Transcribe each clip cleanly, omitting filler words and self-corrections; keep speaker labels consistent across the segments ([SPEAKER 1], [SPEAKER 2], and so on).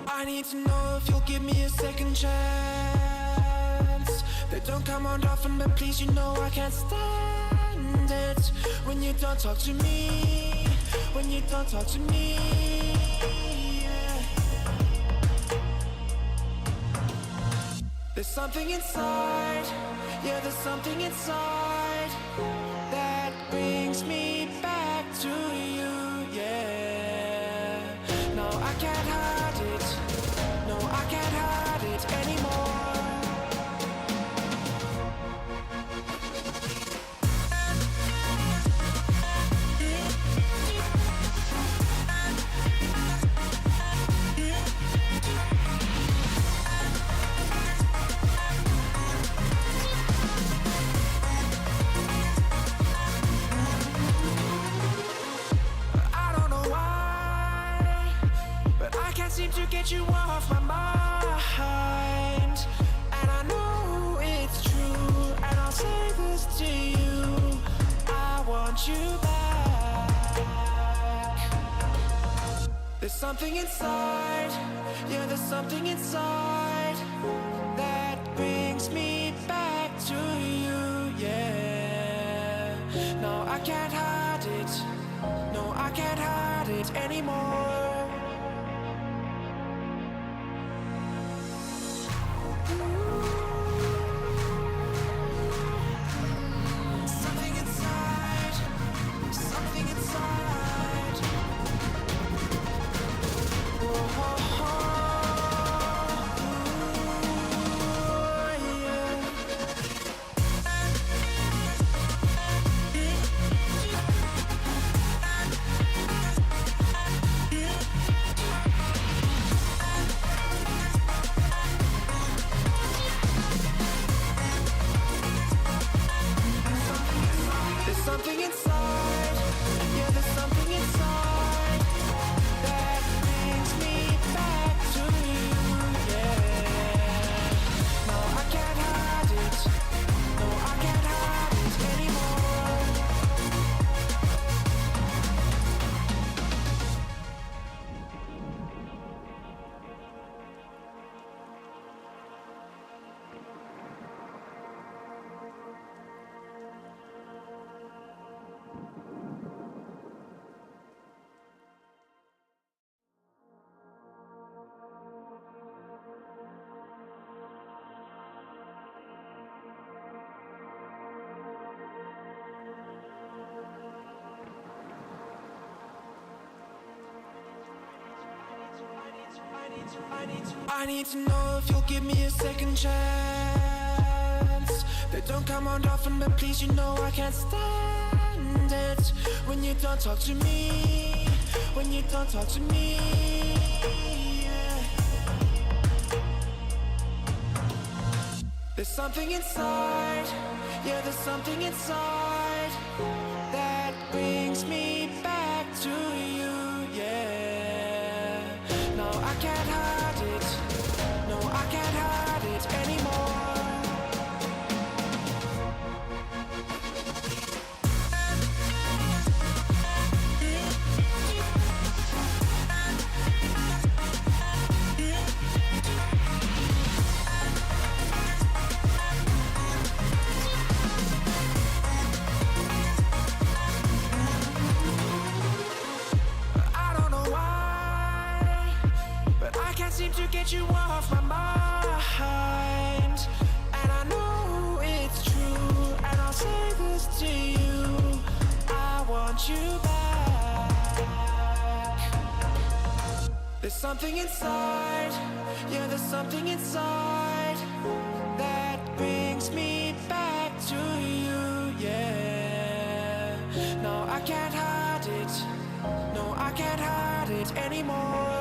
[SPEAKER 1] I need to know if you'll give me a second chance. They don't come around often, but please, you know I can't stand it when you don't talk to me, when you don't talk to me, yeah. There's something inside, yeah, there's something inside that brings me back to you, yeah. No, I can't hide it, no, I can't hide it anymore. Seem to get you off my mind, and I know it's true, and I'll say this to you, I want you back. There's something inside, yeah, there's something inside that brings me back to you, yeah. No, I can't hide it, no, I can't hide it anymore. Something inside, yeah, there's something inside that brings me back to you, yeah. No, I can't hide it, no, I can't hide it anymore. I need to know if you'll give me a second chance. They don't come around often, but please, you know I can't stand it when you don't talk to me, when you don't talk to me, yeah. There's something inside, yeah, there's something inside that brings me back to you, yeah. No, I can't hide it, no, I can't hide it anymore. Seem to get you off my mind, and I know it's true, and I'll say this to you, I want you back. There's something inside, yeah, there's something inside that brings me back to you, yeah. No, I can't hide it, no, I can't hide it anymore.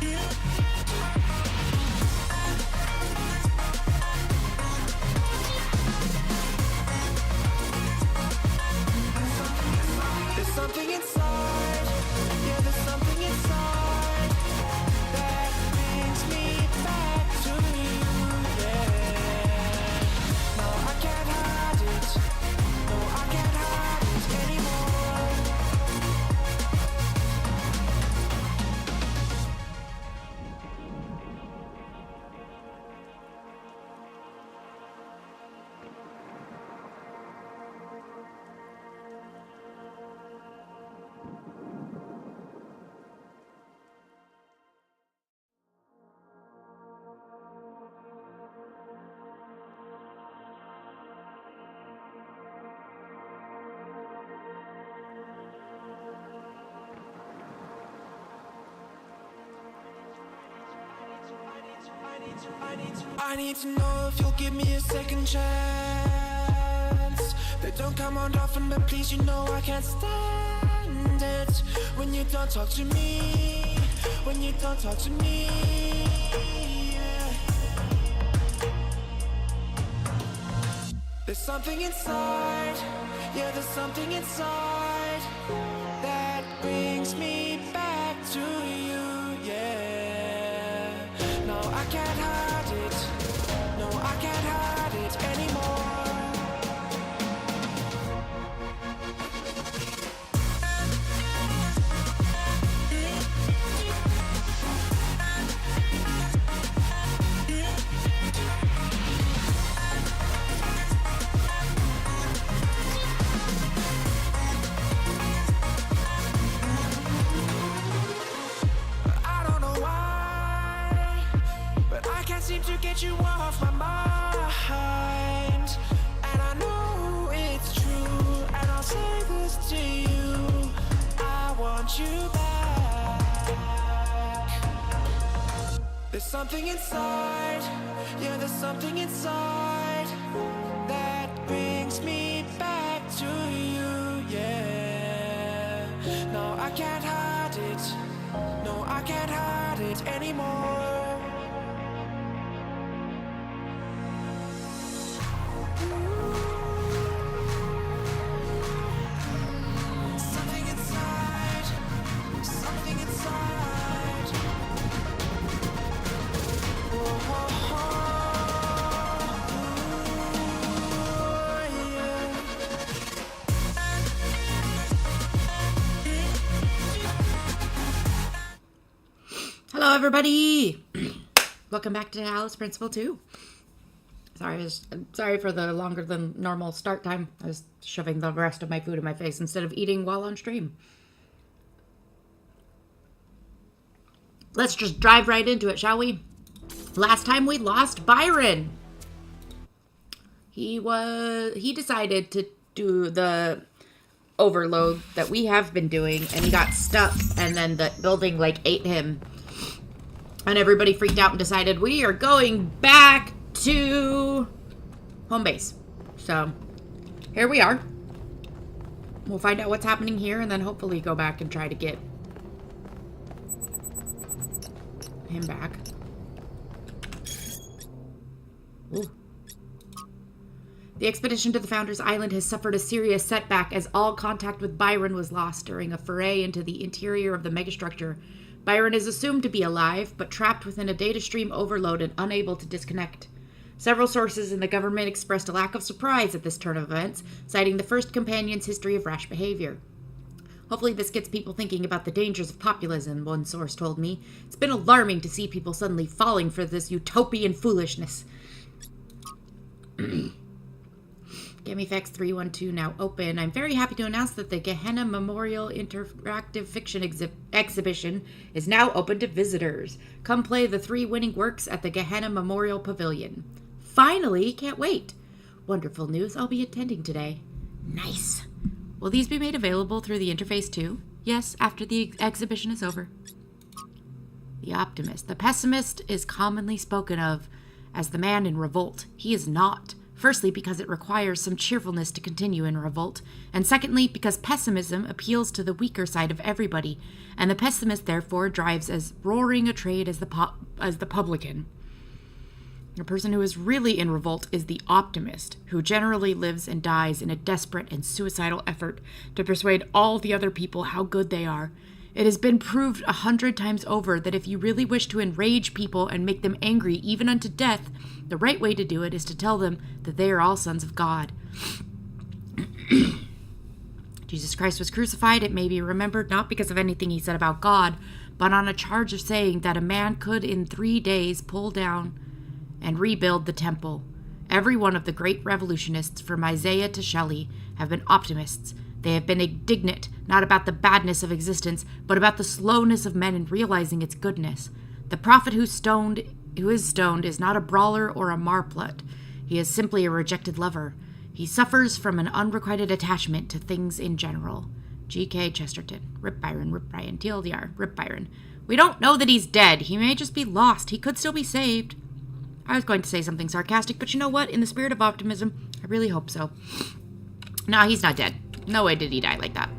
[SPEAKER 1] Yeah. I need to know if you'll give me a second chance. They don't come around often, but please, you know I can't stand it when you don't talk to me. When you don't talk to me, yeah. There's something inside, yeah, there's something inside that brings me back to you, yeah. No, I can't hide it, no, I can't hide it anymore. Seem to get you off my mind, and I know it's true, and I'll say this to you, I want you back. There's something inside, yeah, there's something inside that brings me back to you, yeah. No, I can't hide it, no, I can't hide it anymore.
[SPEAKER 2] Hello, everybody. Welcome back to Talos Principle 2. Sorry for the longer than normal start time. I was shoving the rest of my food in my face instead of eating while on stream. Let's just dive right into it, shall we? Last time we lost Byron. He decided to do the overload that we have been doing, and he got stuck, and then the building ate him. And everybody freaked out and decided we are going back to home base. So here we are. We'll find out what's happening here and then hopefully go back and try to get him back. Ooh. The expedition to the Founders Island has suffered a serious setback as all contact with Byron was lost during a foray into the interior of the megastructure. Byron is assumed to be alive, but trapped within a data stream overload and unable to disconnect. Several sources in the government expressed a lack of surprise at this turn of events, citing the first companion's history of rash behavior. Hopefully this gets people thinking about the dangers of populism, one source told me. It's been alarming to see people suddenly falling for this utopian foolishness. GameFX 312 now open. I'm very happy to announce that the Gehenna Memorial Interactive Fiction Exhibition is now open to visitors. Come play the 3 winning works at the Gehenna Memorial Pavilion. Finally, can't wait. Wonderful news, I'll be attending today. Nice. Will these be made available through the interface too? Yes, after the exhibition is over. The optimist. The pessimist is commonly spoken of as the man in revolt. He is not. Firstly, because it requires some cheerfulness to continue in revolt, and secondly, because pessimism appeals to the weaker side of everybody, and the pessimist therefore drives as roaring a trade as the publican. A person who is really in revolt is the optimist, who generally lives and dies in a desperate and suicidal effort to persuade all the other people how good they are. It has been proved 100 times over that if you really wish to enrage people and make them angry even unto death, the right way to do it is to tell them that they are all sons of God. Jesus Christ was crucified, it may be remembered, not because of anything he said about God, but on a charge of saying that a man could in 3 days pull down and rebuild the temple. Every one of the great revolutionists, from Isaiah to Shelley, have been optimists. They have been indignant, not about the badness of existence, but about the slowness of men in realizing its goodness. The prophet who is stoned is not a brawler or a marplot. He is simply a rejected lover. He suffers from an unrequited attachment to things in general. G.K. Chesterton. Rip Byron, Rip Brian. TLDR, Rip Byron. We don't know that he's dead. He may just be lost. He could still be saved. I was going to say something sarcastic, but you know what? In the spirit of optimism, I really hope so. No, he's not dead. No way did he die like that.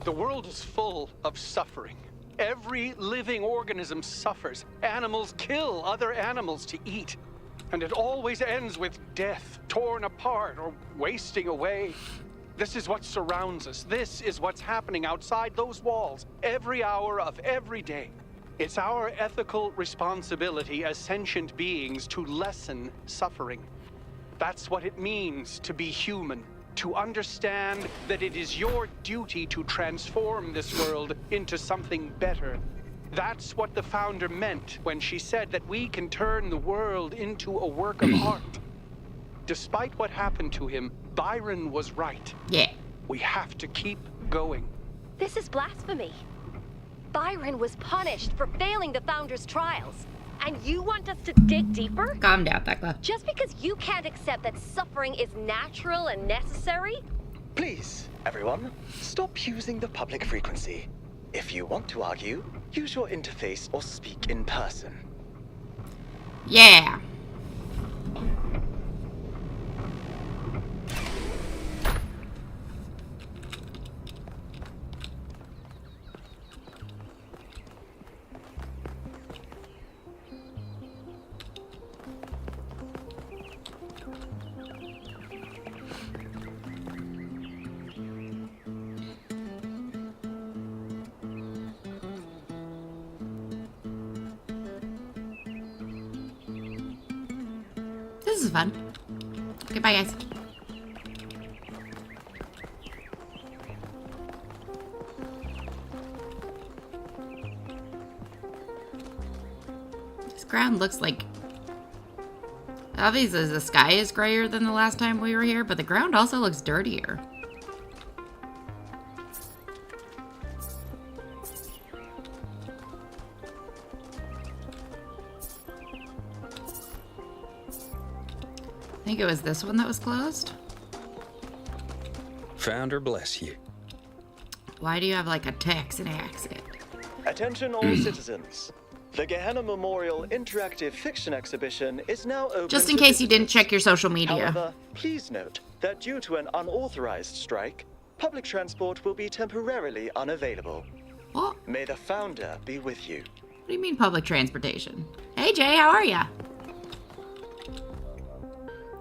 [SPEAKER 3] The world is full of suffering. Every living organism suffers. Animals kill other animals to eat. And it always ends with death, torn apart or wasting away. This is what surrounds us. This is what's happening outside those walls, every hour of every day. It's our ethical responsibility as sentient beings to lessen suffering. That's what it means to be human. To understand that it is your duty to transform this world into something better. That's what the founder meant when she said that we can turn the world into a work of art. Despite what happened to him, Byron was right.
[SPEAKER 2] Yeah.
[SPEAKER 3] We have to keep going.
[SPEAKER 4] This is blasphemy. Byron was punished for failing the founder's trials. And you want us to dig deeper?
[SPEAKER 2] Calm down, Thecla.
[SPEAKER 4] Just because you can't accept that suffering is natural and necessary?
[SPEAKER 5] Please, everyone, stop using the public frequency. If you want to argue, use your interface or speak in person.
[SPEAKER 2] Yeah. This is fun. Okay, bye guys. This ground looks like... Obviously the sky is grayer than the last time we were here, but the ground also looks dirtier. I think it was this one that was closed.
[SPEAKER 6] Founder bless you.
[SPEAKER 2] Why do you have like a Texan accent?
[SPEAKER 5] Attention all citizens. The Gehenna Memorial Interactive Fiction Exhibition is now open.
[SPEAKER 2] Just in
[SPEAKER 5] to
[SPEAKER 2] case you didn't
[SPEAKER 5] visitors.
[SPEAKER 2] check your social media.
[SPEAKER 5] However, please note that due to an unauthorized strike, public transport will be temporarily unavailable.
[SPEAKER 2] What?
[SPEAKER 5] May the founder be with you.
[SPEAKER 2] What do you mean public transportation? Hey Jay, how are ya?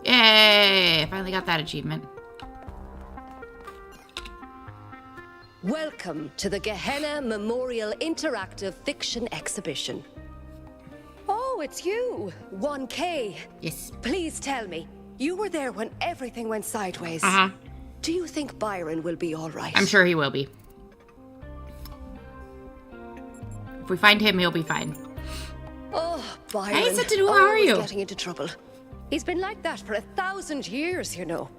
[SPEAKER 2] Yay! I finally got that achievement.
[SPEAKER 7] Welcome to the Gehenna Memorial Interactive Fiction Exhibition. Oh, it's you, 1K.
[SPEAKER 2] Yes.
[SPEAKER 7] Please tell me, you were there when everything went sideways.
[SPEAKER 2] Uh-huh.
[SPEAKER 7] Do you think Byron will be all right?
[SPEAKER 2] I'm sure he will be. If we find him, he'll be fine.
[SPEAKER 7] Oh, Byron.
[SPEAKER 2] Hey, Satu, how are you?
[SPEAKER 7] Getting into trouble. He's been like that for 1,000 years, you know.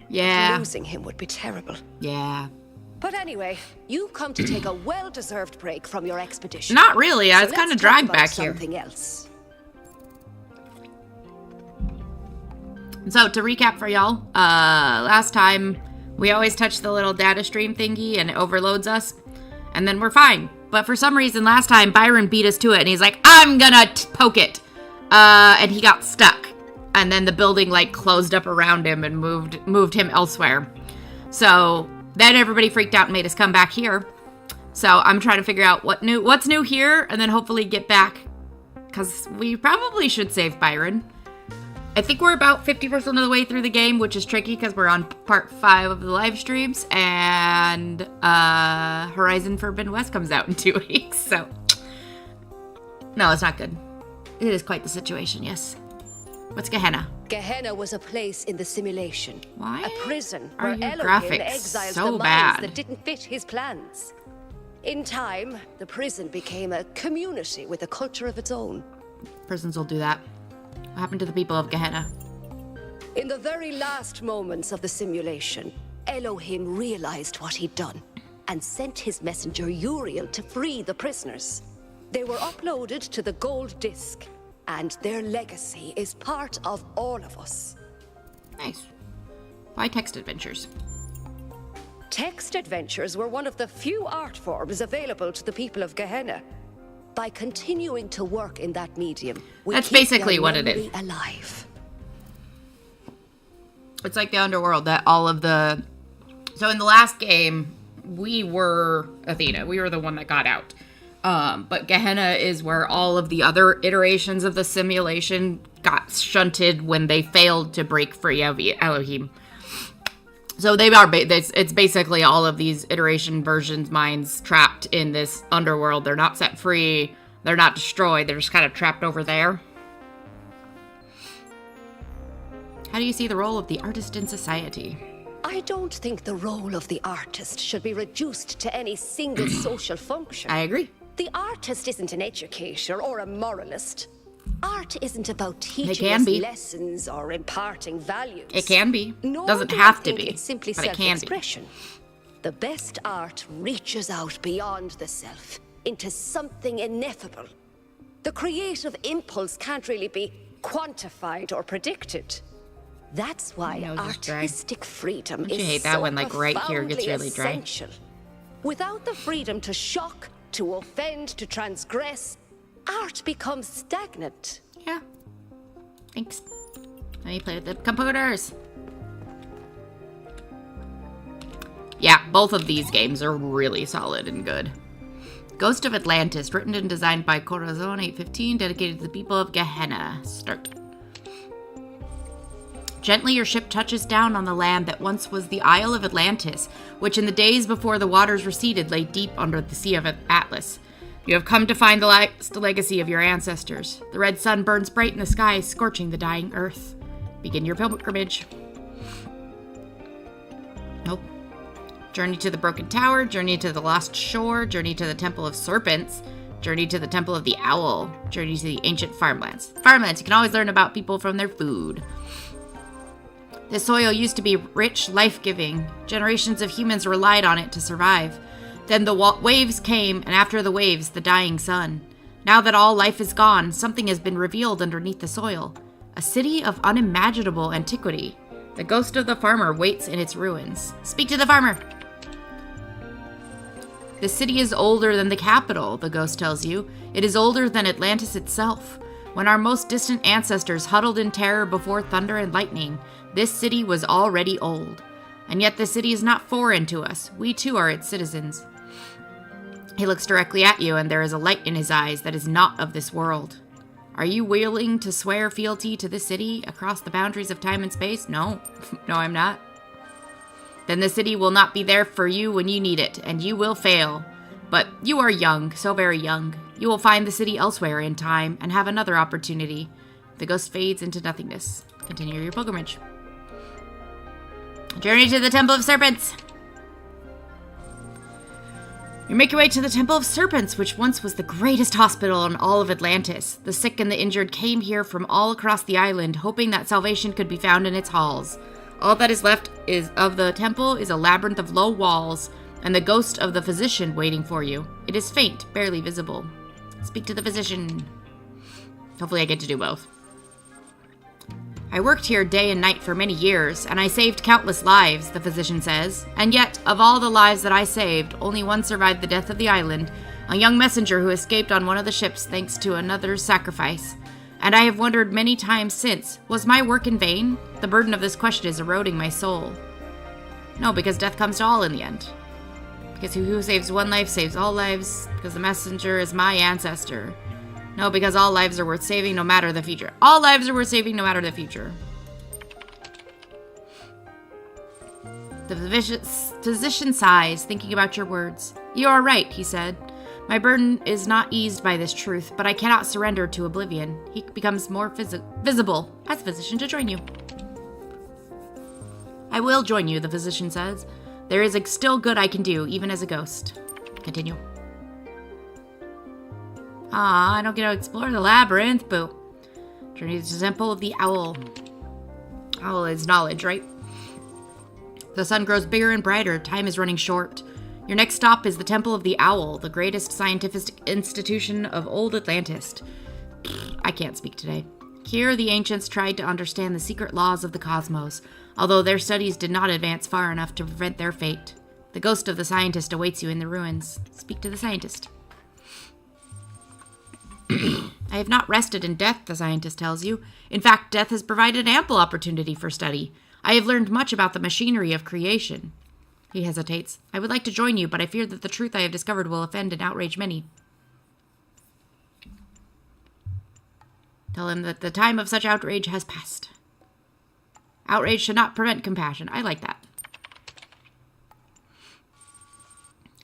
[SPEAKER 2] Yeah.
[SPEAKER 7] Losing him would be terrible.
[SPEAKER 2] Yeah.
[SPEAKER 7] But anyway, you've come to take a well-deserved break from your expedition.
[SPEAKER 2] Not really. I was
[SPEAKER 7] So
[SPEAKER 2] kind of
[SPEAKER 7] let's talk
[SPEAKER 2] dragged
[SPEAKER 7] about
[SPEAKER 2] back here.
[SPEAKER 7] something else.
[SPEAKER 2] So to recap for y'all, last time we always touch the little data stream thingy and it overloads us, and then we're fine. But for some reason last time Byron beat us to it and he's like, I'm gonna poke it. And he got stuck. And then the building like closed up around him and moved him elsewhere. So then everybody freaked out and made us come back here. So I'm trying to figure out what's new here, and then hopefully get back, because we probably should save Byron. I think we're about 50% of the way through the game, which is tricky because we're on part 5 of the live streams, and Horizon Forbidden West comes out in 2 weeks. So no, it's not good. It is quite the situation. Yes. What's Gehenna?
[SPEAKER 7] Gehenna was a place in the simulation.
[SPEAKER 2] Why
[SPEAKER 7] A prison
[SPEAKER 2] are
[SPEAKER 7] where
[SPEAKER 2] your
[SPEAKER 7] Elohim
[SPEAKER 2] graphics
[SPEAKER 7] exiled
[SPEAKER 2] so
[SPEAKER 7] the minds
[SPEAKER 2] bad?
[SPEAKER 7] that didn't fit his plans. In time, the prison became a community with a culture of its own.
[SPEAKER 2] Prisons will do that. What happened to the people of Gehenna?
[SPEAKER 7] In the very last moments of the simulation, Elohim realized what he'd done and sent his messenger Uriel to free the prisoners. They were uploaded to the gold disc, and their legacy is part of all of us.
[SPEAKER 2] Nice. Why text adventures?
[SPEAKER 7] text adventures were one of the few art forms available to the people of Gehenna. By continuing to work in that medium, we
[SPEAKER 2] That's
[SPEAKER 7] keep
[SPEAKER 2] basically
[SPEAKER 7] their
[SPEAKER 2] what it is.
[SPEAKER 7] memory alive.
[SPEAKER 2] It's like the underworld that all of the... So in the last game, we were Athena. We were the one that got out. But Gehenna is where all of the other iterations of the simulation got shunted when they failed to break free of Elohim. So they are. It's basically all of these iteration versions minds trapped in this underworld. They're not set free. They're not destroyed. They're just kind of trapped over there. How do you see the role of the artist in society?
[SPEAKER 7] I don't think the role of the artist should be reduced to any single social function.
[SPEAKER 2] I agree.
[SPEAKER 7] The artist isn't an educator or a moralist. Art isn't about teaching
[SPEAKER 2] can
[SPEAKER 7] us
[SPEAKER 2] be.
[SPEAKER 7] lessons or imparting values.
[SPEAKER 2] It can be.
[SPEAKER 7] Nor
[SPEAKER 2] Doesn't
[SPEAKER 7] do
[SPEAKER 2] have
[SPEAKER 7] I
[SPEAKER 2] to
[SPEAKER 7] think
[SPEAKER 2] be.
[SPEAKER 7] It's simply
[SPEAKER 2] but it can be.
[SPEAKER 7] self-expression. The best art reaches out beyond the self, into something ineffable. The creative impulse can't really be quantified or predicted. That's why
[SPEAKER 2] My nose is dry.
[SPEAKER 7] artistic freedom
[SPEAKER 2] Don't you
[SPEAKER 7] is
[SPEAKER 2] hate that
[SPEAKER 7] so
[SPEAKER 2] when, like, right here gets
[SPEAKER 7] profoundly
[SPEAKER 2] really dry?
[SPEAKER 7] essential. Without the freedom to shock, to offend, to transgress, art becomes stagnant.
[SPEAKER 2] Yeah. Thanks. Let me play with the computers. Yeah, both of these games are really solid and good. Ghost of Atlantis, written and designed by Corazon 815, dedicated to the people of Gehenna. Start. Gently your ship touches down on the land that once was the Isle of Atlantis, which in the days before the waters receded lay deep under the Sea of Atlas. You have come to find the last legacy of your ancestors. The red sun burns bright in the sky, scorching the dying earth. Begin your pilgrimage. Nope. Journey to the Broken Tower, journey to the Lost Shore, journey to the Temple of Serpents, journey to the Temple of the Owl, journey to the ancient farmlands. Farmlands, you can always learn about people from their food. The soil used to be rich, life-giving. Generations of humans relied on it to survive. Then the waves came, and after the waves, the dying sun. Now that all life is gone, something has been revealed underneath the soil. A city of unimaginable antiquity. The ghost of the farmer waits in its ruins. Speak to the farmer! The city is older than the capital, the ghost tells you. It is older than Atlantis itself. When our most distant ancestors huddled in terror before thunder and lightning, this city was already old. And yet the city is not foreign to us. We too are its citizens. He looks directly at you, and there is a light in his eyes that is not of this world. Are you willing to swear fealty to this city across the boundaries of time and space? No. No, I'm not. Then the city will not be there for you when you need it, and you will fail. But you are young, so very young. You will find the city elsewhere in time and have another opportunity. The ghost fades into nothingness. Continue your pilgrimage. Journey to the Temple of Serpents. You make your way to the Temple of Serpents, which once was the greatest hospital in all of Atlantis. The sick and the injured came here from all across the island, hoping that salvation could be found in its halls. All that is left of the temple is a labyrinth of low walls, and the ghost of the physician waiting for you. It is faint, barely visible. Speak to the physician. Hopefully I get to do both. I worked here day and night for many years, and I saved countless lives, the physician says. And yet, of all the lives that I saved, only one survived the death of the island, a young messenger who escaped on one of the ships thanks to another's sacrifice. And I have wondered many times since, was my work in vain? The burden of this question is eroding my soul. No, because death comes to all in the end. Because who saves one life saves all lives, because the messenger is my ancestor. No, because all lives are worth saving no matter the future. All lives are worth saving no matter the future. The physician sighs, thinking about your words. You are right, he said. My burden is not eased by this truth, but I cannot surrender to oblivion. He becomes more visible. Ask the physician to join you. I will join you, the physician says. There is still good I can do, even as a ghost. Continue. Ah, I don't get to explore the labyrinth, boo. Journey to the Temple of the Owl. Owl is knowledge, right? The sun grows bigger and brighter. Time is running short. Your next stop is the Temple of the Owl, the greatest scientific institution of old Atlantis. I can't speak today. Here, the ancients tried to understand the secret laws of the cosmos, although their studies did not advance far enough to prevent their fate. The ghost of the scientist awaits you in the ruins. Speak to the scientist. I have not rested in death, the scientist tells you. In fact, death has provided ample opportunity for study. I have learned much about the machinery of creation. He hesitates. I would like to join you, but I fear that the truth I have discovered will offend and outrage many. Tell him that the time of such outrage has passed. Outrage should not prevent compassion. I like that.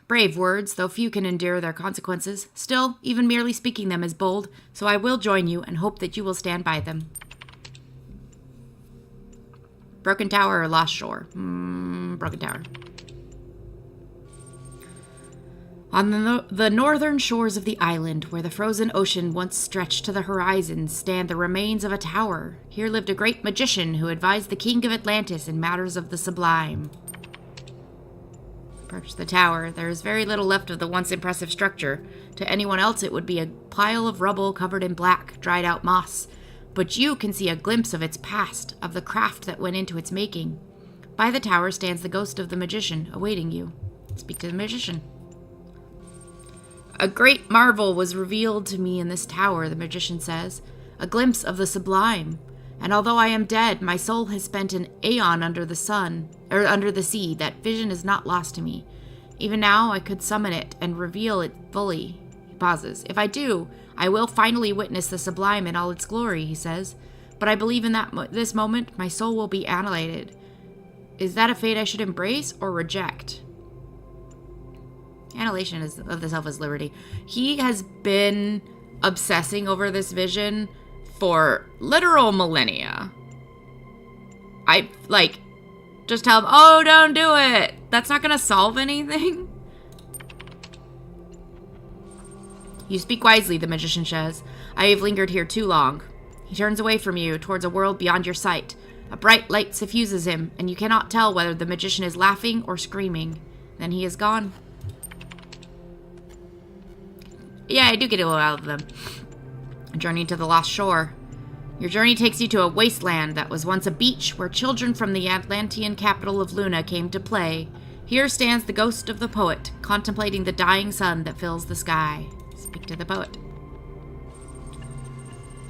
[SPEAKER 2] Brave words, though few can endure their consequences. Still, even merely speaking them is bold, so I will join you and hope that you will stand by them. Broken Tower or Lost Shore? Broken Tower. On the northern shores of the island, where the frozen ocean once stretched to the horizon, stand the remains of a tower. Here lived a great magician who advised the king of Atlantis in matters of the sublime. Approach the tower. There is very little left of the once impressive structure. To anyone else, it would be a pile of rubble covered in black, dried-out moss. But you can see a glimpse of its past, of the craft that went into its making. By the tower stands the ghost of the magician, awaiting you. Speak to the magician. A great marvel was revealed to me in this tower, the magician says. A glimpse of the sublime. And although I am dead, my soul has spent an aeon under the sea. That vision is not lost to me. Even now, I could summon it and reveal it fully. He pauses. If I do, I will finally witness the sublime in all its glory, he says. But I believe in this moment, my soul will be annihilated. Is that a fate I should embrace or reject? Annihilation of the self is liberty. He has been obsessing over this vision for literal millennia. Just tell him, oh, don't do it. That's not going to solve anything. You speak wisely, the magician says. I have lingered here too long. He turns away from you, towards a world beyond your sight. A bright light suffuses him, and you cannot tell whether the magician is laughing or screaming. Then he is gone. Yeah, I do get a little out of them. A journey to the lost shore. Your journey takes you to a wasteland that was once a beach where children from the Atlantean capital of Luna came to play. Here stands the ghost of the poet, contemplating the dying sun that fills the sky. Speak to the poet.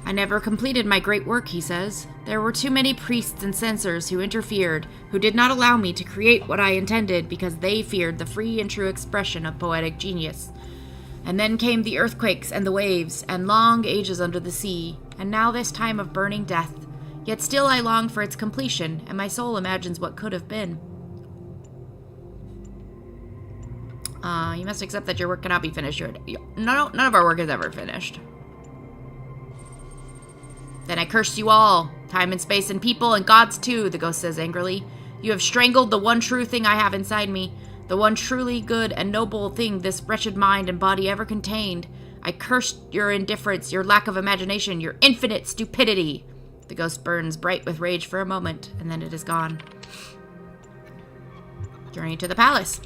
[SPEAKER 2] I never completed my great work, he says. There were too many priests and censors who interfered, who did not allow me to create what I intended because they feared the free and true expression of poetic genius. And then came the earthquakes and the waves, and long ages under the sea, and now this time of burning death. Yet still I long for its completion, and my soul imagines what could have been. You must accept that your work cannot be finished. None of our work is ever finished. Then I curse you all, time and space and people and gods too, the ghost says angrily. You have strangled the one true thing I have inside me, the one truly good and noble thing this wretched mind and body ever contained. I curse your indifference, your lack of imagination, your infinite stupidity. The ghost burns bright with rage for a moment, and then it is gone. Journey to the palace.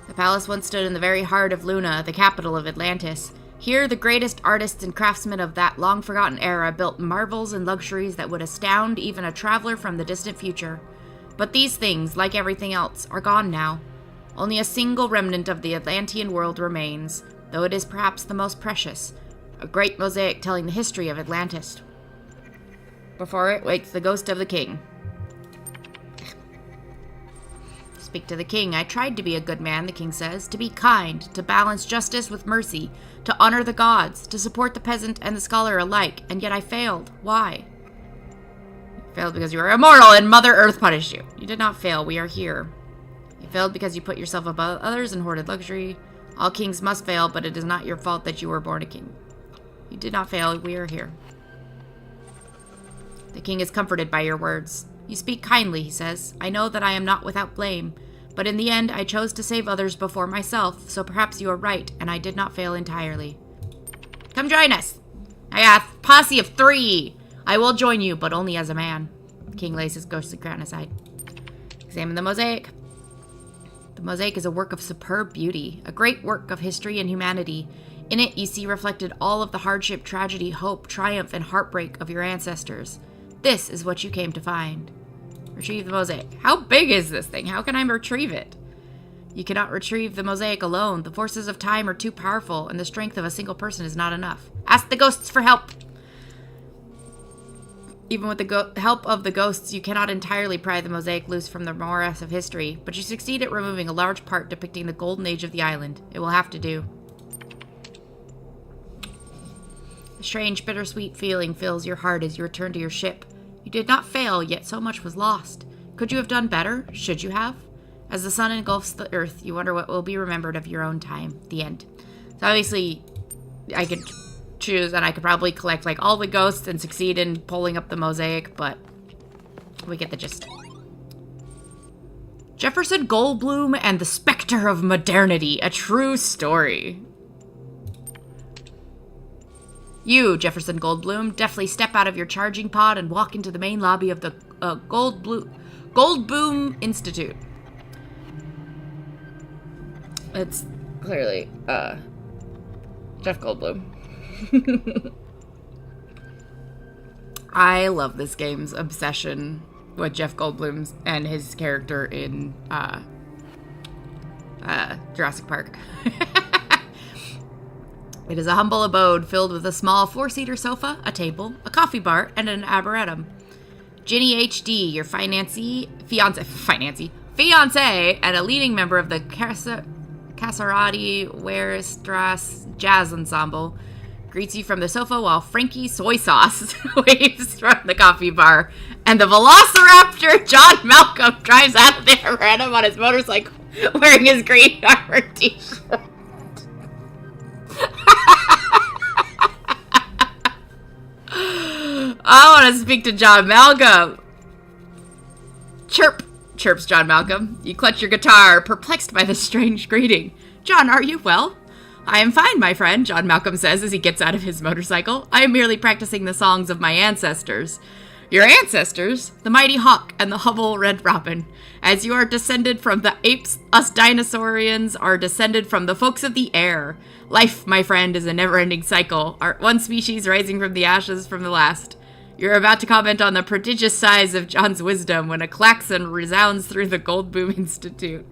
[SPEAKER 2] The palace once stood in the very heart of Luna, the capital of Atlantis. Here, the greatest artists and craftsmen of that long-forgotten era built marvels and luxuries that would astound even a traveler from the distant future. But these things, like everything else, are gone now. Only a single remnant of the Atlantean world remains, though it is perhaps the most precious, a great mosaic telling the history of Atlantis. Before it waits the ghost of the king. Speak to the king. I tried to be a good man, the king says, to be kind, to balance justice with mercy, to honor the gods, to support the peasant and the scholar alike, and yet I failed. Why? You failed because you are immoral and Mother Earth punished you. You did not fail. We are here. You failed because you put yourself above others and hoarded luxury. All kings must fail, but it is not your fault that you were born a king. You did not fail. We are here. The king is comforted by your words. You speak kindly, he says. I know that I am not without blame, but in the end I chose to save others before myself, so perhaps you are right, and I did not fail entirely. Come join us. I got a posse of 3. I will join you, but only as a man. The king lays his ghostly crown aside. Examine the mosaic. The mosaic is a work of superb beauty, a great work of history and humanity. In it you see reflected all of the hardship, tragedy, hope, triumph, and heartbreak of your ancestors. This is what you came to find. Retrieve the mosaic. How big is this thing? How can I retrieve it? You cannot retrieve the mosaic alone. The forces of time are too powerful, and the strength of a single person is not enough. Ask the ghosts for help! Even with the help of the ghosts, you cannot entirely pry the mosaic loose from the morass of history, but you succeed at removing a large part depicting the golden age of the island. It will have to do. A strange, bittersweet feeling fills your heart as you return to your ship. You did not fail, yet so much was lost. Could you have done better? Should you have? As the sun engulfs the earth, you wonder what will be remembered of your own time. The end. So obviously, I could choose, and I could probably collect like all the ghosts and succeed in pulling up the mosaic, but we get the gist. Jefferson Goldblum and the Spectre of Modernity, a true story. You, Jefferson Goldblum, deftly step out of your charging pod and walk into the main lobby of the Goldboom Institute. It's clearly Jeff Goldblum. I love this game's obsession with Jeff Goldblum and his character in Jurassic Park. It is a humble abode filled with a small 4-seater sofa, a table, a coffee bar, and an arboretum. Ginny HD, your fiancé, and a leading member of the Casarati Werestrass Jazz Ensemble, greets you from the sofa while Frankie Soy Sauce waves from the coffee bar, and the Velociraptor John Malcolm drives out of the arboretum on his motorcycle wearing his green armored t-shirt. I want to speak to John Malcolm. Chirp, chirps John Malcolm. You clutch your guitar, perplexed by this strange greeting. John, are you well? I am fine, my friend, John Malcolm says as he gets out of his motorcycle. I am merely practicing the songs of my ancestors. Your ancestors? The mighty hawk and the humble red robin. As you are descended from the apes, us dinosaurians are descended from the folks of the air. Life, my friend, is a never-ending cycle, our one species rising from the ashes from the last. You're about to comment on the prodigious size of John's wisdom when a klaxon resounds through the Goldboom Institute.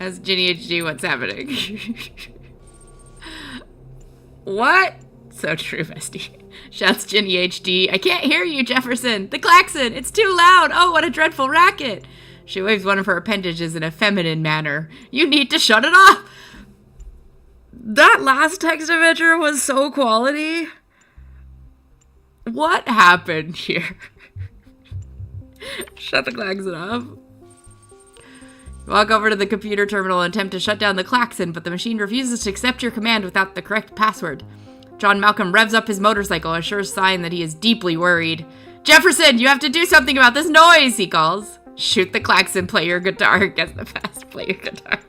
[SPEAKER 2] As Ginny HD, what's happening? What? So true, bestie. Shouts Ginny HD. I can't hear you, Jefferson. The klaxon. It's too loud. Oh, what a dreadful racket. She waves one of her appendages in a feminine manner. You need to shut it off. That last text adventure was so quality. What happened here? Shut the klaxon off. Walk over to the computer terminal and attempt to shut down the klaxon, but the machine refuses to accept your command without the correct password. John Malcolm revs up his motorcycle, a sure sign that he is deeply worried. Jefferson, you have to do something about this noise, he calls. Shoot the klaxon, play your guitar. Guess the fast, play your guitar.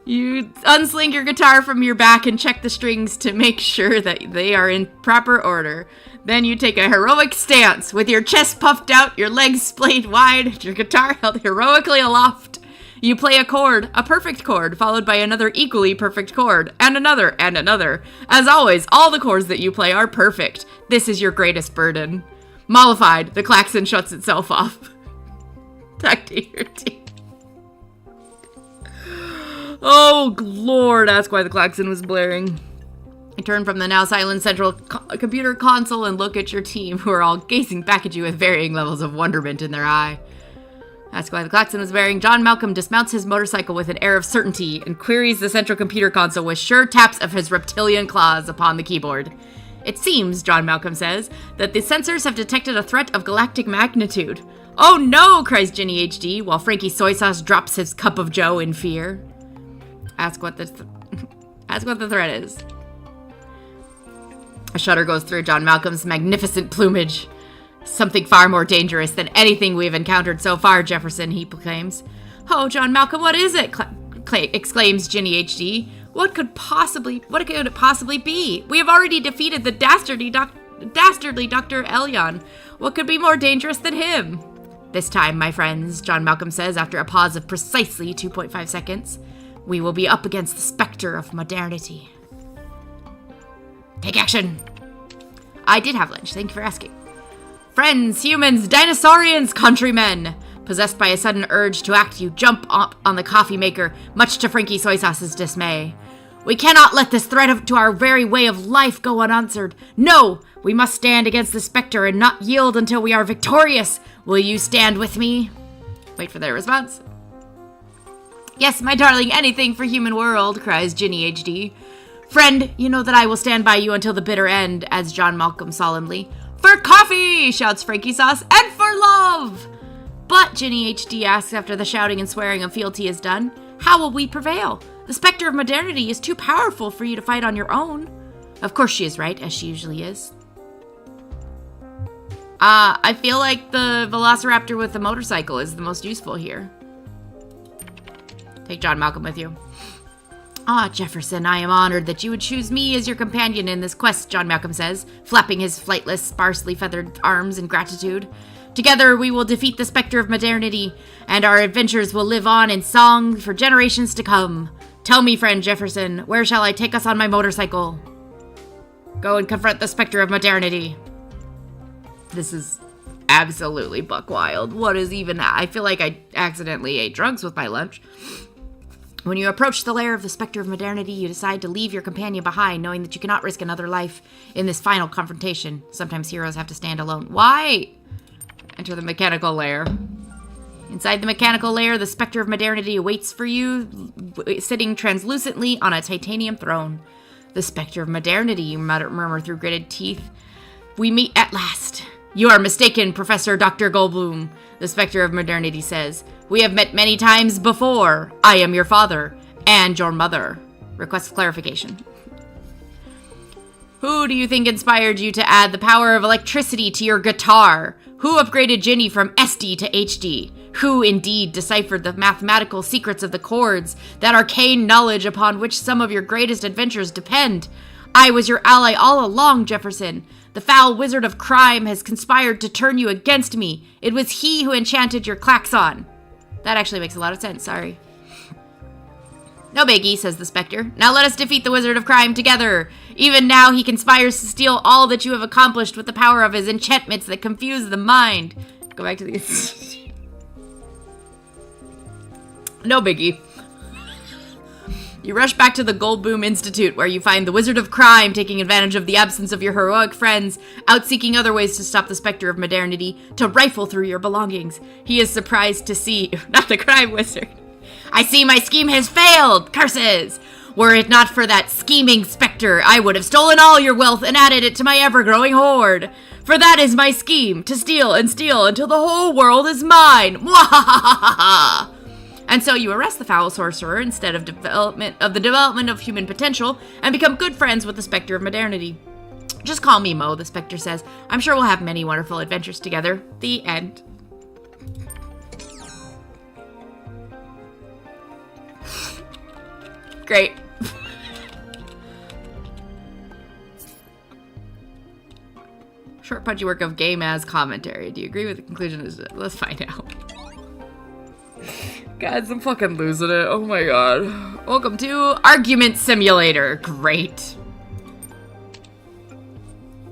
[SPEAKER 2] You unsling your guitar from your back and check the strings to make sure that they are in proper order. Then you take a heroic stance, with your chest puffed out, your legs splayed wide, your guitar held heroically aloft. You play a chord, a perfect chord, followed by another equally perfect chord, and another, and another. As always, all the chords that you play are perfect. This is your greatest burden. Mollified, the klaxon shuts itself off. Talk to your team. Oh, Lord, that's why the klaxon was blaring. You turn from the now silent central computer console and look at your team, who are all gazing back at you with varying levels of wonderment in their eye. That's why the klaxon was blaring. John Malcolm dismounts his motorcycle with an air of certainty and queries the central computer console with sure taps of his reptilian claws upon the keyboard. It seems, John Malcolm says, that the sensors have detected a threat of galactic magnitude. Oh no, cries Ginny HD, while Frankie Soy Sauce drops his cup of joe in fear. Ask what the threat is. A shudder goes through John Malcolm's magnificent plumage. Something far more dangerous than anything we've encountered so far, Jefferson, he proclaims. Oh, John Malcolm, what is it? Exclaims Ginny HD. What could it possibly be? We have already defeated the dastardly Dr. Elyon. What could be more dangerous than him? This time, my friends, John Malcolm says after a pause of precisely 2.5 seconds, we will be up against the specter of modernity. Take action! I did have lunch. Thank you for asking. Friends, humans, dinosaurians, countrymen. Possessed by a sudden urge to act, you jump up on the coffee maker, much to Frankie Soy Sauce's dismay. We cannot let this threat to our very way of life go unanswered. No! We must stand against the specter and not yield until we are victorious. Will you stand with me? Wait for their response. Yes, my darling, anything for human world, cries Ginny HD. Friend, you know that I will stand by you until the bitter end, adds John Malcolm solemnly. For coffee, shouts Frankie Sauce, and for love! But, Ginny HD asks after the shouting and swearing of fealty is done, how will we prevail? The specter of modernity is too powerful for you to fight on your own. Of course she is right, as she usually is. I feel like the velociraptor with the motorcycle is the most useful here. Take John Malcolm with you. Ah, Jefferson, I am honored that you would choose me as your companion in this quest, John Malcolm says, flapping his flightless, sparsely feathered arms in gratitude. Together we will defeat the specter of modernity, and our adventures will live on in song for generations to come. Tell me, friend Jefferson, where shall I take us on my motorcycle? Go and confront the specter of modernity. This is absolutely buck wild. What is even that? I feel like I accidentally ate drugs with my lunch. When you approach the lair of the specter of modernity, you decide to leave your companion behind, knowing that you cannot risk another life in this final confrontation. Sometimes heroes have to stand alone. Why? Enter the mechanical lair. Inside the mechanical lair, the specter of modernity awaits for you, sitting translucently on a titanium throne. The specter of modernity, you murmur through gritted teeth. We meet at last. You are mistaken, Professor Dr. Goldblum, the specter of modernity says. We have met many times before. I am your father and your mother. Request clarification. Who do you think inspired you to add the power of electricity to your guitar? Who upgraded Ginny from SD to HD? Who indeed deciphered the mathematical secrets of the chords, that arcane knowledge upon which some of your greatest adventures depend? I was your ally all along, Jefferson. The foul wizard of crime has conspired to turn you against me. It was he who enchanted your klaxon. That actually makes a lot of sense, sorry. No biggie, says the specter. Now let us defeat the wizard of crime together. Even now he conspires to steal all that you have accomplished with the power of his enchantments that confuse the mind. Go back to the... No biggie. You rush back to the Goldboom Institute, where you find the wizard of crime taking advantage of the absence of your heroic friends, out seeking other ways to stop the specter of modernity, to rifle through your belongings. He is surprised to see, not the crime wizard. I see my scheme has failed! Curses! Were it not for that scheming specter, I would have stolen all your wealth and added it to my ever-growing hoard. For that is my scheme, to steal and steal until the whole world is mine. Mwahahaha! And so you arrest the foul sorcerer instead of the development of human potential and become good friends with the specter of modernity. Just call me Mo, the specter says. I'm sure we'll have many wonderful adventures together. The end. Great. Short punchy work of game as commentary. Do you agree with the conclusion? Let's find out. Guys, I'm fucking losing it. Oh my god. Welcome to Argument Simulator. Great.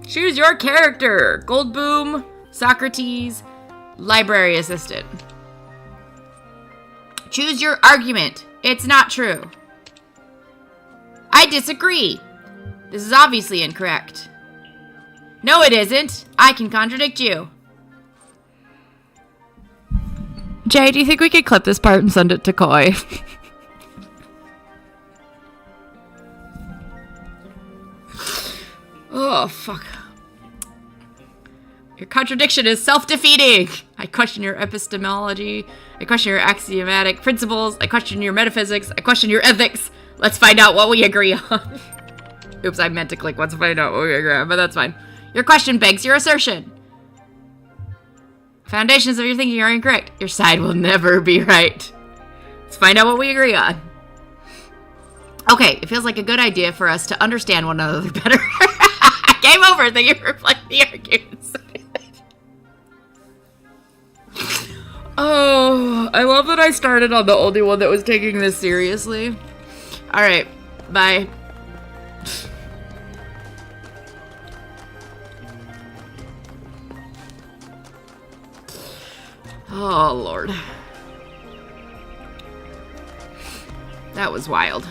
[SPEAKER 2] Choose your character. Goldboom, Socrates, Library Assistant. Choose your argument. It's not true. I disagree. This is obviously incorrect. No, it isn't. I can contradict you. Jay, do you think we could clip this part and send it to Koi? Oh, fuck. Your contradiction is self-defeating. I question your epistemology. I question your axiomatic principles. I question your metaphysics. I question your ethics. Let's find out what we agree on. Oops, I meant to click let's find out what we agree on, but that's fine. Your question begs your assertion. Foundations of your thinking are incorrect. Your side will never be right. Let's find out what we agree on. Okay, it feels like a good idea for us to understand one another better. Game over. Thank you for playing the arguments. Oh, I love that I started on the only one that was taking this seriously. Alright, bye. Oh, Lord. That was wild.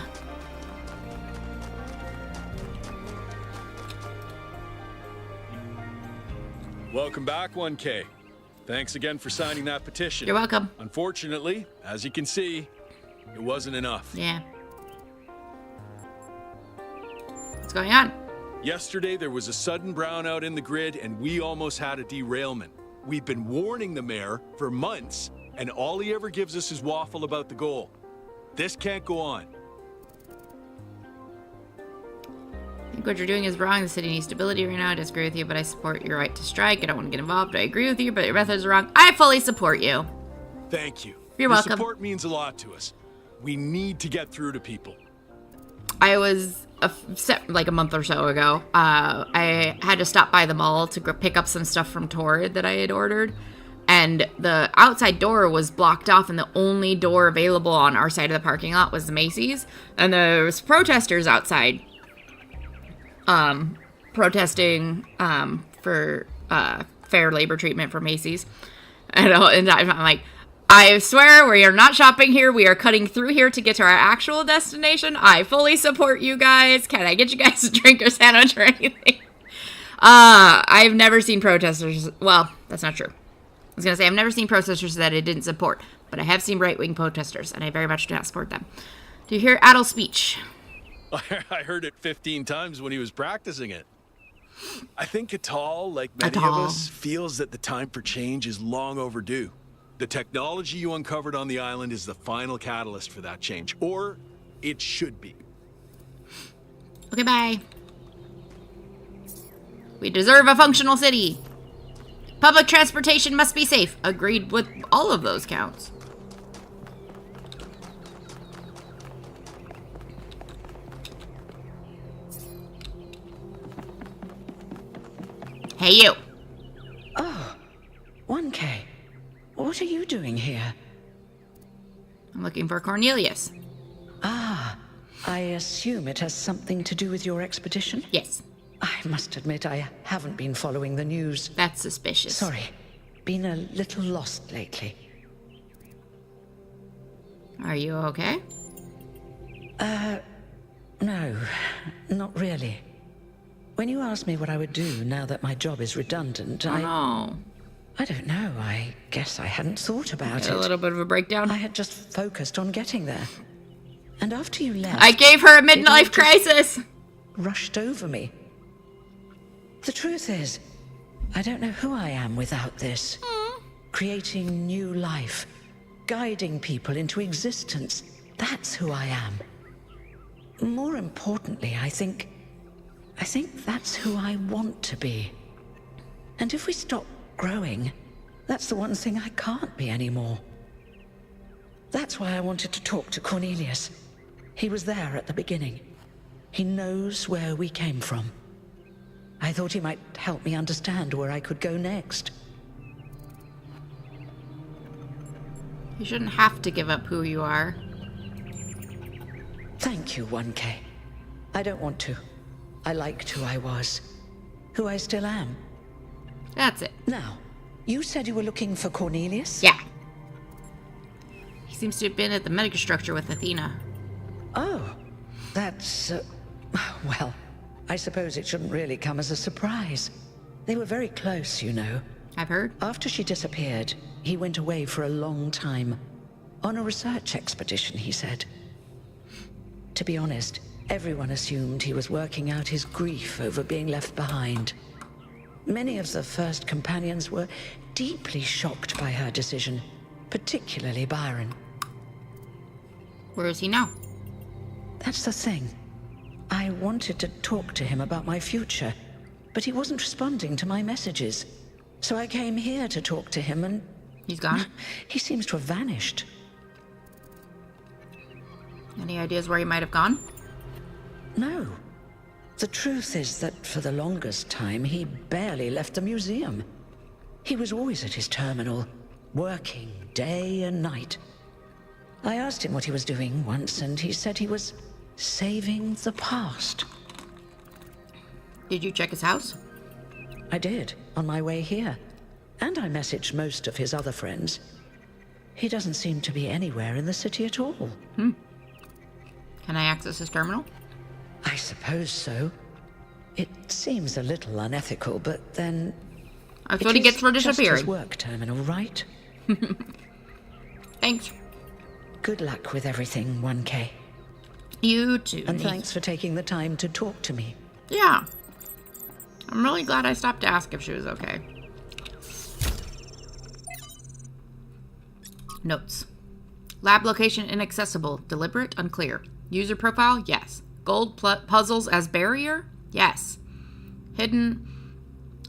[SPEAKER 6] Welcome back, 1K. Thanks again for signing that petition.
[SPEAKER 2] You're welcome.
[SPEAKER 6] Unfortunately, as you can see, it wasn't enough.
[SPEAKER 2] Yeah. What's going on?
[SPEAKER 6] Yesterday, there was a sudden brownout in the grid, and we almost had a derailment. We've been warning the mayor for months, and all he ever gives us is waffle about the goal. This can't go on.
[SPEAKER 2] I think what you're doing is wrong. The city needs stability right now. I disagree with you, but I support your right to strike. I don't want to get involved. I agree with you, but your methods are wrong. I fully support you.
[SPEAKER 6] Thank you.
[SPEAKER 2] You're
[SPEAKER 6] Your
[SPEAKER 2] welcome.
[SPEAKER 6] support means a lot to us. We need to get through to people.
[SPEAKER 2] I was like a month or so ago. I had to stop by the mall to go pick up some stuff from Torrid that I had ordered, and the outside door was blocked off, and the only door available on our side of the parking lot was the Macy's, and there was protesters outside, protesting for fair labor treatment for Macy's, and I'm like, I swear we are not shopping here. We are cutting through here to get to our actual destination. I fully support you guys. Can I get you guys a drink or sandwich or anything? I've never seen protesters. Well, that's not true. I was going to say I've never seen protesters that I didn't support, but I have seen right-wing protesters, and I very much do not support them. Do you hear Adol's speech?
[SPEAKER 6] I heard it 15 times when he was practicing it. I think Atal, like many
[SPEAKER 2] Atal.
[SPEAKER 6] of us, feels that the time for change is long overdue. The technology you uncovered on the island is the final catalyst for that change, or it should be.
[SPEAKER 2] Okay, bye. We deserve a functional city. Public transportation must be safe. Agreed with all of those counts. Hey, you.
[SPEAKER 8] Oh, 1K. What are you doing here?
[SPEAKER 2] I'm looking for Cornelius.
[SPEAKER 8] Ah, I assume it has something to do with your expedition?
[SPEAKER 2] Yes,
[SPEAKER 8] I must admit I haven't been following the news.
[SPEAKER 2] that's suspicious.
[SPEAKER 8] Sorry, been a little lost lately.
[SPEAKER 2] Are you okay?
[SPEAKER 8] No, not really. When you asked me what I would do now that my job is redundant,
[SPEAKER 2] Oh, no.
[SPEAKER 8] I don't know. I guess I hadn't thought about
[SPEAKER 2] A
[SPEAKER 8] it.
[SPEAKER 2] little bit of a breakdown.
[SPEAKER 8] I had just focused on getting there. And after you left,
[SPEAKER 2] I gave her a
[SPEAKER 8] it all
[SPEAKER 2] midlife
[SPEAKER 8] just
[SPEAKER 2] crisis.
[SPEAKER 8] rushed over me. The truth is, I don't know who I am without this. Creating new life, guiding people into existence. That's who I am. More importantly, I think that's who I want to be. And if we stop growing, that's the one thing I can't be anymore. That's why I wanted to talk to Cornelius. He was there at the beginning. He knows where we came from. I thought he might help me understand where I could go next.
[SPEAKER 2] You shouldn't have to give up who you are.
[SPEAKER 8] Thank you, 1K. I don't want to. I liked who I was. Who I still am.
[SPEAKER 2] That's it.
[SPEAKER 8] Now, you said you were looking for Cornelius?
[SPEAKER 2] Yeah. He seems to have been at the megastructure with Athena.
[SPEAKER 8] Oh, that's... well, I suppose it shouldn't really come as a surprise. They were very close, you know.
[SPEAKER 2] I've heard.
[SPEAKER 8] After she disappeared, he went away for a long time. On a research expedition, he said. To be honest, everyone assumed he was working out his grief over being left behind. Many of the first companions were deeply shocked by her decision, particularly Byron.
[SPEAKER 2] Where is he now?
[SPEAKER 8] That's the thing. I wanted to talk to him about my future, but he wasn't responding to my messages. So I came here to talk to him, and
[SPEAKER 2] He's gone.
[SPEAKER 8] he seems to have vanished.
[SPEAKER 2] Any ideas where he might have gone?
[SPEAKER 8] No. The truth is that for the longest time, he barely left the museum. He was always at his terminal, working day and night. I asked him what he was doing once, and he said he was saving the past.
[SPEAKER 2] Did you check his house?
[SPEAKER 8] I did, on my way here. And I messaged most of his other friends. He doesn't seem to be anywhere in the city at all.
[SPEAKER 2] Can I access his terminal?
[SPEAKER 8] I suppose so. It seems a little unethical, but then...
[SPEAKER 2] That's what he gets for
[SPEAKER 8] Just
[SPEAKER 2] disappearing.
[SPEAKER 8] his work terminal, right?
[SPEAKER 2] Thanks.
[SPEAKER 8] Good luck with everything, 1K.
[SPEAKER 2] You too.
[SPEAKER 8] And
[SPEAKER 2] Nathan.
[SPEAKER 8] thanks for taking the time to talk to me.
[SPEAKER 2] Yeah. I'm really glad I stopped to ask if she was okay. Notes. Lab location inaccessible. Deliberate? Unclear. User profile? Yes. Gold puzzles as barrier? Yes. Hidden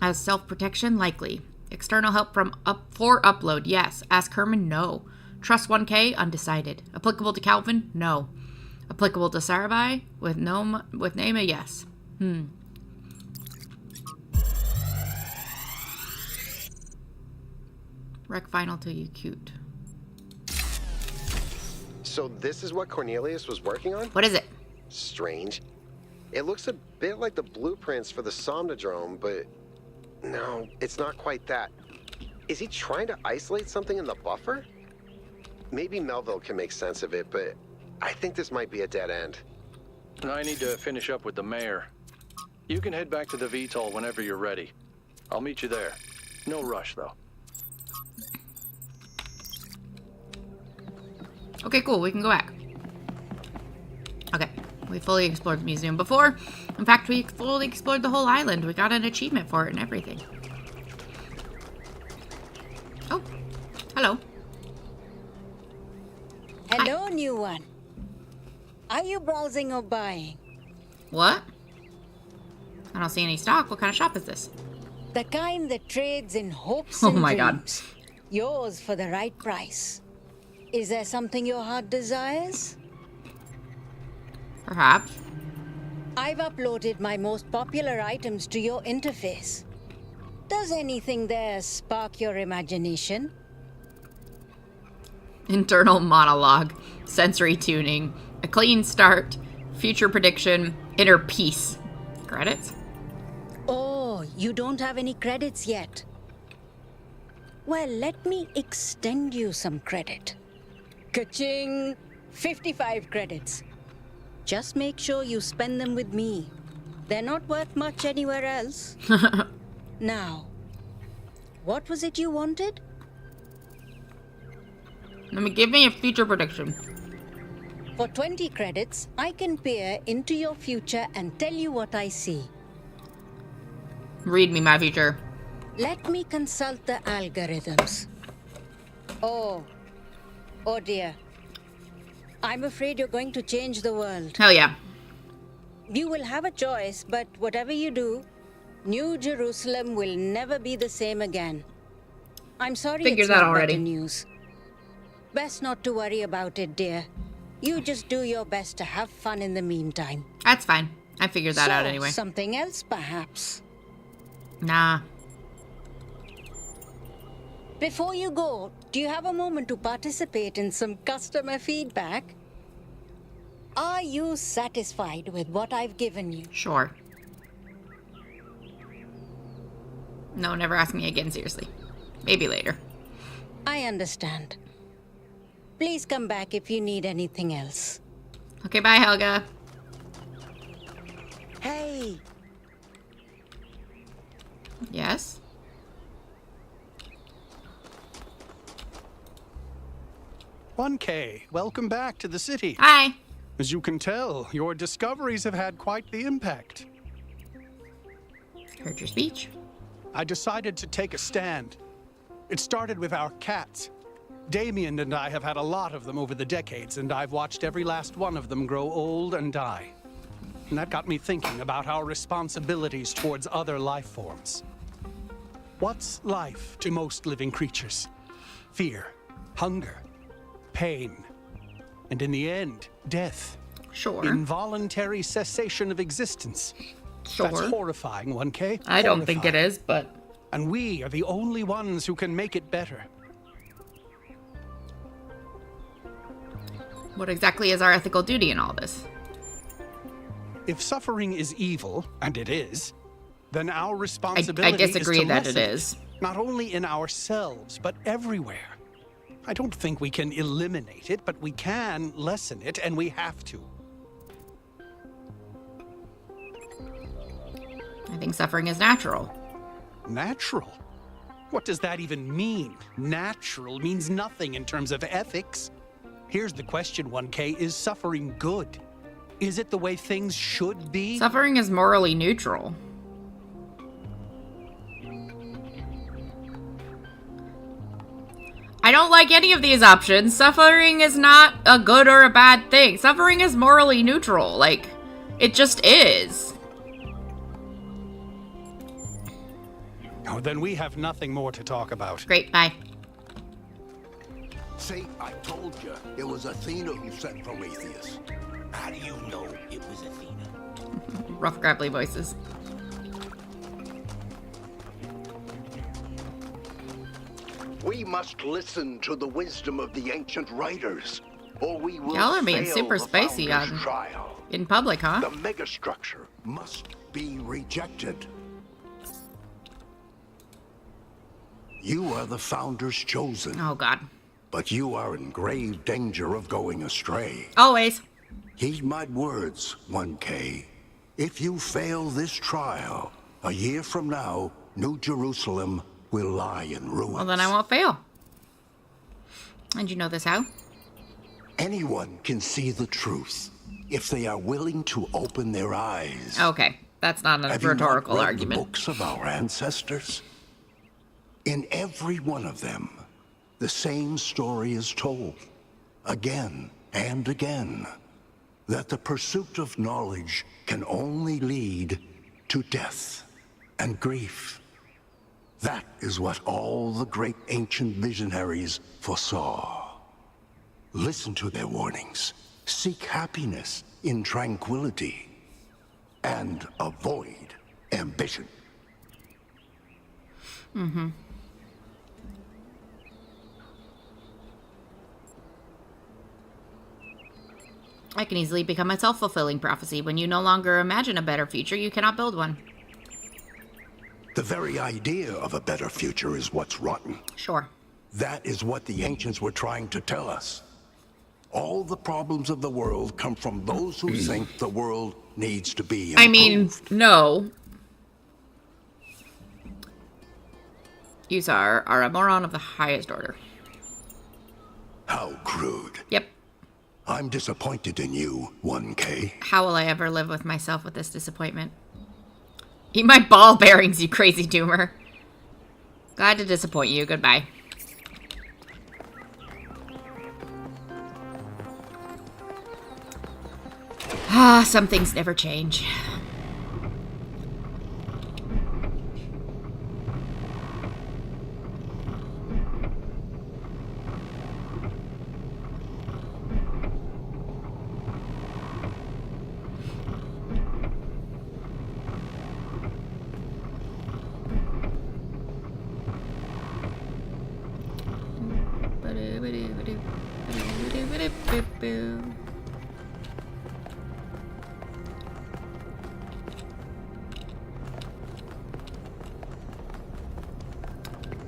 [SPEAKER 2] as self-protection? Likely. External help for upload? Yes. Ask Herman? No. Trust 1K? Undecided. Applicable to Calvin? No. Applicable to Disarray? With name a yes. Rec final till you cute.
[SPEAKER 9] So this is what Cornelius was working on?
[SPEAKER 2] What is it?
[SPEAKER 9] Strange. It looks a bit like the blueprints for the Somnodrome, but no, it's not quite that. Is he trying to isolate something in the buffer? Maybe Melville can make sense of it, but I think this might be a dead end.
[SPEAKER 10] I need to finish up with the mayor. You can head back to the VTOL whenever you're ready. I'll meet you there. No rush, though.
[SPEAKER 2] Okay, cool. We can go back. Okay. We fully explored the museum before. In fact, we fully explored the whole island. We got an achievement for it and everything. Oh. Hello.
[SPEAKER 11] Hello, new one. Are you browsing or buying?
[SPEAKER 2] What? I don't see any stock. What kind of shop is this?
[SPEAKER 11] The kind that trades in hopes
[SPEAKER 2] Oh
[SPEAKER 11] and
[SPEAKER 2] my God.
[SPEAKER 11] dreams. Yours for the right price. Is there something your heart desires?
[SPEAKER 2] Perhaps.
[SPEAKER 11] I've uploaded my most popular items to your interface. Does anything there spark your imagination?
[SPEAKER 2] Internal monologue. Sensory tuning. A clean start. Future prediction. Inner peace. Credits?
[SPEAKER 11] Oh, you don't have any credits yet. Well, let me extend you some credit. Ka-ching! 55 credits. Just make sure you spend them with me. They're not worth much anywhere else. Now, what was it you wanted?
[SPEAKER 2] Give me a future prediction.
[SPEAKER 11] For 20 credits, I can peer into your future and tell you what I see.
[SPEAKER 2] Read me my future.
[SPEAKER 11] Let me consult the algorithms. Oh dear. I'm afraid you're going to change the world.
[SPEAKER 2] Hell yeah.
[SPEAKER 11] You will have a choice, but whatever you do, New Jerusalem will never be the same again. I'm sorry
[SPEAKER 2] Figured
[SPEAKER 11] it's
[SPEAKER 2] that
[SPEAKER 11] not
[SPEAKER 2] already.
[SPEAKER 11] better news. Best not to worry about it, dear. You just do your best to have fun in the meantime.
[SPEAKER 2] That's fine. I figured that out anyway.
[SPEAKER 11] Something else, perhaps.
[SPEAKER 2] Nah.
[SPEAKER 11] Before you go, do you have a moment to participate in some customer feedback? Are you satisfied with what I've given you?
[SPEAKER 2] Sure. No, never ask me again, seriously. Maybe later.
[SPEAKER 11] I understand. Please come back if you need anything else.
[SPEAKER 2] Okay, bye, Helga.
[SPEAKER 11] Hey!
[SPEAKER 2] Yes?
[SPEAKER 3] "1K, welcome back to the city.
[SPEAKER 2] Hi.
[SPEAKER 3] As you can tell, your discoveries have had quite the impact.
[SPEAKER 2] Heard your speech.
[SPEAKER 3] I decided to take a stand. It started with our cats. Damien and I have had a lot of them over the decades, and I've watched every last one of them grow old and die. And that got me thinking about our responsibilities towards other life forms. What's life to most living creatures? Fear, hunger, pain, and in the end, death.
[SPEAKER 2] Sure.
[SPEAKER 3] Involuntary cessation of existence.
[SPEAKER 2] Sure.
[SPEAKER 3] That's horrifying, 1K.
[SPEAKER 2] I don't think it
[SPEAKER 3] Horrifying.
[SPEAKER 2] is, but...
[SPEAKER 3] And we are the only ones who can make it better.
[SPEAKER 2] What exactly is our ethical duty in all this?
[SPEAKER 3] If suffering is evil, and it is, then our responsibility
[SPEAKER 2] I disagree
[SPEAKER 3] is to
[SPEAKER 2] that it
[SPEAKER 3] lessen
[SPEAKER 2] is.
[SPEAKER 3] Not only in ourselves, but everywhere. I don't think we can eliminate it, but we can lessen it, and we have to.
[SPEAKER 2] I think suffering is natural.
[SPEAKER 3] Natural? What does that even mean? Natural means nothing in terms of ethics. Here's the question, 1K. Is suffering good? Is it the way things should be?
[SPEAKER 2] Suffering is morally neutral. I don't like any of these options. Suffering is not a good or a bad thing. Suffering is morally neutral. Like, it just is.
[SPEAKER 3] Oh, then we have nothing more to talk about.
[SPEAKER 2] Great, bye.
[SPEAKER 12] See, I told you, it was Athena who sent Prometheus. How do you know it was Athena?
[SPEAKER 2] Rough, grapply voices.
[SPEAKER 12] We must listen to the wisdom of the ancient writers, or we will
[SPEAKER 2] Y'all are being
[SPEAKER 12] fail
[SPEAKER 2] super
[SPEAKER 12] the
[SPEAKER 2] spicy
[SPEAKER 12] Founder's
[SPEAKER 2] on
[SPEAKER 12] trial.
[SPEAKER 2] in public, huh?
[SPEAKER 12] The megastructure must be rejected. You are the Founder's chosen.
[SPEAKER 2] Oh, God.
[SPEAKER 12] But you are in grave danger of going astray.
[SPEAKER 2] Always.
[SPEAKER 12] Heed my words, 1K. If you fail this trial, a year from now, New Jerusalem will lie in ruins.
[SPEAKER 2] Well, then I won't fail. And you know this how?
[SPEAKER 12] Anyone can see the truth if they are willing to open their eyes.
[SPEAKER 2] Okay, that's not a
[SPEAKER 12] Have
[SPEAKER 2] rhetorical
[SPEAKER 12] you not read
[SPEAKER 2] argument.
[SPEAKER 12] The books of our ancestors? In every one of them, the same story is told, again and again, that the pursuit of knowledge can only lead to death and grief. That is what all the great ancient visionaries foresaw. Listen to their warnings. Seek happiness in tranquility. And avoid ambition.
[SPEAKER 2] Mm-hmm. I can easily become a self-fulfilling prophecy. When you no longer imagine a better future, you cannot build one.
[SPEAKER 12] The very idea of a better future is what's rotten.
[SPEAKER 2] Sure.
[SPEAKER 12] That is what the ancients were trying to tell us. All the problems of the world come from those who think the world needs to be improved.
[SPEAKER 2] I mean, no. You, sir, are a moron of the highest order.
[SPEAKER 12] How crude.
[SPEAKER 2] Yep.
[SPEAKER 12] I'm disappointed in you, 1K.
[SPEAKER 2] How will I ever live with myself with this disappointment? Eat my ball bearings, you crazy doomer. Glad to disappoint you. Goodbye. Ah, some things never change.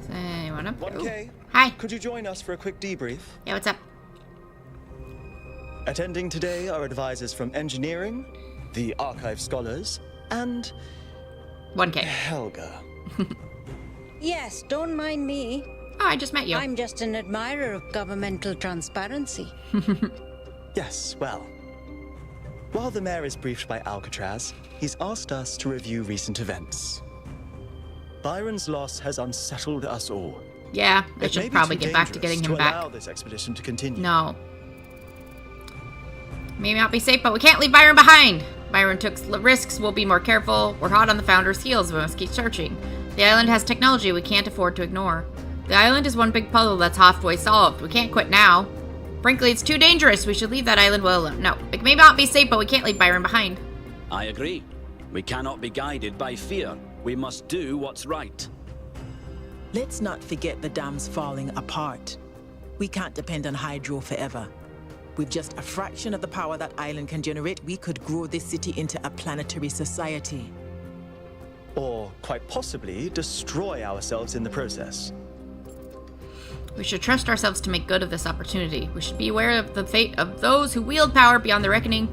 [SPEAKER 2] Anyone up?
[SPEAKER 13] 1K?
[SPEAKER 2] Hi.
[SPEAKER 13] Could you join us for a quick debrief?
[SPEAKER 2] Yeah, what's up?
[SPEAKER 13] Attending today are advisors from engineering, the archive scholars, and
[SPEAKER 2] 1K.
[SPEAKER 13] Helga.
[SPEAKER 11] Yes, don't mind me.
[SPEAKER 2] Oh, I just met you.
[SPEAKER 11] I'm just an admirer of governmental transparency.
[SPEAKER 13] Yes, well. While the mayor is briefed by Alcatraz, he's asked us to review recent events. Byron's loss has unsettled us all.
[SPEAKER 2] Yeah, I
[SPEAKER 13] It may
[SPEAKER 2] should
[SPEAKER 13] be
[SPEAKER 2] probably
[SPEAKER 13] too
[SPEAKER 2] get back to
[SPEAKER 13] dangerous
[SPEAKER 2] getting him back.
[SPEAKER 13] allow this expedition to continue.
[SPEAKER 2] No. May not be safe, but we can't leave Byron behind. Byron took risks, we'll be more careful. We're hot on the Founder's heels, we must keep searching. The island has technology we can't afford to ignore. The island is one big puzzle that's halfway solved. We can't quit now. Frankly, it's too dangerous. We should leave that island well alone. No, it may not be safe, but we can't leave Byron behind.
[SPEAKER 14] I agree. We cannot be guided by fear. We must do what's right.
[SPEAKER 15] Let's not forget the dam's falling apart. We can't depend on hydro forever. With just a fraction of the power that island can generate, we could grow this city into a planetary society.
[SPEAKER 13] Or, quite possibly, destroy ourselves in the process.
[SPEAKER 2] We should trust ourselves to make good of this opportunity. We should be aware of the fate of those who wield power beyond the reckoning.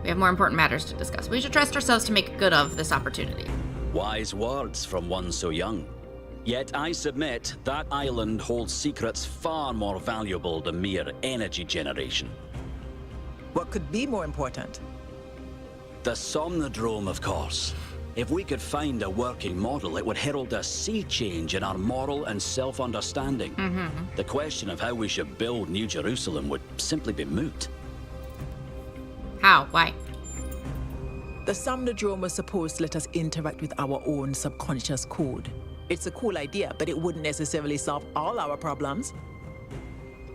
[SPEAKER 2] We have more important matters to discuss. We should trust ourselves to make good of this opportunity.
[SPEAKER 14] Wise words from one so young. Yet I submit that island holds secrets far more valuable than mere energy generation.
[SPEAKER 15] What could be more important?
[SPEAKER 14] The Somnodrome, of course. If we could find a working model, it would herald a sea change in our moral and self-understanding. The question of how we should build New Jerusalem would simply be moot.
[SPEAKER 2] How? Why?
[SPEAKER 15] The Somnodrome was supposed to let us interact with our own subconscious code. It's a cool idea, but it wouldn't necessarily solve all our problems.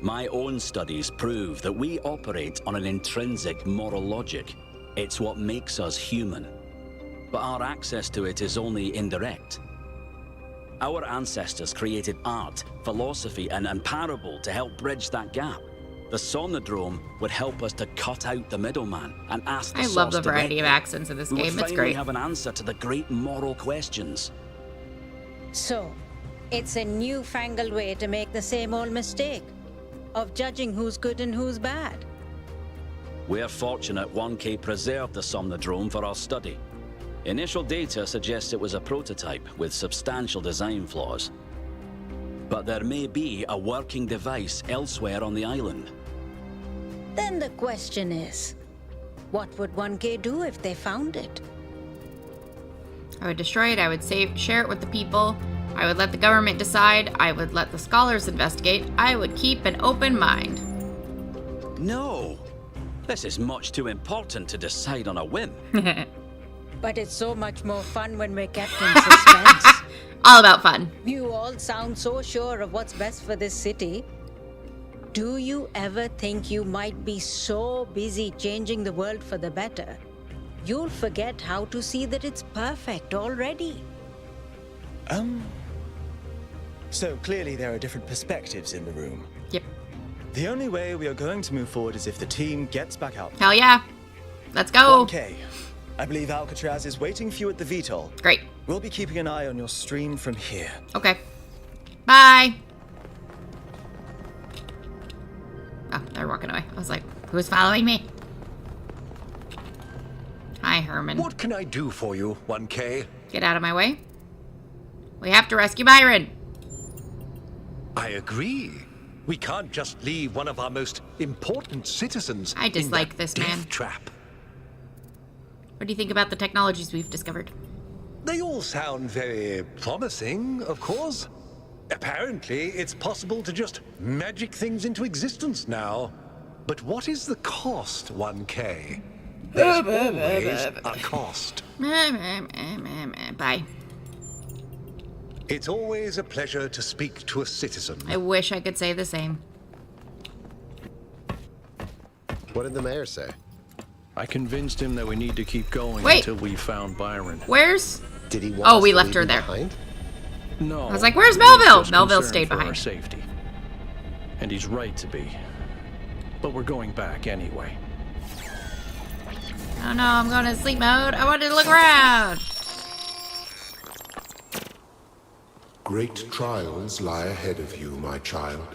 [SPEAKER 14] My own studies prove that we operate on an intrinsic moral logic. It's what makes us human. But our access to it is only indirect. Our ancestors created art, philosophy, and parable to help bridge that gap. The Somnodrome would help us to cut out the middleman and ask the
[SPEAKER 2] I love the
[SPEAKER 14] source
[SPEAKER 2] variety of
[SPEAKER 14] directly.
[SPEAKER 2] accents in this
[SPEAKER 14] We would
[SPEAKER 2] game. It's
[SPEAKER 14] finally
[SPEAKER 2] great.
[SPEAKER 14] have an answer to the great moral questions.
[SPEAKER 11] So, it's a newfangled way to make the same old mistake of judging who's good and who's bad.
[SPEAKER 14] We're fortunate 1K preserved the Somnodrome for our study. Initial data suggests it was a prototype with substantial design flaws. But there may be a working device elsewhere on the island.
[SPEAKER 11] Then the question is, what would 1K do if they found it?
[SPEAKER 2] I would destroy it. I would share it with the people. I would let the government decide. I would let the scholars investigate. I would keep an open mind.
[SPEAKER 14] No! This is much too important to decide on a whim.
[SPEAKER 11] But it's so much more fun when we're kept in suspense.
[SPEAKER 2] All about fun.
[SPEAKER 11] You all sound so sure of what's best for this city. Do you ever think you might be so busy changing the world for the better, you'll forget how to see that it's perfect already?
[SPEAKER 13] So clearly there are different perspectives in the room.
[SPEAKER 2] Yep.
[SPEAKER 13] The only way we are going to move forward is if the team gets back out.
[SPEAKER 2] Hell yeah. Let's go.
[SPEAKER 13] Okay. I believe Alcatraz is waiting for you at the VTOL.
[SPEAKER 2] Great.
[SPEAKER 13] We'll be keeping an eye on your stream from here.
[SPEAKER 2] Okay. Bye. Oh, they're walking away. I was like, who's following me? Hi, Herman.
[SPEAKER 12] What can I do for you, 1K?
[SPEAKER 2] Get out of my way. We have to rescue Byron.
[SPEAKER 12] I agree. We can't just leave one of our most important citizens
[SPEAKER 2] I dislike
[SPEAKER 12] in that
[SPEAKER 2] this man.
[SPEAKER 12] death trap.
[SPEAKER 2] What do you think about the technologies we've discovered?
[SPEAKER 12] They all sound very promising, of course. Apparently, it's possible to just magic things into existence now. But what is the cost, 1K? There's always a cost.
[SPEAKER 2] Bye.
[SPEAKER 12] It's always a pleasure to speak to a citizen.
[SPEAKER 2] I wish I could say the same.
[SPEAKER 9] What did the mayor say?
[SPEAKER 10] I convinced him that we need to keep going
[SPEAKER 2] Wait.
[SPEAKER 10] until we found Byron.
[SPEAKER 2] Where's...
[SPEAKER 9] Did he want
[SPEAKER 2] Oh,
[SPEAKER 9] us
[SPEAKER 2] we
[SPEAKER 9] to
[SPEAKER 2] left
[SPEAKER 9] leave
[SPEAKER 2] her
[SPEAKER 9] him
[SPEAKER 2] there.
[SPEAKER 9] behind?
[SPEAKER 10] No.
[SPEAKER 2] I was like, where's
[SPEAKER 10] he's
[SPEAKER 2] Melville?
[SPEAKER 10] just
[SPEAKER 2] Melville
[SPEAKER 10] concerned
[SPEAKER 2] stayed
[SPEAKER 10] for our
[SPEAKER 2] behind.
[SPEAKER 10] safety. And he's right to be. But we're going back anyway.
[SPEAKER 2] Oh no, I'm going to sleep mode. I wanted to look around.
[SPEAKER 16] Great trials lie ahead of you, my child.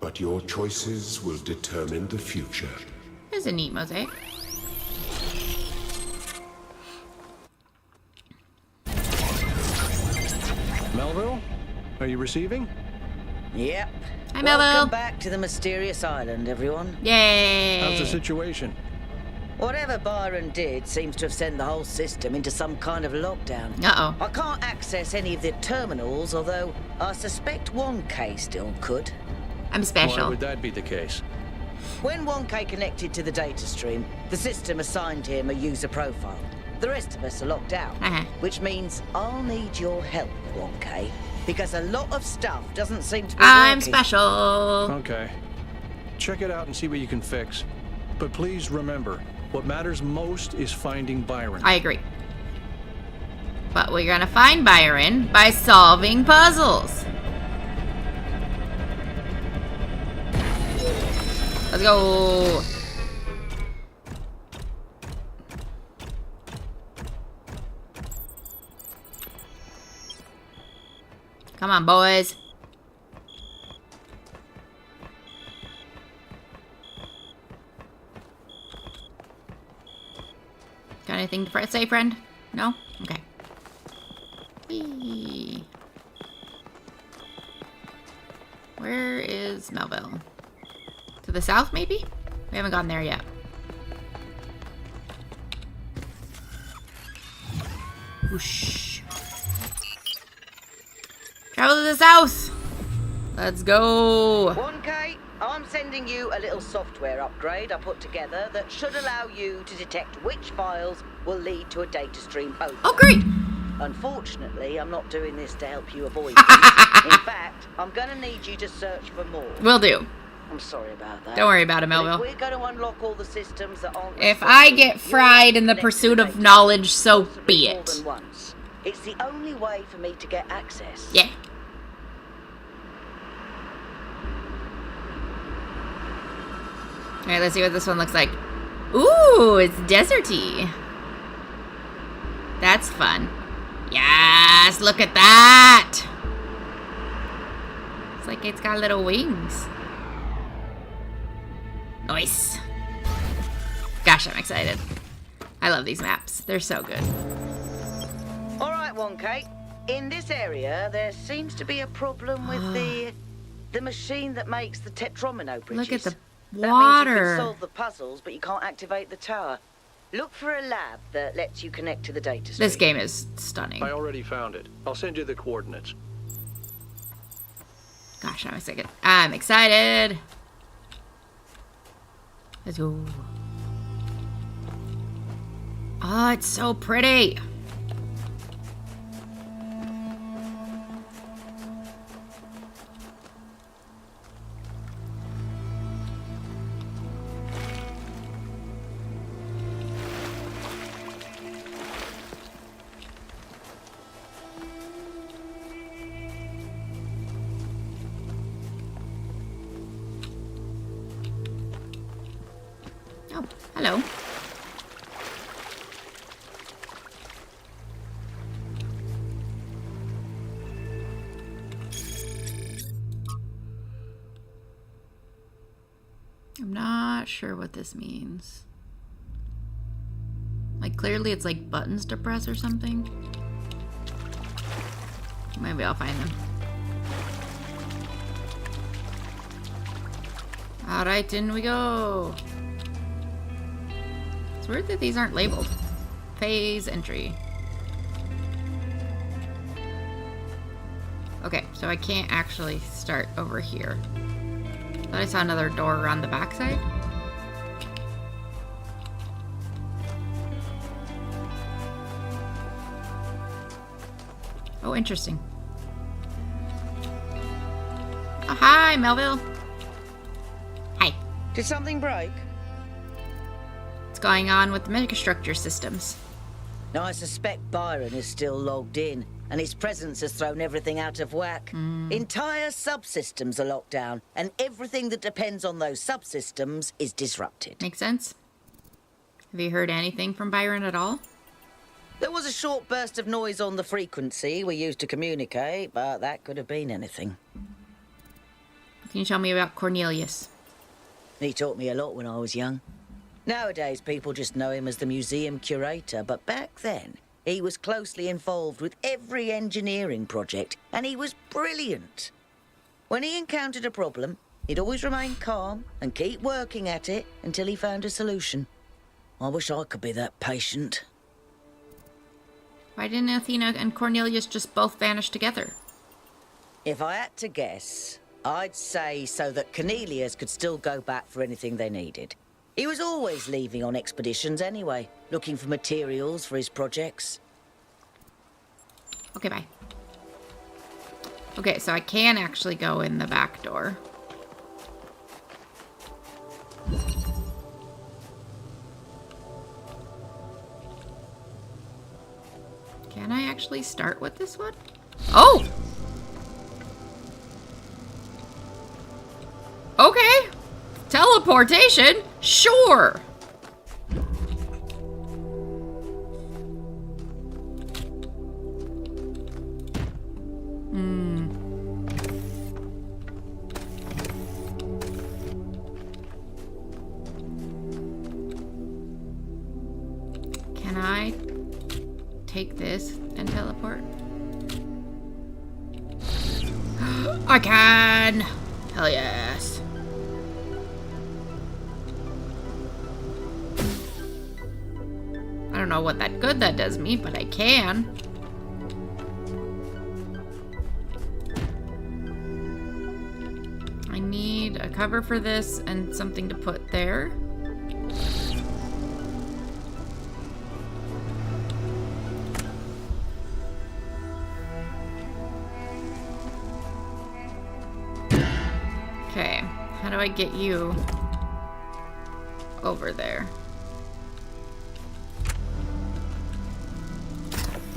[SPEAKER 16] But your choices will determine the future.
[SPEAKER 2] Here's a neat mosaic.
[SPEAKER 10] Melville? Are you receiving?
[SPEAKER 17] Yep.
[SPEAKER 2] Hi,
[SPEAKER 17] Welcome
[SPEAKER 2] Melville.
[SPEAKER 17] back to the mysterious island, everyone.
[SPEAKER 2] Yay.
[SPEAKER 10] How's the situation?
[SPEAKER 17] Whatever Byron did seems to have sent the whole system into some kind of lockdown.
[SPEAKER 2] Uh-oh.
[SPEAKER 17] I can't access any of the terminals, although I suspect 1K still could.
[SPEAKER 2] I'm special.
[SPEAKER 10] Why would that be the case?
[SPEAKER 17] When 1K connected to the data stream, the system assigned him a user profile. The rest of us are locked out, which means I'll need your help, 1K, because a lot of stuff doesn't seem to be
[SPEAKER 2] I'm
[SPEAKER 17] working.
[SPEAKER 2] special.
[SPEAKER 10] Okay. Check it out and see what you can fix. But please remember, what matters most is finding Byron.
[SPEAKER 2] I agree. But we're gonna find Byron by solving puzzles. Let's go. Come on, boys. Got anything to say, friend? No? Okay. Eee. Where is Melville? To the south, maybe? We haven't gotten there yet. Whoosh. Travel to the south! Let's go!
[SPEAKER 17] 1K, I'm sending you a little software upgrade I put together that should allow you to detect which files will lead to a data stream open.
[SPEAKER 2] Oh, great!
[SPEAKER 17] Unfortunately, I'm not doing this to help you avoid it. In fact, I'm gonna need you to search for more.
[SPEAKER 2] Will do.
[SPEAKER 17] I'm sorry about that.
[SPEAKER 2] Don't worry about it, Melville.
[SPEAKER 17] We're going to unlock all the systems that aren't
[SPEAKER 2] If I get fried in the pursuit of knowledge, so be
[SPEAKER 17] more
[SPEAKER 2] it.
[SPEAKER 17] than once. It's the only way for me to get access.
[SPEAKER 2] Yeah. Alright, let's see what this one looks like. Ooh, it's deserty. That's fun. Yes, look at that! It's like it's got little wings. Nice. Gosh, I'm excited. I love these maps. They're so good.
[SPEAKER 17] Alright, 1K. In this area, there seems to be a problem with the machine that makes the tetromino bridges.
[SPEAKER 2] Look at the
[SPEAKER 17] That means you
[SPEAKER 2] water.
[SPEAKER 17] can solve the puzzles, but you can't activate the tower. Look for a lab that lets you connect to the data stream.
[SPEAKER 2] This game is stunning.
[SPEAKER 10] I already found it. I'll send you the coordinates.
[SPEAKER 2] Gosh, I'm excited. I'm excited. Let's go. Oh, it's so pretty. Oh, hello. I'm not sure what this means. Like, clearly it's like buttons to press or something. Maybe I'll find them. Alright, in we go. It's weird that these aren't labeled. Phase entry. Okay, so I can't actually start over here. Thought I saw another door around the backside. Oh, interesting. Oh, hi, Melville. Hi.
[SPEAKER 17] Did something break?
[SPEAKER 2] What's going on with the megastructure systems?
[SPEAKER 17] Now, I suspect Byron is still logged in, and his presence has thrown everything out of whack. Entire subsystems are locked down, and everything that depends on those subsystems is disrupted.
[SPEAKER 2] Makes sense. Have you heard anything from Byron at all?
[SPEAKER 17] There was a short burst of noise on the frequency we used to communicate, but that could have been anything.
[SPEAKER 2] Can you tell me about Cornelius?
[SPEAKER 17] He taught me a lot when I was young. Nowadays, people just know him as the museum curator, but back then, he was closely involved with every engineering project, and he was brilliant. When he encountered a problem, he'd always remain calm and keep working at it until he found a solution. I wish I could be that patient.
[SPEAKER 2] Why didn't Athena and Cornelius just both vanish together?
[SPEAKER 17] If I had to guess, I'd say so that Cornelius could still go back for anything they needed. He was always leaving on expeditions anyway, looking for materials for his projects.
[SPEAKER 2] Okay, bye. Okay, so I can actually go in the back door. Can I actually start with this one? Oh! Okay. Teleportation? Sure. take this and teleport? I can! Hell yes. I don't know what that good that does me, but I can. I need a cover for this and something to put there. Okay, how do I get you over there?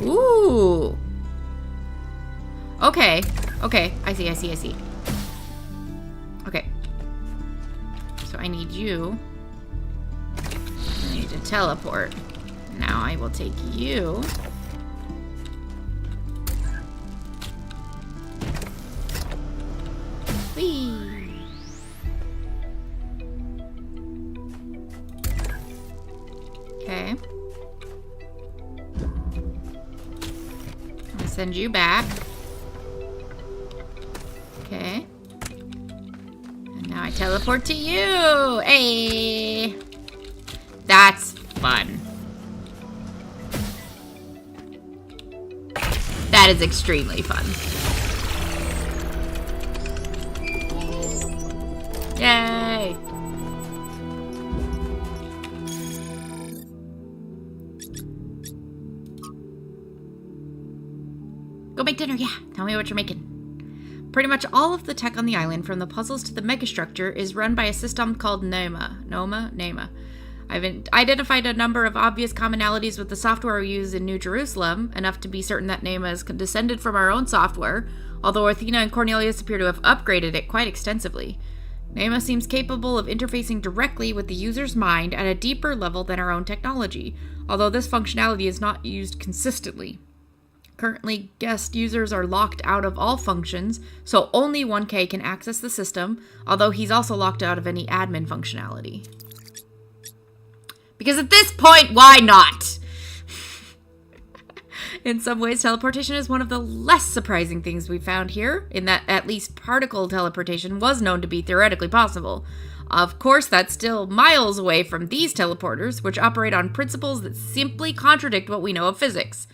[SPEAKER 2] Ooh. Okay. Okay. I see. Okay. So I need you. I need to teleport. Now I will take you. Whee! Okay. I'll send you back. Okay. And now I teleport to you! Hey! That's fun. That is extremely fun. Yay! Go make dinner, yeah. Tell me what you're making. Pretty much all of the tech on the island, from the puzzles to the megastructure, is run by a system called NEMA. I've identified a number of obvious commonalities with the software we use in New Jerusalem, enough to be certain that NEMA is descended from our own software, although Athena and Cornelius appear to have upgraded it quite extensively. NEMA seems capable of interfacing directly with the user's mind at a deeper level than our own technology, although this functionality is not used consistently. Currently, guest users are locked out of all functions, so only 1K can access the system, although he's also locked out of any admin functionality. Because at this point, why not? In some ways, teleportation is one of the less surprising things we found here, in that at least particle teleportation was known to be theoretically possible. Of course, that's still miles away from these teleporters, which operate on principles that simply contradict what we know of physics.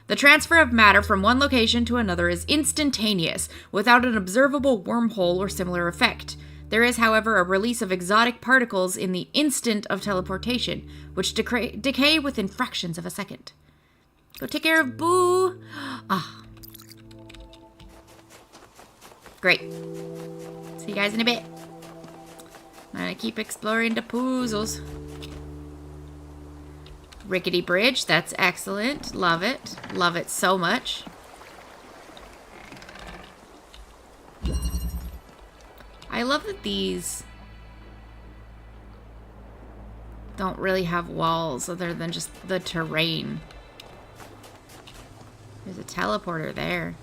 [SPEAKER 2] The transfer of matter from one location to another is instantaneous, without an observable wormhole or similar effect. There is, however, a release of exotic particles in the instant of teleportation, which decay within fractions of a second. Go take care of Boo! Ah. Great. See you guys in a bit. I'm gonna keep exploring the puzzles. Rickety bridge, that's excellent. Love it. Love it so much. I love that these don't really have walls other than just the terrain. There's a teleporter there.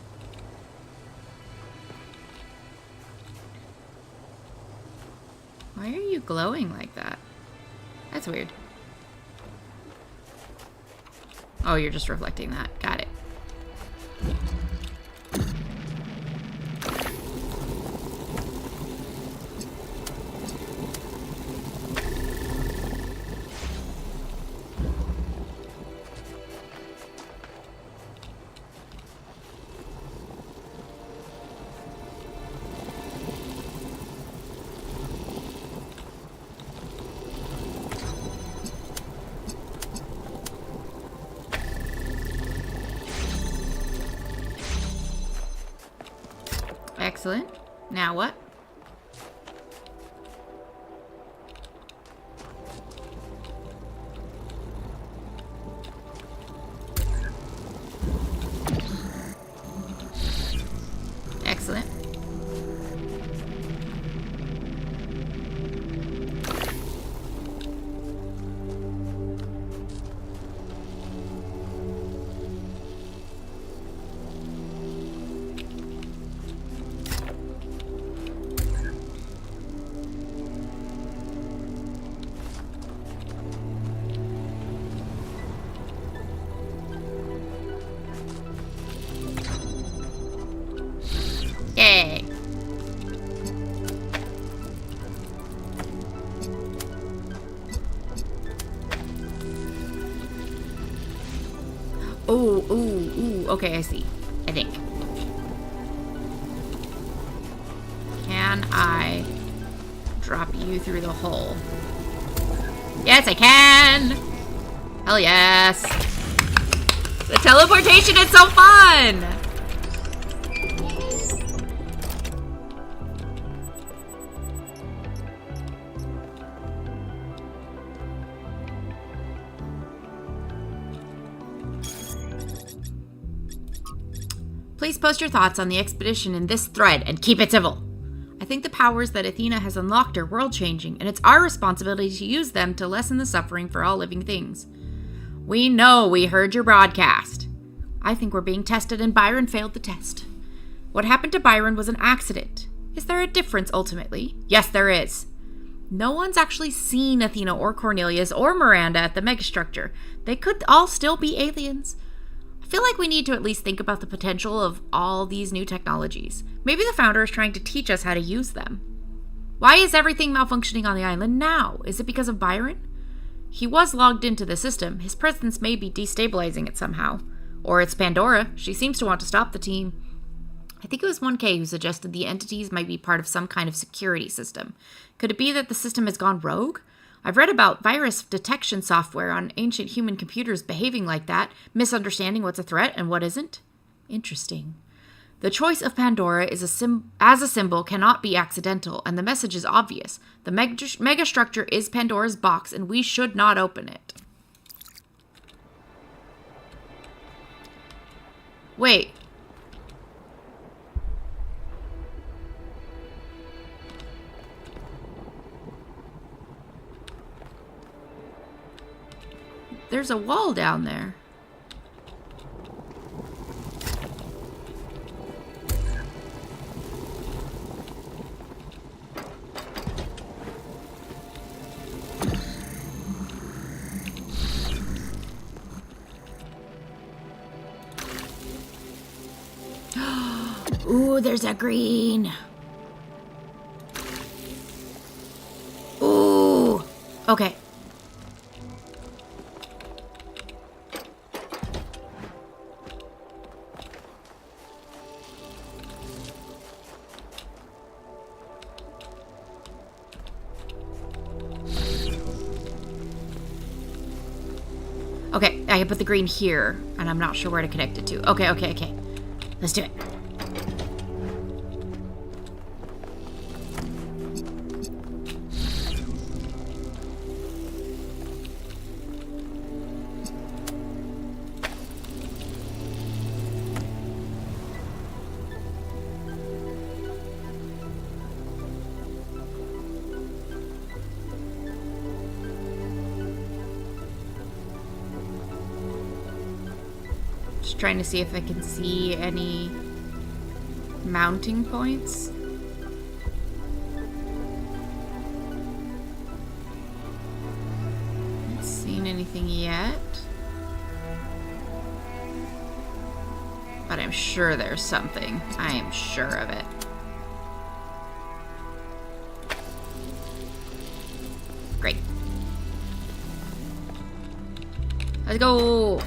[SPEAKER 2] Why are you glowing like that? That's weird. Oh, you're just reflecting that. Got it. Excellent. Now what? Excellent. Ooh. Okay, I see. I think. Can I drop you through the hole? Yes, I can! Hell yes! The teleportation is so fun! Please post your thoughts on the expedition in this thread and keep it civil. I think the powers that Athena has unlocked are world-changing, and it's our responsibility to use them to lessen the suffering for all living things. We know we heard your broadcast. I think we're being tested, and Byron failed the test. What happened to Byron was an accident. Is there a difference, ultimately? Yes, there is. No one's actually seen Athena or Cornelius or Miranda at the megastructure. They could all still be aliens. I feel like we need to at least think about the potential of all these new technologies. Maybe the founder is trying to teach us how to use them. Why is everything malfunctioning on the island now? Is it because of Byron? He was logged into the system. His presence may be destabilizing it somehow. Or it's Pandora. She seems to want to stop the team. I think it was 1K who suggested the entities might be part of some kind of security system. Could it be that the system has gone rogue? I've read about virus detection software on ancient human computers behaving like that, misunderstanding what's a threat and what isn't. Interesting. The choice of Pandora as a symbol cannot be accidental, and the message is obvious. The megastructure is Pandora's box, and we should not open it. Wait. There's a wall down there. Ooh, there's a green. Ooh. Okay. Okay, I can put the green here, and I'm not sure where to connect it to. Okay. Let's do it. Trying to see if I can see any mounting points. Haven't seen anything yet, but I'm sure there's something. I am sure of it. Great. Let's go.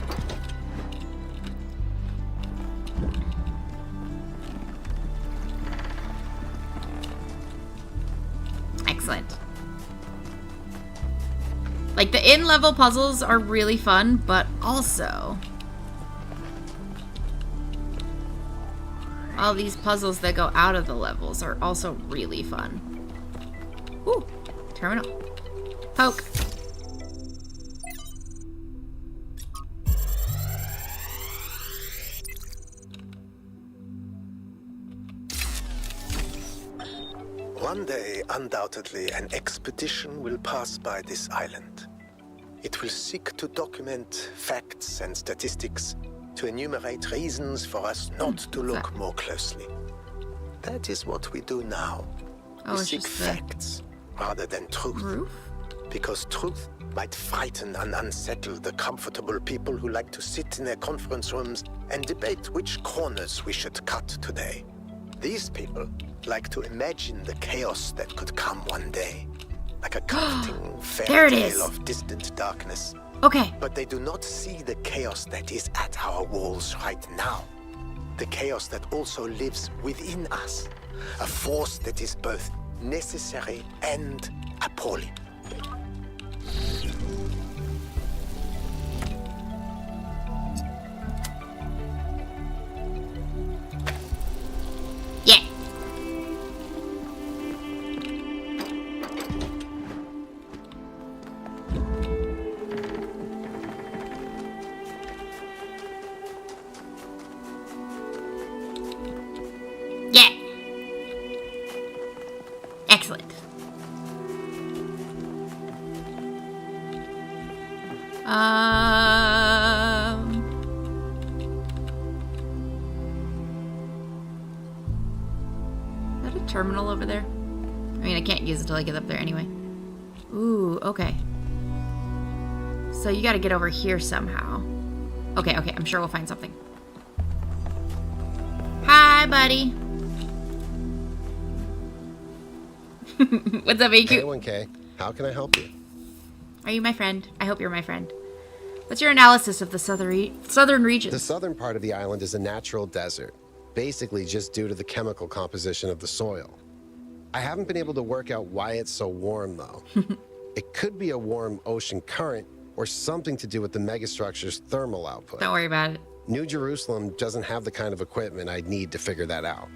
[SPEAKER 2] Excellent. Like, the in-level puzzles are really fun, but also all these puzzles that go out of the levels are also really fun. Ooh, terminal. Poke.
[SPEAKER 16] One day, undoubtedly, an expedition will pass by this island. It will seek to document facts and statistics, to enumerate reasons for us not to look more closely. That is what we do now. We seek facts rather than truth. Because truth might frighten and unsettle the comfortable people who like to sit in their conference rooms and debate which corners we should cut today. These people like to imagine the chaos that could come one day, like a comforting fairy tale of distant darkness
[SPEAKER 2] Okay.
[SPEAKER 16] But they do not see the chaos that is at our walls right now. The chaos that also lives within us. A force that is both necessary and appalling.
[SPEAKER 2] Yeah. Yeah. Excellent. Is that a terminal over there? I mean, I can't use it until I get up there anyway. Ooh, okay. So you gotta get over here somehow. Okay, I'm sure we'll find something. Hi, buddy. What's up, AQ?
[SPEAKER 9] Hey, 1K. How can I help you?
[SPEAKER 2] Are you my friend? I hope you're my friend. What's your analysis of the southern region?
[SPEAKER 9] The southern part of the island is a natural desert, basically just due to the chemical composition of the soil. I haven't been able to work out why it's so warm, though. It could be a warm ocean current or something to do with the megastructure's thermal output.
[SPEAKER 2] Don't worry about it.
[SPEAKER 9] New Jerusalem doesn't have the kind of equipment I'd need to figure that out.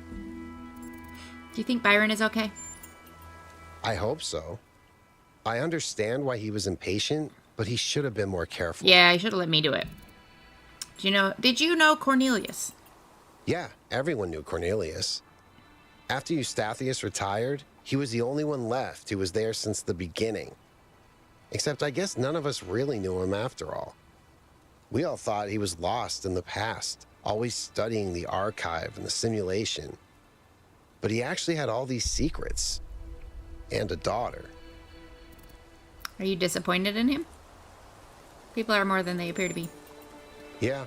[SPEAKER 2] Do you think Byron is okay?
[SPEAKER 9] I hope so. I understand why he was impatient, but he should have been more careful.
[SPEAKER 2] Yeah, he should have let me do it. Did you know Cornelius?
[SPEAKER 9] Yeah, everyone knew Cornelius. After Eustathius retired, he was the only one left who was there since the beginning. Except I guess none of us really knew him after all. We all thought he was lost in the past, always studying the archive and the simulation. But he actually had all these secrets. And a daughter.
[SPEAKER 2] Are you disappointed in him? People are more than they appear to be.
[SPEAKER 9] Yeah.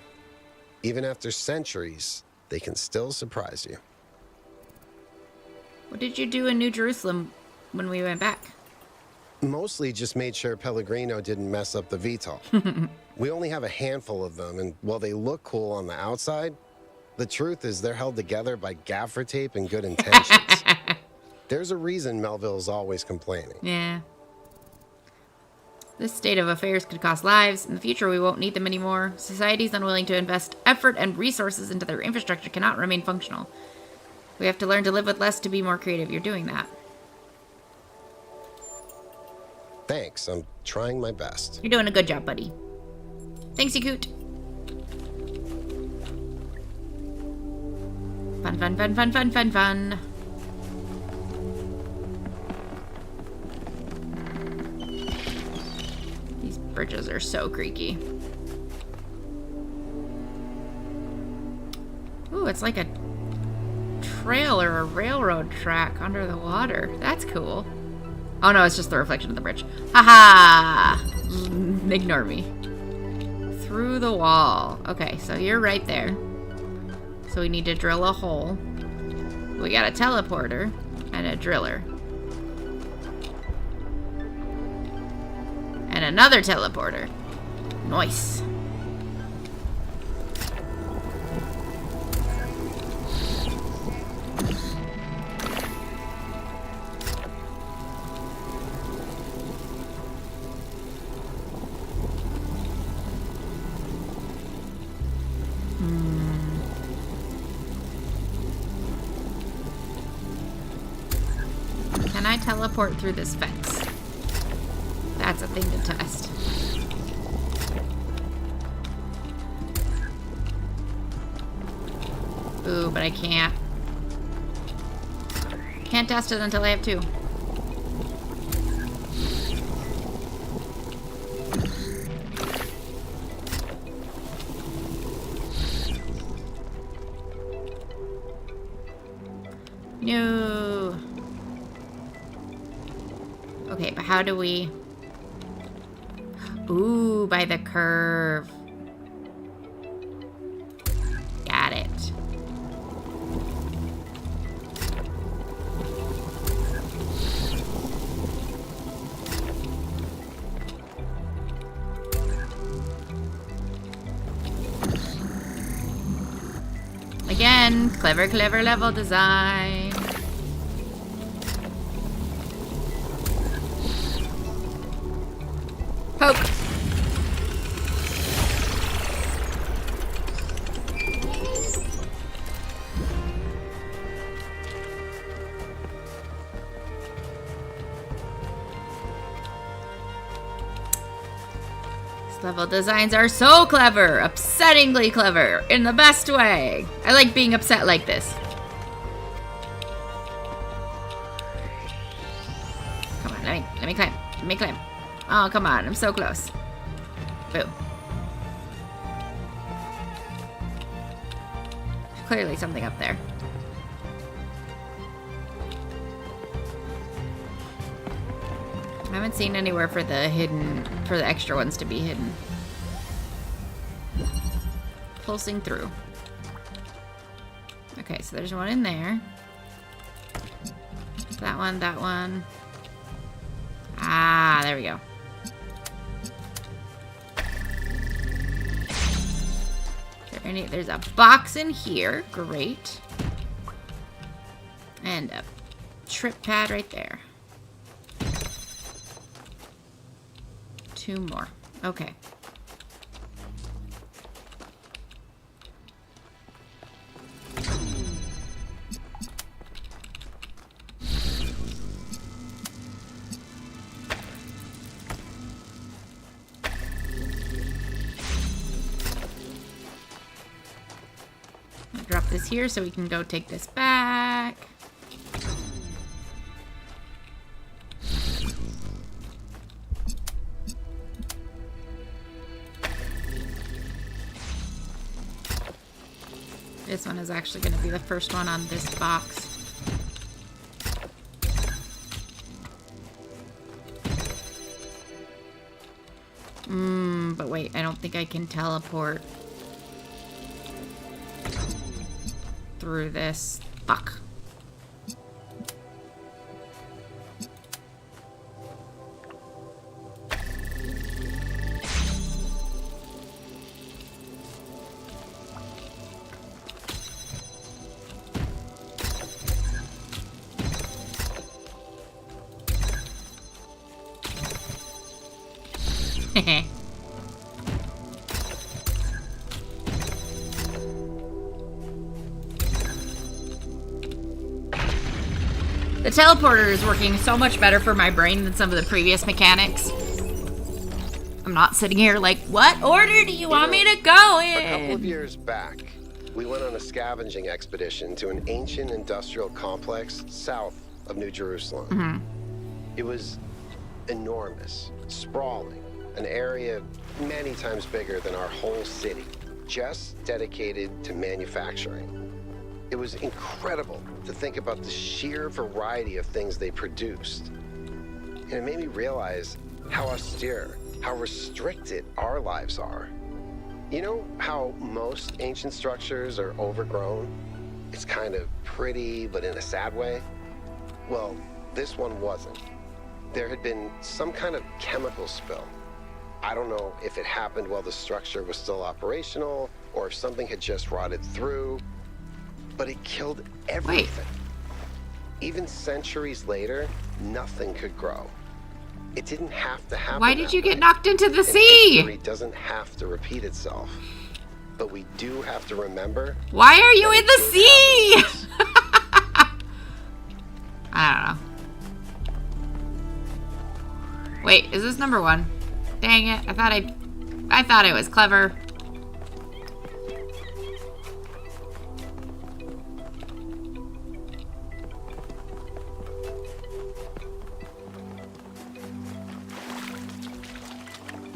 [SPEAKER 9] Even after centuries, they can still surprise you.
[SPEAKER 2] What did you do in New Jerusalem when we went back?
[SPEAKER 9] Mostly just made sure Pellegrino didn't mess up the VTOL. We only have a handful of them, and while they look cool on the outside, the truth is they're held together by gaffer tape and good intentions. There's a reason Melville's always complaining.
[SPEAKER 2] Yeah. This state of affairs could cost lives. In the future, we won't need them anymore. Societies unwilling to invest effort and resources into their infrastructure cannot remain functional. We have to learn to live with less to be more creative. You're doing that.
[SPEAKER 9] Thanks. I'm trying my best.
[SPEAKER 2] You're doing a good job, buddy. Thanks, Yakut. Fun, fun, fun, fun, fun, fun, fun. These bridges are so creaky. Ooh, it's like a trail or a railroad track under the water. That's cool. Oh no, it's just the reflection of the bridge. Haha! Ignore me. Through the wall. Okay, so you're right there. So we need to drill a hole. We got a teleporter and a driller. And another teleporter. Nice. Can I teleport through this fence? That's a thing to test. Ooh, but I can't. Can't test it until I have two. No. Okay, but how do we... Ooh, by the curve. Got it. again. Clever, clever level design. Poke. Level designs are so clever, upsettingly clever, in the best way. I like being upset like this. Come on, let me climb. Let me climb. Oh, come on, I'm so close. Boo. Clearly something up there. I haven't seen anywhere for the extra ones to be hidden. Pulsing through. Okay, so there's one in there. That one, that one. Ah, there we go. There's a box in here. Great. And a trip pad right there. 2 more. Okay. I'll drop this here so we can go take this back. This one is actually going to be the first one on this box. But wait, I don't think I can teleport through this. Fuck. The teleporter is working so much better for my brain than some of the previous mechanics. I'm not sitting here like, what order do you want me to go in?
[SPEAKER 9] A couple of years back, we went on a scavenging expedition to an ancient industrial complex south of New Jerusalem.
[SPEAKER 2] Mm-hmm.
[SPEAKER 9] It was enormous, sprawling, an area many times bigger than our whole city, just dedicated to manufacturing. It was incredible to think about the sheer variety of things they produced. And it made me realize how austere, how restricted our lives are. You know how most ancient structures are overgrown? It's kind of pretty, but in a sad way. Well, this one wasn't. There had been some kind of chemical spill. I don't know if it happened while the structure was still operational, or if something had just rotted through, but it killed everything. Wait. Even centuries later, nothing could grow. It didn't have to happen.
[SPEAKER 2] Why did you get knocked into the sea?
[SPEAKER 9] History doesn't have to repeat itself. But we do have to remember.
[SPEAKER 2] Why are you in the sea? I don't know. Wait, is this number 1? Dang it. I thought it was clever.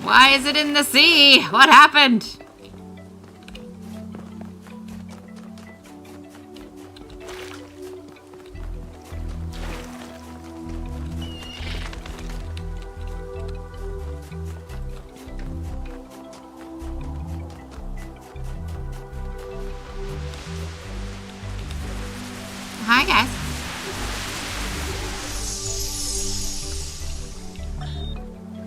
[SPEAKER 2] Why is it in the sea? What happened? Hi, guys.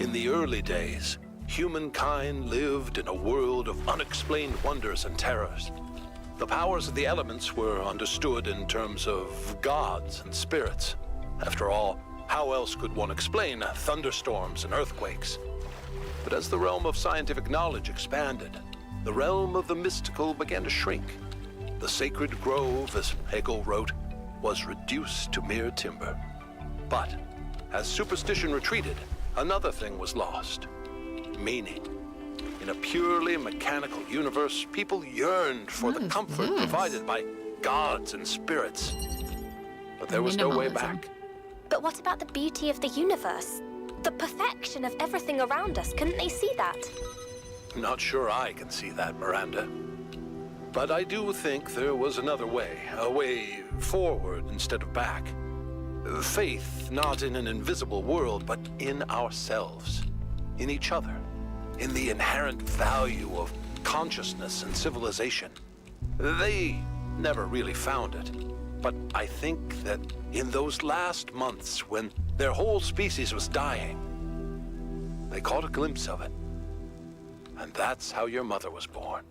[SPEAKER 18] In the early days, humankind lived in a world of unexplained wonders and terrors. The powers of the elements were understood in terms of gods and spirits. After all, how else could one explain thunderstorms and earthquakes? But as the realm of scientific knowledge expanded, the realm of the mystical began to shrink. The sacred grove, as Hegel wrote, was reduced to mere timber. But as superstition retreated, another thing was lost: meaning. In a purely mechanical universe, people yearned for the comfort provided by gods and spirits. But there was no way back.
[SPEAKER 19] But what about the beauty of the universe? The perfection of everything around us. Couldn't they see that?
[SPEAKER 18] Not sure I can see that, Miranda. But I do think there was another way, a way forward instead of back. Faith not in an invisible world, but in ourselves, in each other, in the inherent value of consciousness and civilization. They never really found it, but I think that in those last months when their whole species was dying, they caught a glimpse of it. And that's how your mother was born.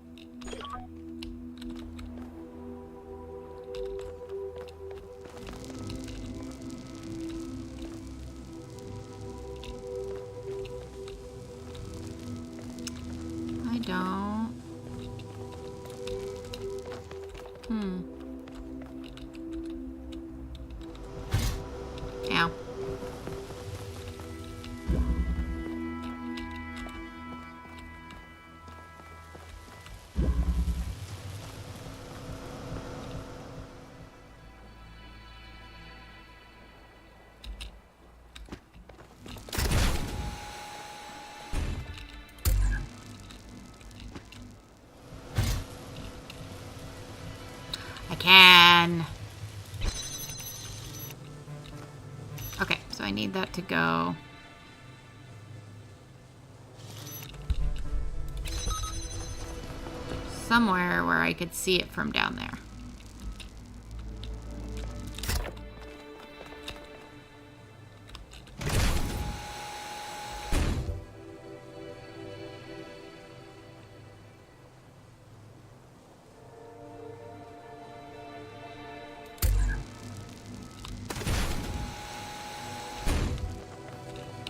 [SPEAKER 2] I don't. Ow. I can. Okay, so I need that to go. Somewhere where I could see it from down there.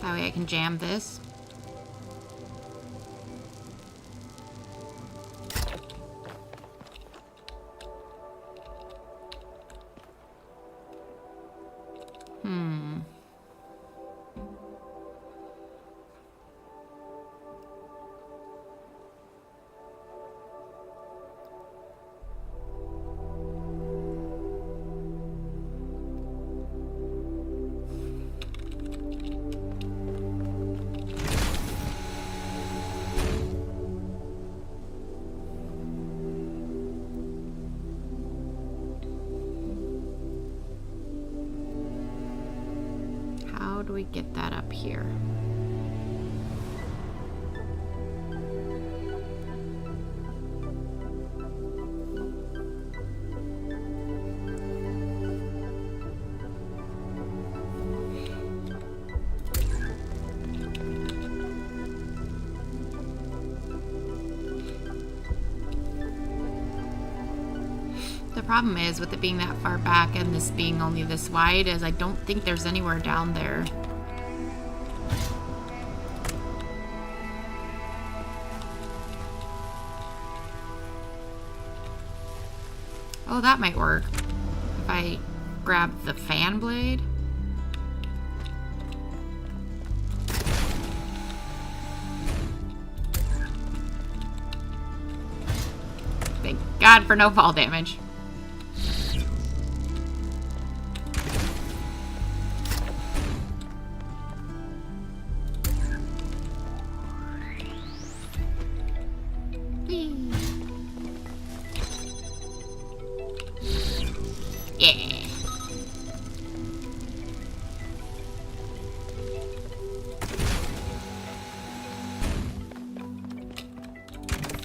[SPEAKER 2] That way I can jam this. How do we get that up here? The problem is, with it being that far back and this being only this wide, is I don't think there's anywhere down there. Oh, that might work. If I grab the fan blade. Thank God for no fall damage.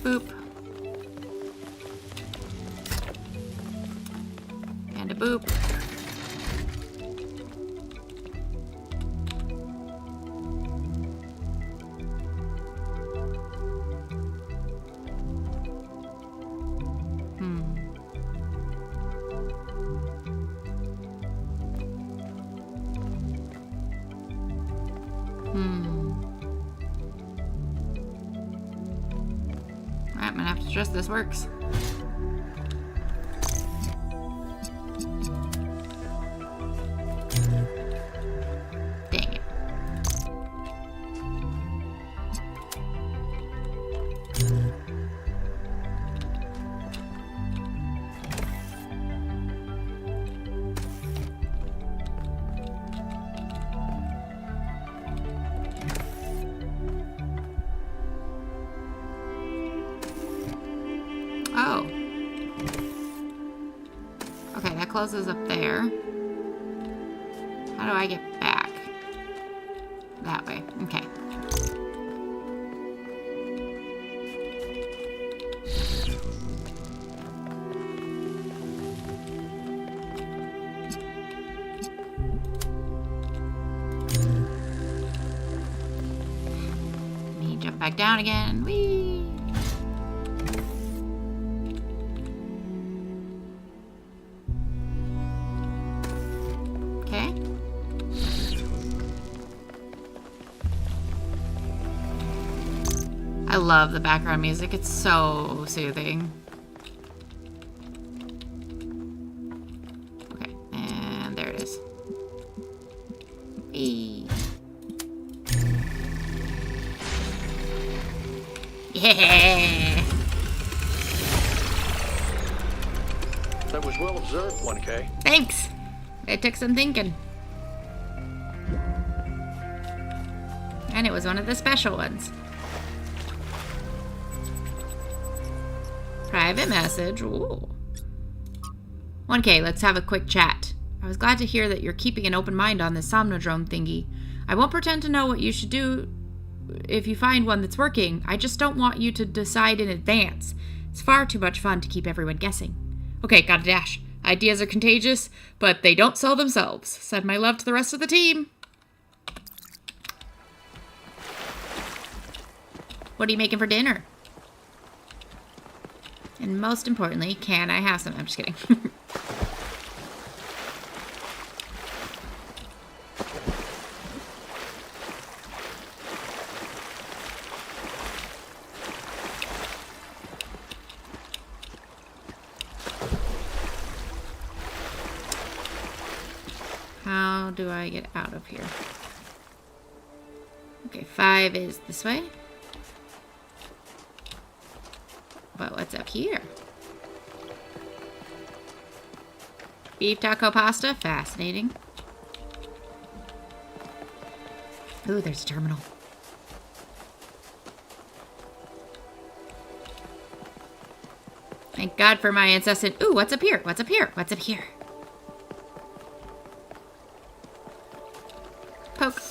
[SPEAKER 2] Boop. And a boop. I'm gonna have to trust this works. Dang it. Oh. Okay, that closes up there. How do I get back? That way. Okay. Let me jump back down again. Whee! Okay. I love the background music. It's so soothing. Okay, and there it is. Whee. Yeah.
[SPEAKER 10] That was well observed, 1K.
[SPEAKER 2] Thanks. It took some thinking. And it was one of the special ones. Private message. Ooh. 1K, let's have a quick chat. I was glad to hear that you're keeping an open mind on this Somnodrome thingy. I won't pretend to know what you should do if you find one that's working. I just don't want you to decide in advance. It's far too much fun to keep everyone guessing. Okay, gotta dash. Ideas are contagious, but they don't sell themselves. Send my love to the rest of the team. What are you making for dinner? And most importantly, can I have some? I'm just kidding. How do I get out of here? Okay, 5 is this way. But what's up here? Beef taco pasta? Fascinating. Ooh, there's a terminal. Thank God for my incessant... Ooh, what's up here? What's up here? What's up here? Poke.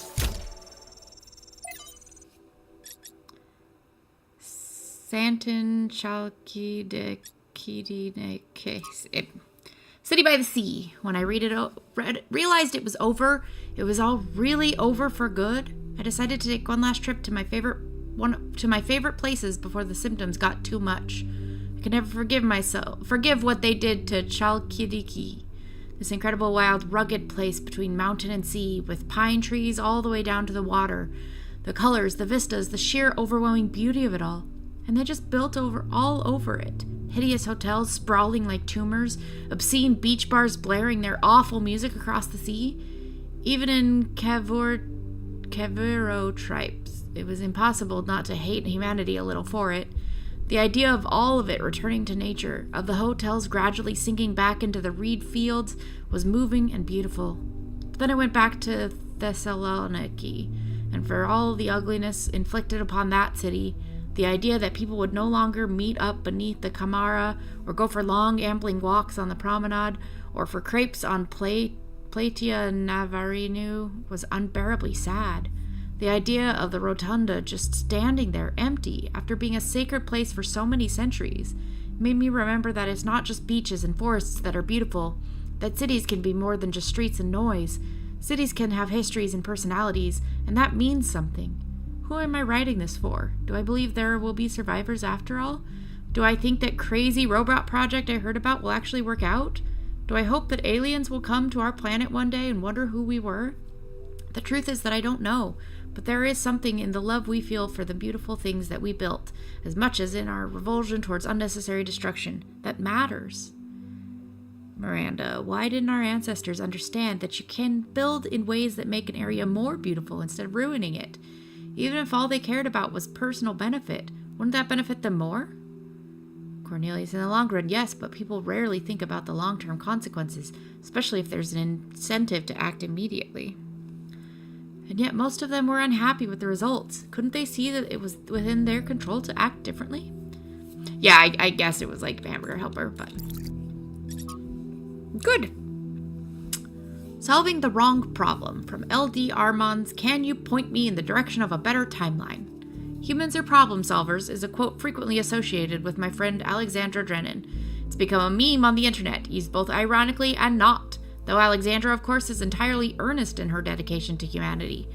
[SPEAKER 2] Santon Chalky de Kidine case. City by the Sea. When I realized it was over, it was all really over for good. I decided to take one last trip to my favorite places before the symptoms got too much. I can never forgive what they did to Chalkidiki. This incredible, wild, rugged place between mountain and sea, with pine trees all the way down to the water. The colors, the vistas, the sheer overwhelming beauty of it all. And they just built all over it. Hideous hotels sprawling like tumors, obscene beach bars blaring their awful music across the sea. Even in Cavero tribes, it was impossible not to hate humanity a little for it. The idea of all of it returning to nature, of the hotels gradually sinking back into the reed fields, was moving and beautiful. But then I went back to Thessaloniki, and for all the ugliness inflicted upon that city, the idea that people would no longer meet up beneath the Camara, or go for long, ambling walks on the promenade, or for crepes on Platia Navarino was unbearably sad. The idea of the rotunda just standing there empty after being a sacred place for so many centuries made me remember that it's not just beaches and forests that are beautiful, that cities can be more than just streets and noise. Cities can have histories and personalities, and that means something. Who am I writing this for? Do I believe there will be survivors after all? Do I think that crazy robot project I heard about will actually work out? Do I hope that aliens will come to our planet one day and wonder who we were? The truth is that I don't know, But there is something in the love we feel for the beautiful things that we built, as much as in our revulsion towards unnecessary destruction, that matters. Miranda, why didn't our ancestors understand that you can build in ways that make an area more beautiful instead of ruining it? Even if all they cared about was personal benefit, wouldn't that benefit them more? Cornelius, in the long run, yes, but people rarely think about the long-term consequences, especially if there's an incentive to act immediately. And yet most of them were unhappy with the results. Couldn't they see that it was within their control to act differently? Yeah, I guess it was like Hamburger Helper, but... Good. Solving the wrong problem. From LD Armand's Can You Point Me in the Direction of a Better Timeline? Humans are problem solvers is a quote frequently associated with my friend Alexandra Drennan. It's become a meme on the internet, used both ironically and not, though Alexandra, of course, is entirely earnest in her dedication to humanity.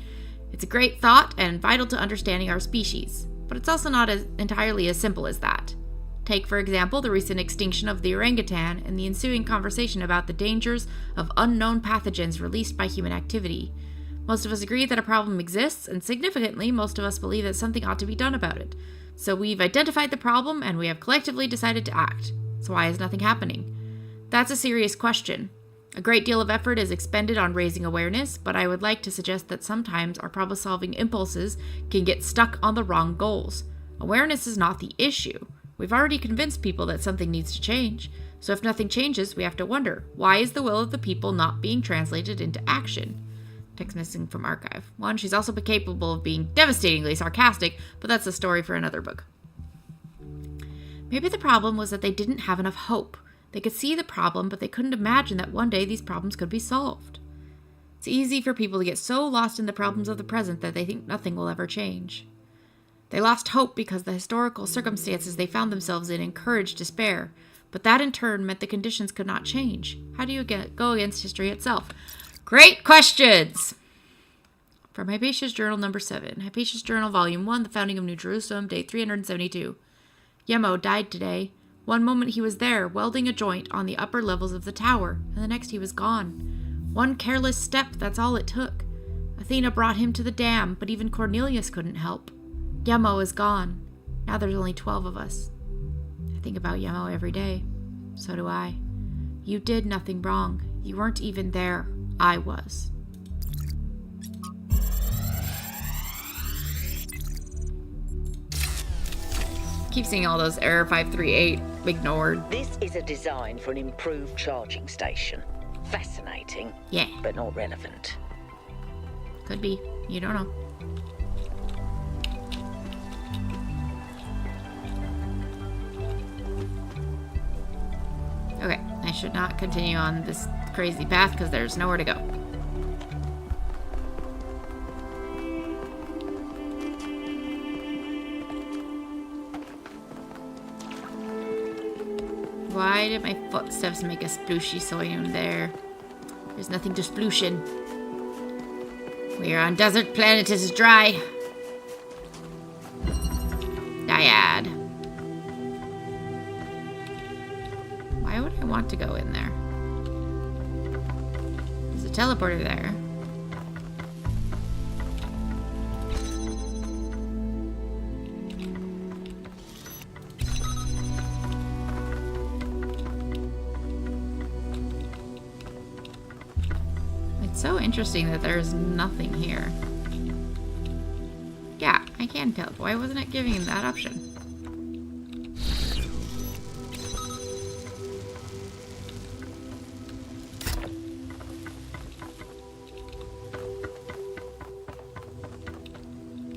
[SPEAKER 2] It's a great thought and vital to understanding our species, but it's also not entirely as simple as that. Take, for example, the recent extinction of the orangutan and the ensuing conversation about the dangers of unknown pathogens released by human activity. Most of us agree that a problem exists, and significantly, most of us believe that something ought to be done about it. So we've identified the problem, and we have collectively decided to act. So why is nothing happening? That's a serious question. A great deal of effort is expended on raising awareness, but I would like to suggest that sometimes our problem-solving impulses can get stuck on the wrong goals. Awareness is not the issue. We've already convinced people that something needs to change. So if nothing changes, we have to wonder, why is the will of the people not being translated into action? Text missing from archive. 1, she's also capable of being devastatingly sarcastic, but that's a story for another book. Maybe the problem was that they didn't have enough hope. They could see the problem, but they couldn't imagine that one day these problems could be solved. It's easy for people to get so lost in the problems of the present that they think nothing will ever change. They lost hope because the historical circumstances they found themselves in encouraged despair, but that in turn meant the conditions could not change. How do you go against history itself? Great questions! From Hypatia's Journal number 7. Hypatia's Journal volume 1, The Founding of New Jerusalem, day 372. Yemo died today. One moment he was there, welding a joint on the upper levels of the tower, and the next he was gone. One careless step, that's all it took. Athena brought him to the dam, but even Cornelius couldn't help. Yemo is gone. Now there's only 12 of us. I think about Yemo every day. So do I. You did nothing wrong. You weren't even there. I was. Keep seeing all those error 538 ignored.
[SPEAKER 17] This is a design for an improved charging station. Fascinating.
[SPEAKER 2] Yeah.
[SPEAKER 17] But not relevant.
[SPEAKER 2] Could be. You don't know. Okay, I should not continue on this crazy path because there's nowhere to go. Why did my footsteps make a splooshy sound there? There's nothing to splooshin. We are on desert planet, it is dry. Dyad. Why would I want to go in there? There's a teleporter there. It's so interesting that there's nothing here. Yeah, I can teleport. Why wasn't it giving him that option?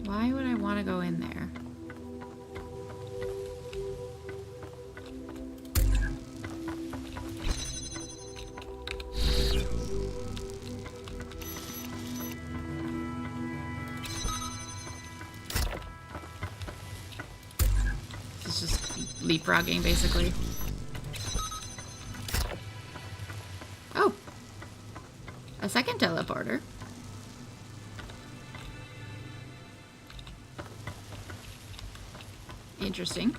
[SPEAKER 2] Why would I want to go in there? It's just leapfrogging, basically. Oh! A second teleporter. Interesting.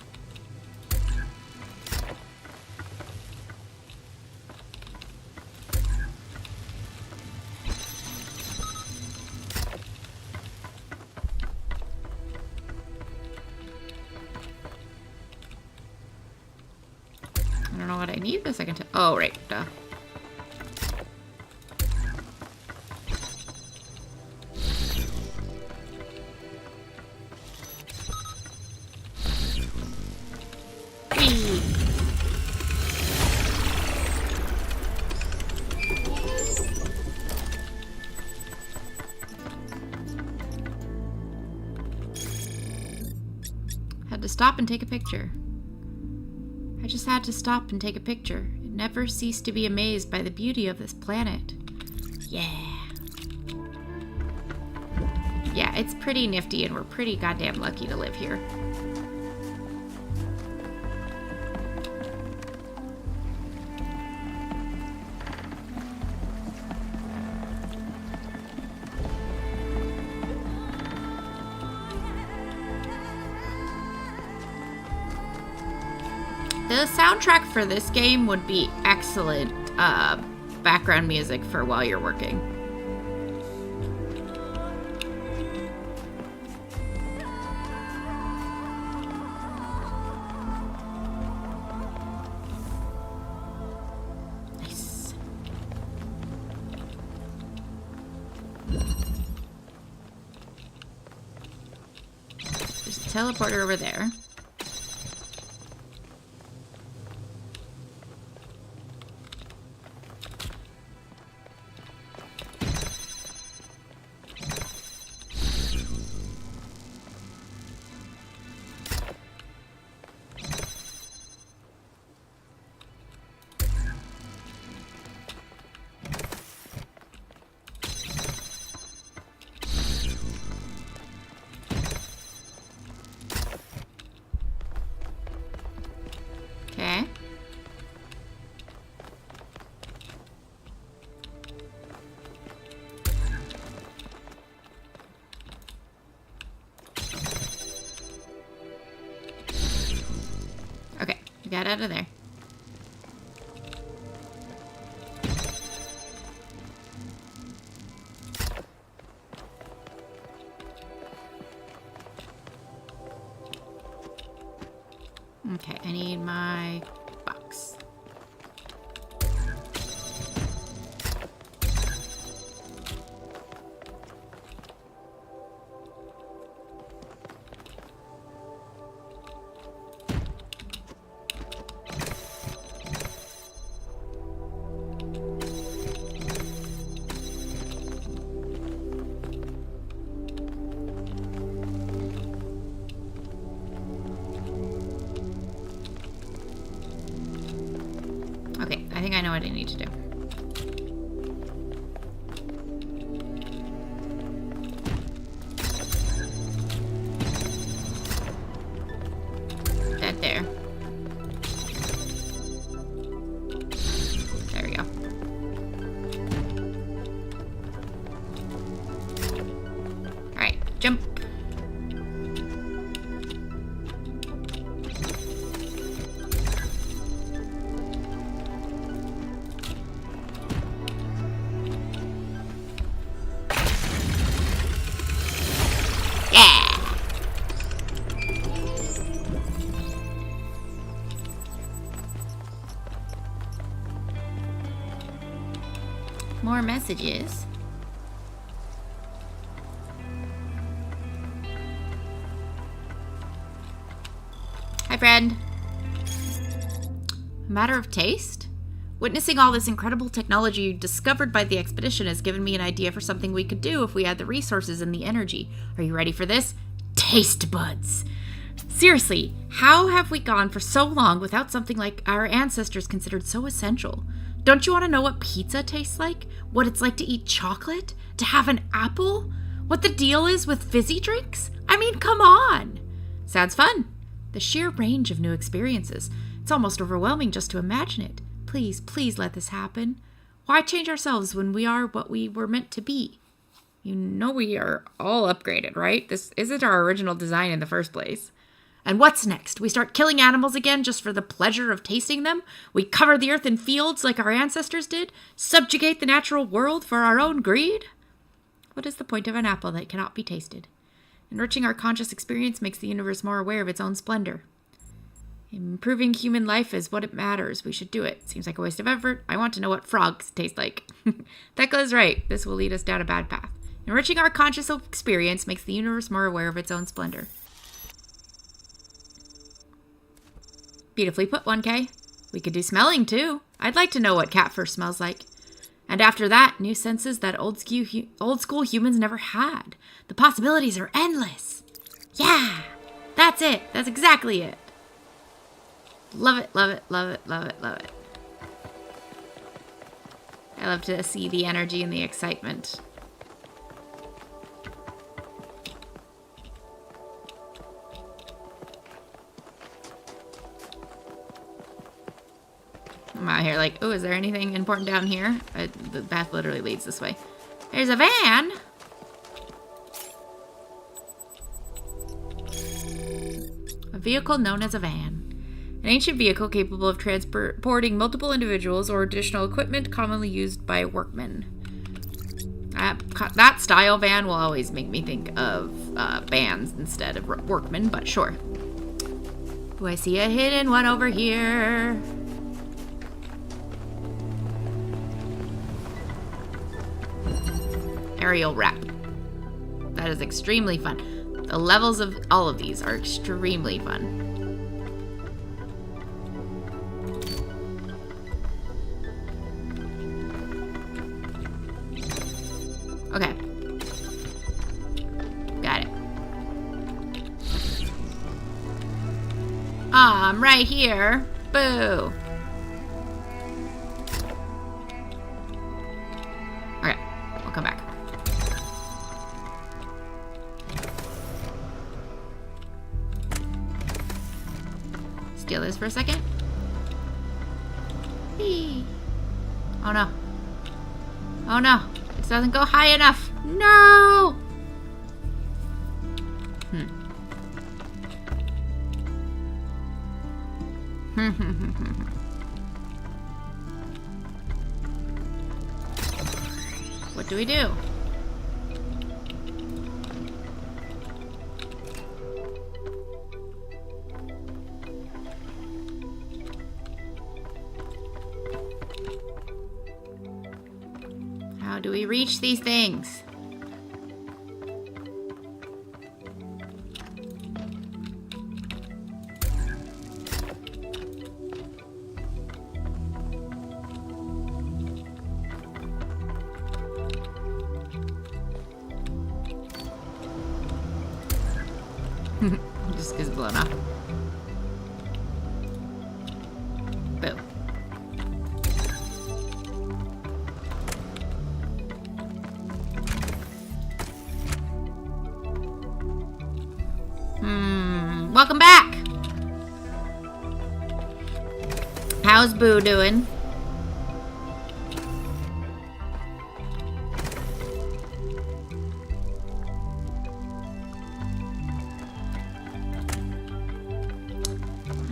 [SPEAKER 2] I need the second. Oh, right. Duh. Had to stop and take a picture. I just had to stop and take a picture. It never ceased to be amazed by the beauty of this planet. Yeah. Yeah, it's pretty nifty and we're pretty goddamn lucky to live here. The soundtrack for this game would be excellent background music for while you're working. Nice. There's a teleporter over there. Okay. Okay, we got out of there. Okay, I need my box. Okay, I think I know what I need to do. That there. There we go. Alright, jump. More messages. Hi, friend. A matter of taste? Witnessing all this incredible technology discovered by the expedition has given me an idea for something we could do if we had the resources and the energy. Are you ready for this? Taste buds. Seriously, how have we gone for so long without something like our ancestors considered so essential? Don't you want to know what pizza tastes like? What it's like to eat chocolate? To have an apple? What the deal is with fizzy drinks? I mean, come on! Sounds fun. The sheer range of new experiences. It's almost overwhelming just to imagine it. Please, please let this happen. Why change ourselves when we are what we were meant to be? You know we are all upgraded, right? This isn't our original design in the first place. And what's next? We start killing animals again just for the pleasure of tasting them? We cover the earth in fields like our ancestors did? Subjugate the natural world for our own greed? What is the point of an apple that cannot be tasted? Enriching our conscious experience makes the universe more aware of its own splendor. Improving human life is what it matters. We should do it. Seems like a waste of effort. I want to know what frogs taste like. Thecla is right. This will lead us down a bad path. Enriching our conscious experience makes the universe more aware of its own splendor. Beautifully put, 1K. We could do smelling, too. I'd like to know what cat fur smells like. And after that, new senses that old school humans never had. The possibilities are endless. Yeah! That's it. That's exactly it. Love it, love it, love it, love it, love it. I love to see the energy and the excitement. I'm out here like, oh, is there anything important down here? The path literally leads this way. There's a van! A vehicle known as a van. An ancient vehicle capable of transporting multiple individuals or additional equipment commonly used by workmen. That style van will always make me think of bands instead of workmen, but sure. Oh, I see a hidden one over here. Aerial wrap. That is extremely fun. The levels of all of these are extremely fun. Okay. Got it. I'm right here. Boo. Okay, I'll come back. Steal this for a second. Whee. Oh no. Oh no. This doesn't go high enough. No! What do we do? How do we reach these things? Just gets blown up. Boom. Welcome back. How's Boo doing?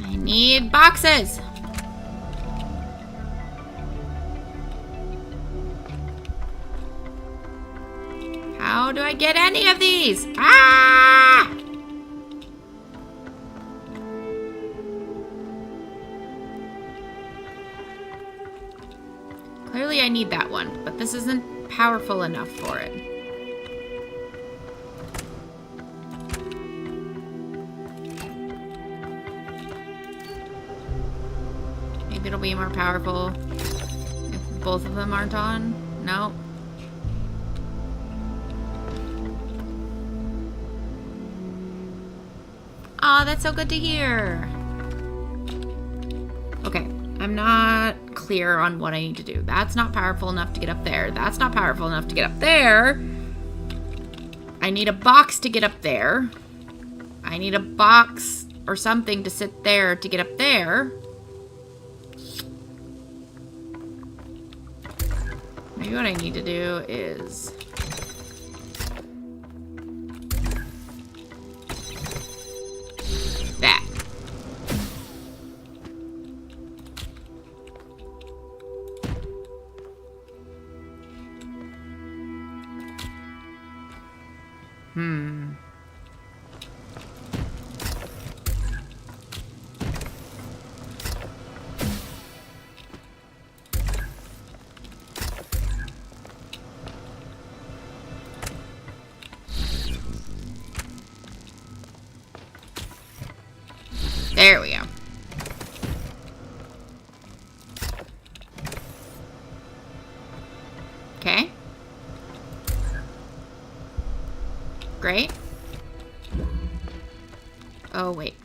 [SPEAKER 2] I need boxes. How do I get any of these? Ah! Clearly I need that one, but this isn't powerful enough for it. Maybe it'll be more powerful if both of them aren't on. No. Aw, that's so good to hear. Okay, I'm not clear on what I need to do. That's not powerful enough to get up there. That's not powerful enough to get up there. I need a box to get up there. I need a box or something to sit there to get up there. Maybe what I need to do is... that. great. Oh, wait.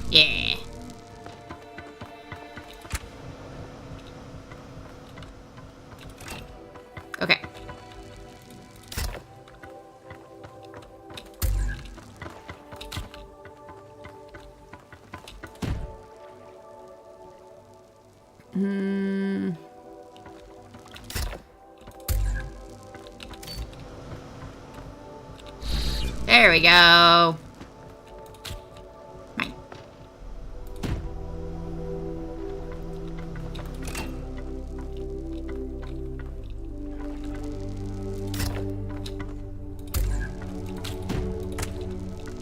[SPEAKER 2] Yeah. Okay. There we go. Right.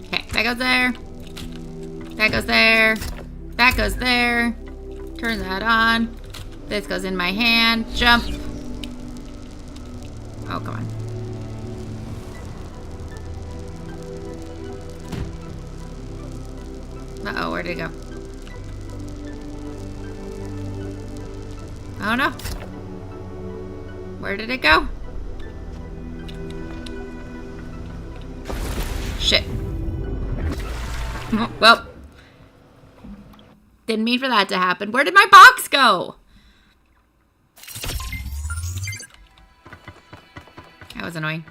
[SPEAKER 2] Okay, that goes there. That goes there. That goes there. Turn that on. This goes in my hand. Jump. Oh, come on. Uh-oh, where did it go? Oh no. Where did it go? Shit. Oh, well. Didn't mean for that to happen. Where did my box go? That was annoying.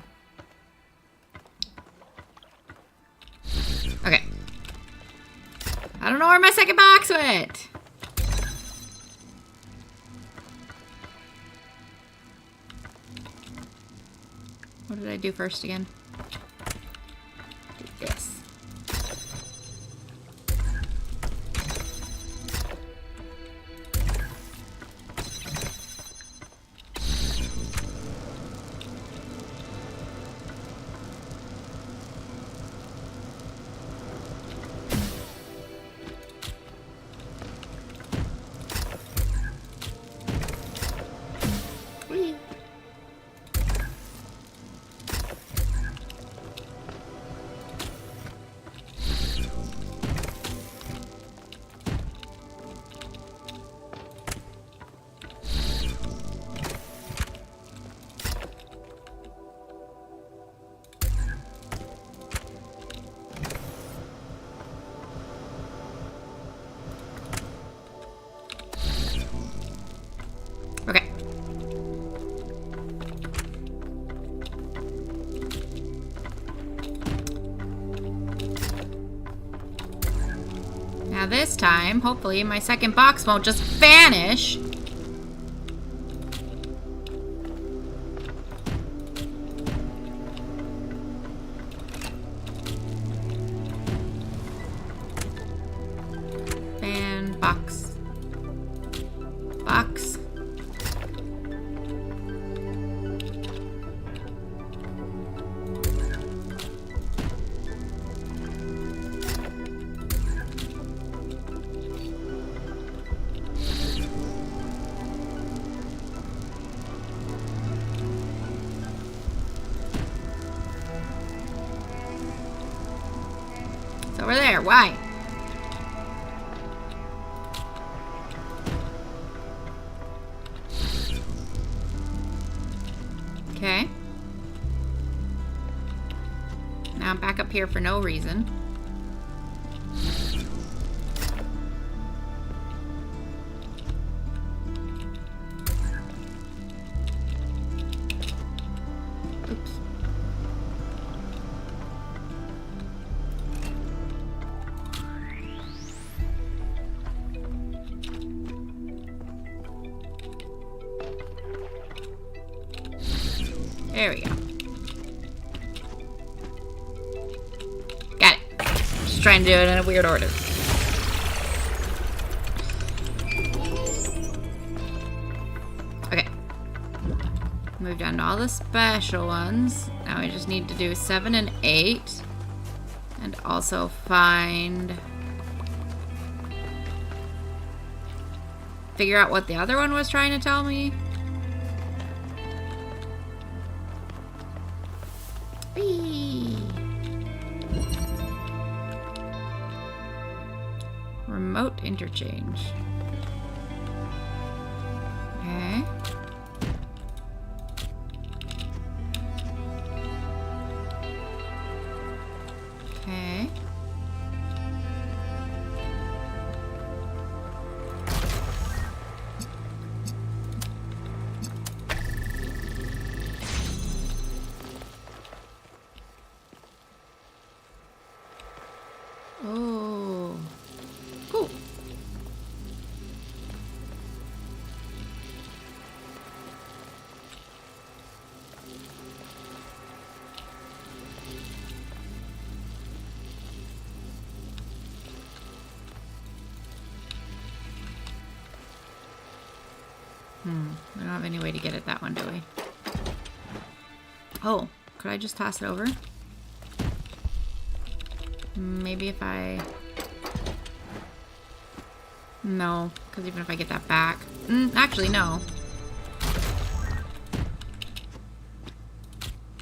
[SPEAKER 2] Okay. I don't know where my second box went. What did I do first again? Do this. Okay. Now this time, hopefully my second box won't just vanish. And box. Box. It's over there. Why? Okay. Now I'm back up here for no reason. Oops. There we go. Got it. Just trying to do it in a weird order. Okay. Move down to all the special ones. Now we just need to do 7 and 8. And also find... Figure out what the other one was trying to tell me. Whee! Remote interchange. Okay. Okay. Oh, cool. We don't have any way to get at that one, do we? Oh, could I just toss it over? Maybe if I... No, because even if I get that back... actually, no.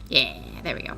[SPEAKER 2] Yeah, there we go.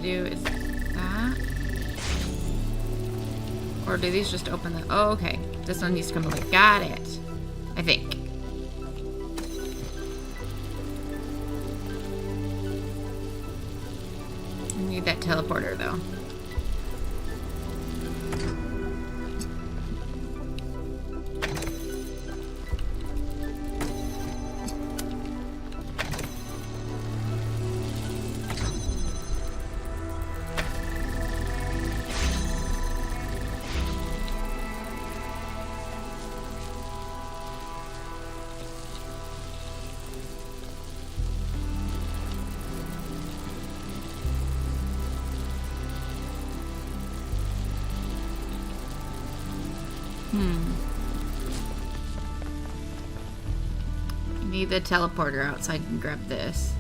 [SPEAKER 2] Do is that, or do these just open the... Oh, okay. This one needs to come away. Got it. I think. I need that teleporter though. Need the teleporter out so I can grab this.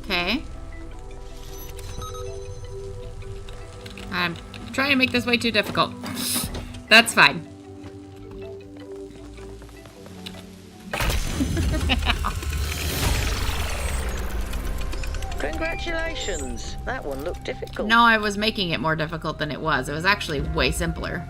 [SPEAKER 2] Okay. I'm trying to make this way too difficult. That's fine.
[SPEAKER 17] Congratulations. That one looked difficult.
[SPEAKER 2] No, I was making it more difficult than it was. It was actually way simpler.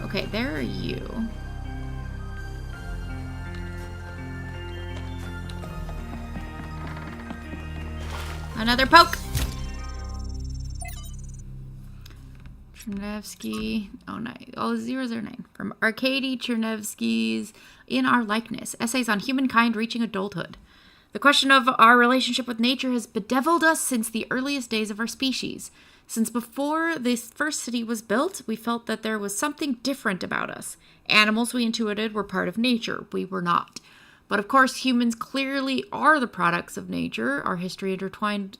[SPEAKER 2] Okay, there are you. Another poke. Chernevsky. Oh, 9. All the zeros are 9. From Arkady Chernevsky's In Our Likeness, Essays on Humankind Reaching Adulthood. The question of our relationship with nature has bedeviled us since the earliest days of our species. Since before this first city was built, we felt that there was something different about us. Animals, we intuited, were part of nature. We were not. But of course, humans clearly are the products of nature, our history intertwined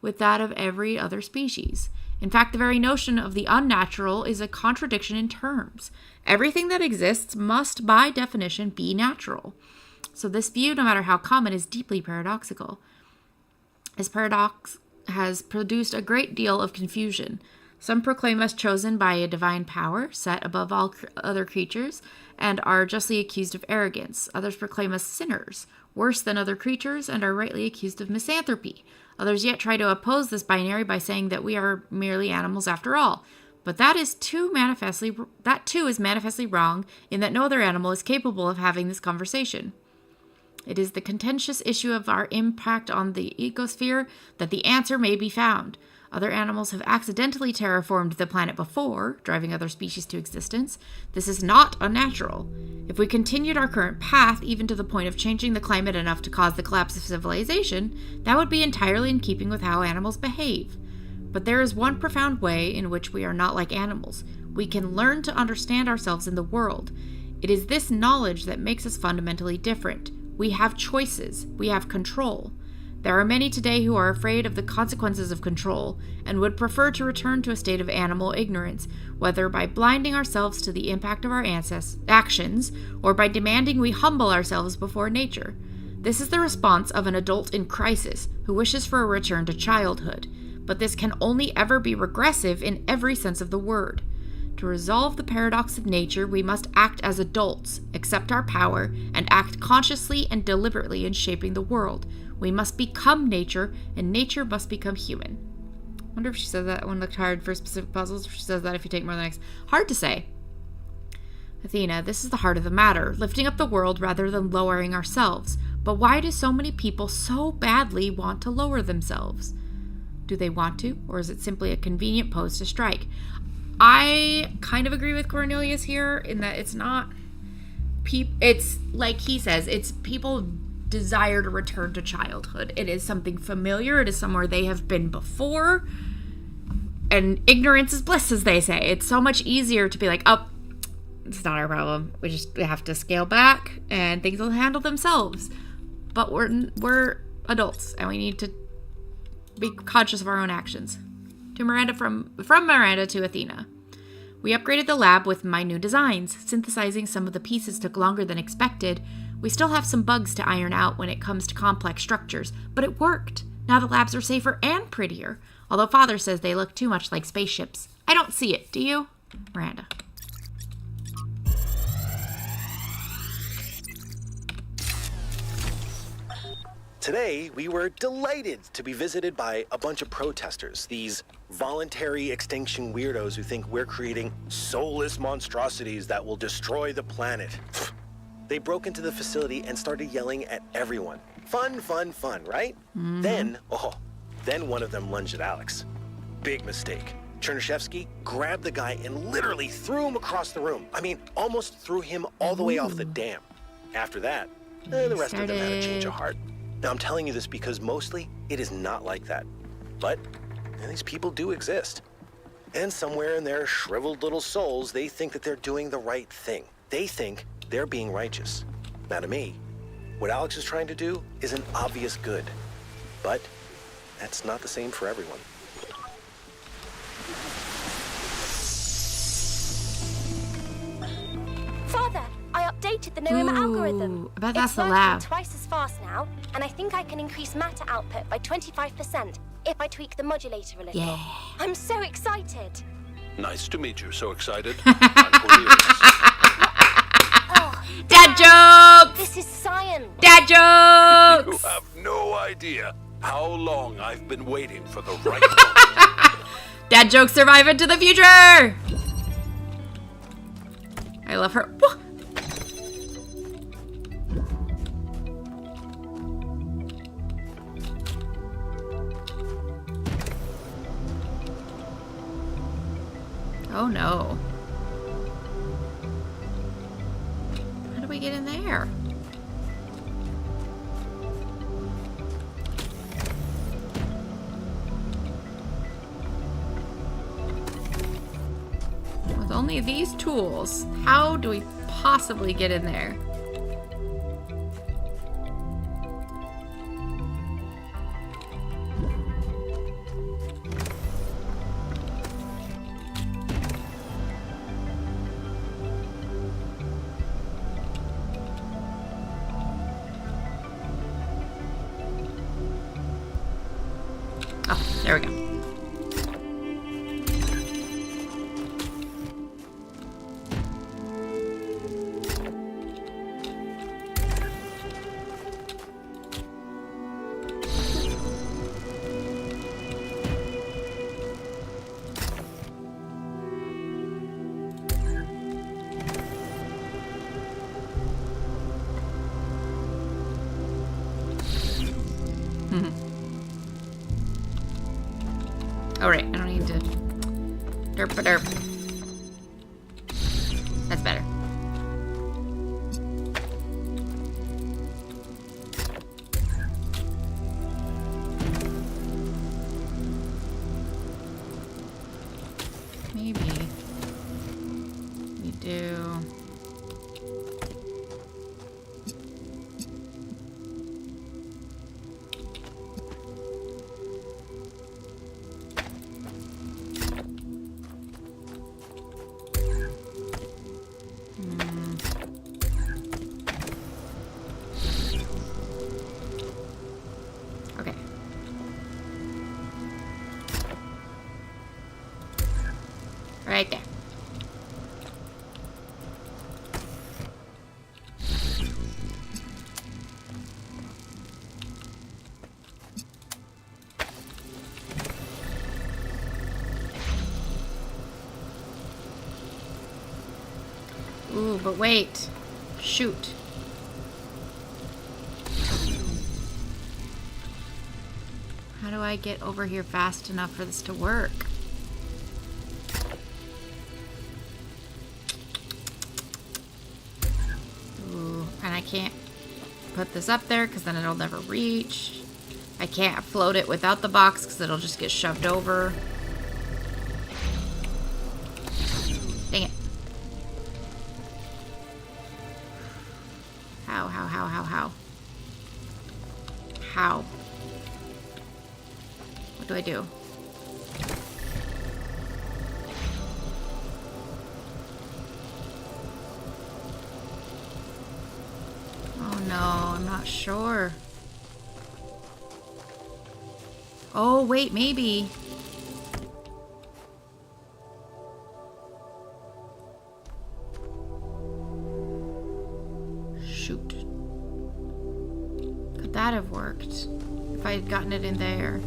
[SPEAKER 2] with that of every other species. In fact, the very notion of the unnatural is a contradiction in terms. Everything that exists must, by definition, be natural. So this view, no matter how common, is deeply paradoxical. This paradox has produced a great deal of confusion. Some proclaim us chosen by a divine power, set above all other creatures, and are justly accused of arrogance. Others proclaim us sinners, worse than other creatures, and are rightly accused of misanthropy. Others yet try to oppose this binary by saying that we are merely animals after all. But that too is manifestly wrong, in that no other animal is capable of having this conversation. It is the contentious issue of our impact on the ecosphere that the answer may be found. Other animals have accidentally terraformed the planet before, driving other species to existence. This is not unnatural. If we continued our current path, even to the point of changing the climate enough to cause the collapse of civilization, that would be entirely in keeping with how animals behave. But there is one profound way in which we are not like animals. We can learn to understand ourselves in the world. It is this knowledge that makes us fundamentally different. We have choices. We have control. There are many today who are afraid of the consequences of control and would prefer to return to a state of animal ignorance, whether by blinding ourselves to the impact of our actions or by demanding we humble ourselves before nature. This is the response of an adult in crisis who wishes for a return to childhood, but this can only ever be regressive in every sense of the word. To resolve the paradox of nature, we must act as adults, accept our power, and act consciously and deliberately in shaping the world. We must become nature, and nature must become human. I wonder if she says that one looked hard for specific puzzles, or she says that if you take more than X. Hard to say. Athena, this is the heart of the matter, lifting up the world rather than lowering ourselves. But why do so many people so badly want to lower themselves? Do they want to, or is it simply a convenient pose to strike? I kind of agree with Cornelius here in that it's not it's like he says, it's people desire to return to childhood. It is something familiar. It is somewhere they have been before. And ignorance is bliss, as they say. It's so much easier to be like, oh, it's not our problem. We have to scale back and things will handle themselves. But we're adults and we need to be conscious of our own actions. To Miranda, from Miranda to Athena. We upgraded the lab with my new designs. Synthesizing some of the pieces took longer than expected. We still have some bugs to iron out when it comes to complex structures, but it worked. Now the labs are safer and prettier, although Father says they look too much like spaceships. I don't see it, do you? Miranda.
[SPEAKER 20] Today, we were delighted to be visited by a bunch of protesters, these voluntary extinction weirdos who think we're creating soulless monstrosities that will destroy the planet. They broke into the facility and started yelling at everyone. Fun, fun, fun, right? Mm-hmm. Then one of them lunged at Alex. Big mistake. Chernyshevsky grabbed the guy and literally threw him across the room. I mean, almost threw him all the way off the dam. After that, the rest of them had a change of heart. Now, I'm telling you this because mostly it is not like that. But these people do exist. And somewhere in their shriveled little souls, they think that they're doing the right thing. They think they're being righteous. Now, to me, what Alex is trying to do is an obvious good. But that's not the same for everyone.
[SPEAKER 19] Father, I updated the Noema algorithm.
[SPEAKER 2] I bet that's
[SPEAKER 19] it's
[SPEAKER 2] the
[SPEAKER 19] working
[SPEAKER 2] lab.
[SPEAKER 19] twice as fast now, and I think I can increase matter output by 25% if I tweak the modulator a little.
[SPEAKER 2] Yeah.
[SPEAKER 19] I'm so excited.
[SPEAKER 18] Nice to meet you. So excited. I'm Cornelius.
[SPEAKER 2] Dad jokes!
[SPEAKER 19] This is science.
[SPEAKER 2] Dad jokes!
[SPEAKER 18] You have no idea how long I've been waiting for the right moment.
[SPEAKER 2] Dad jokes survive into the future! I love her. Whoa. Oh no. How do we get in there? With only these tools, how do we possibly get in there? Oh, there we go. Alright, I don't need to... Derp-a-derp. That's better. Maybe we do... Okay. Right there. Ooh, but wait. Shoot. How do I get over here fast enough for this to work? Ooh, and I can't put this up there because then it'll never reach. I can't float it without the box because it'll just get shoved over. Dang it. How? How? What do I do? Oh no, I'm not sure. Oh wait, maybe. Shoot. Could that have worked if I had gotten it in there?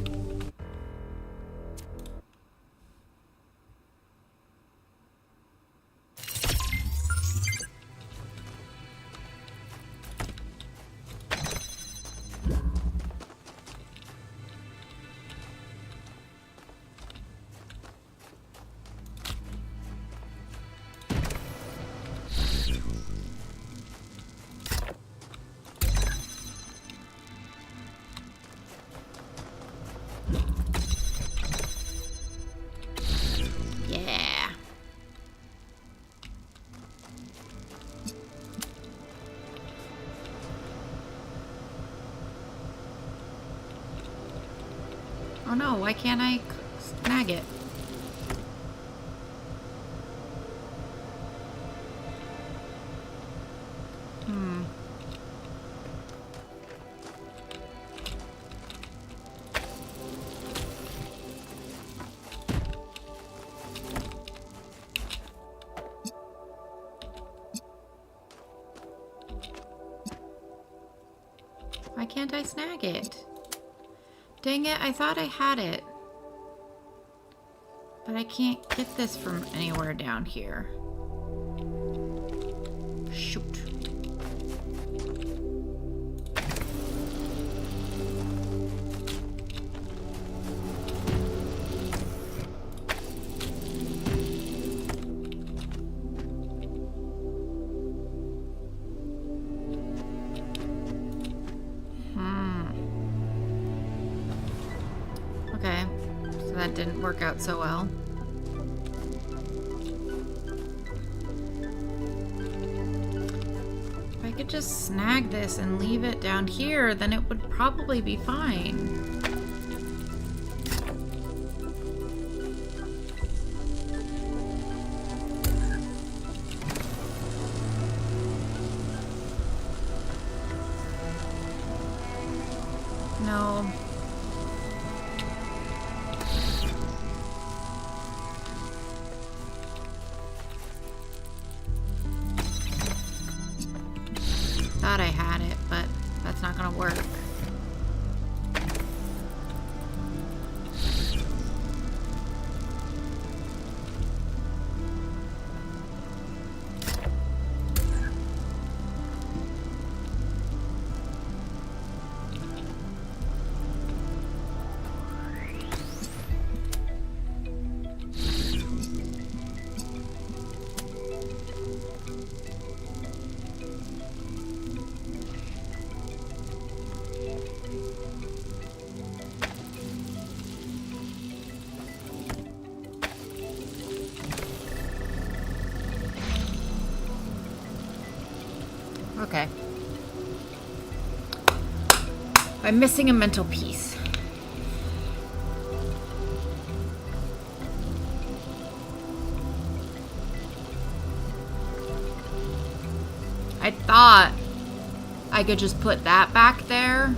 [SPEAKER 2] Oh no, why can't I snag it? Why can't I snag it? Dang it, I thought I had it. But I can't get this from anywhere down here. Shoot. Okay, so that didn't work out so well. If I could just snag this and leave it down here, then it would probably be fine. No. Thought I had it, but that's not gonna work. I'm missing a mental piece. I thought I could just put that back there,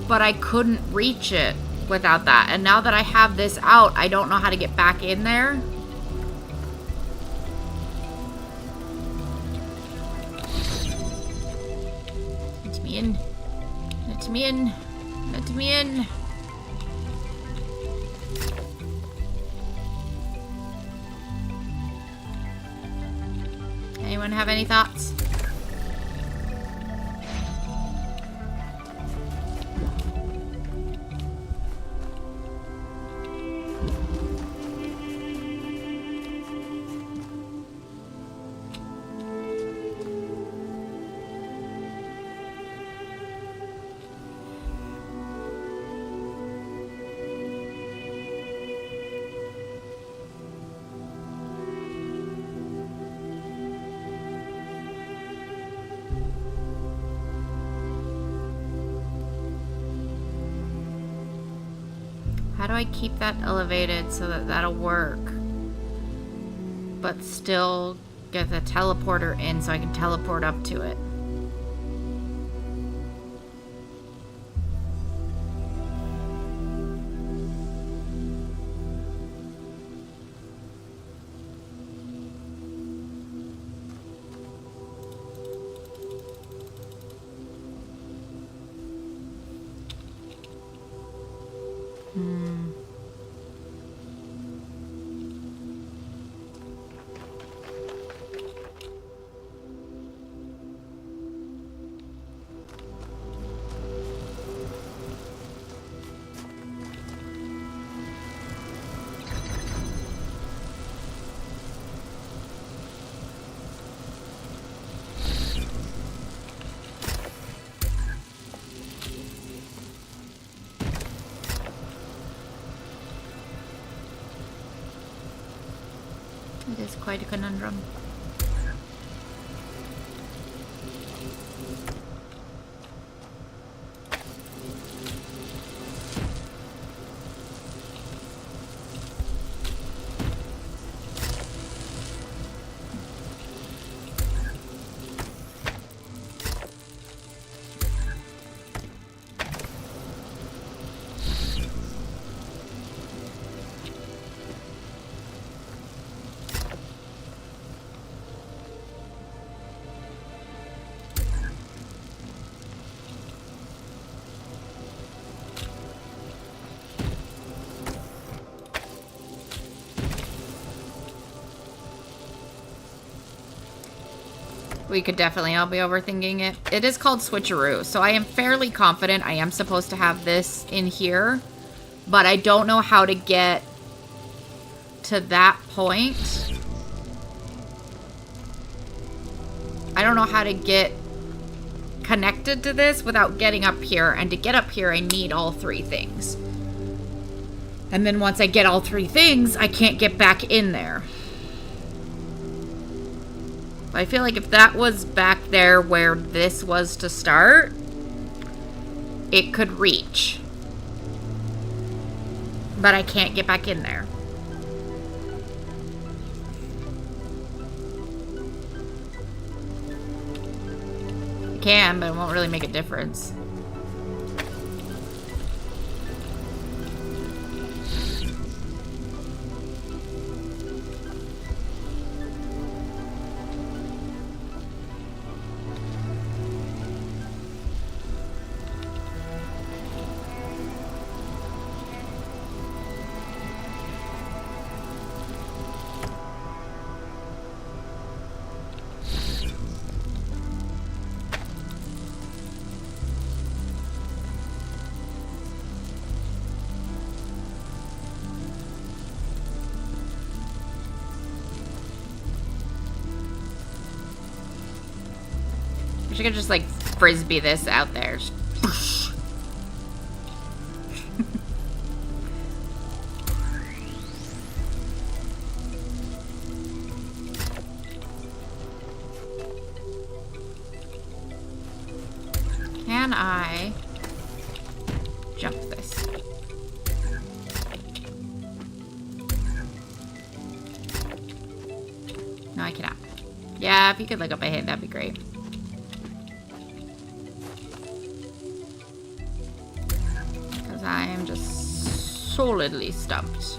[SPEAKER 2] but I couldn't reach it without that. And now that I have this out, I don't know how to get back in there. Let me in. Let me in. Let me in. Anyone have any thoughts? How do I keep that elevated so that that'll work, but still get the teleporter in so I can teleport up to it? It is quite a conundrum. We could definitely all be overthinking it. It is called switcheroo, so I am fairly confident I am supposed to have this in here, but I don't know how to get to that point. I don't know how to get connected to this without getting up here, and to get up here I need all three things. And then once I get all three things, I can't get back in there. I feel like if that was back there where this was to start, it could reach. But I can't get back in there. I can, but it won't really make a difference. I could just like frisbee this out there. Can I No, I cannot. Yeah, if you could look up ahead, that'd be great. Because I am just solidly stumped.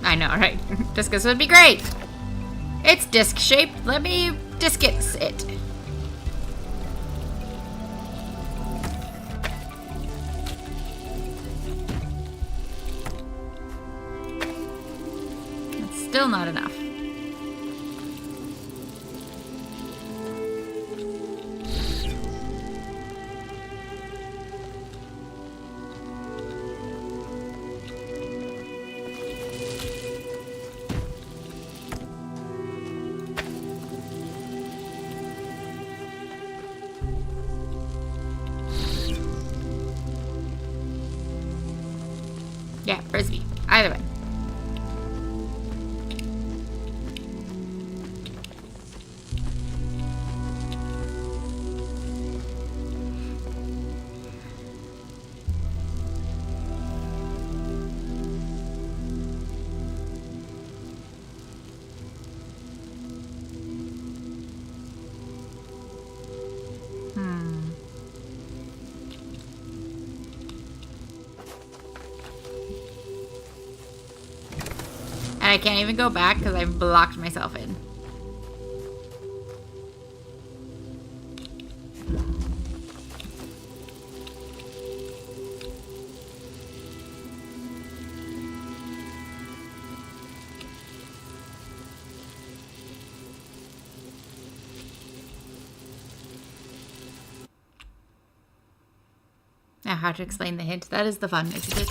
[SPEAKER 2] I know, right? Discus would be great. It's disc-shaped. Let me discus it. It's still not enough. Yeah, frisbee. Either way. I can't even go back because I've blocked myself in. Now, how to explain the hint? That is the fun, isn't it?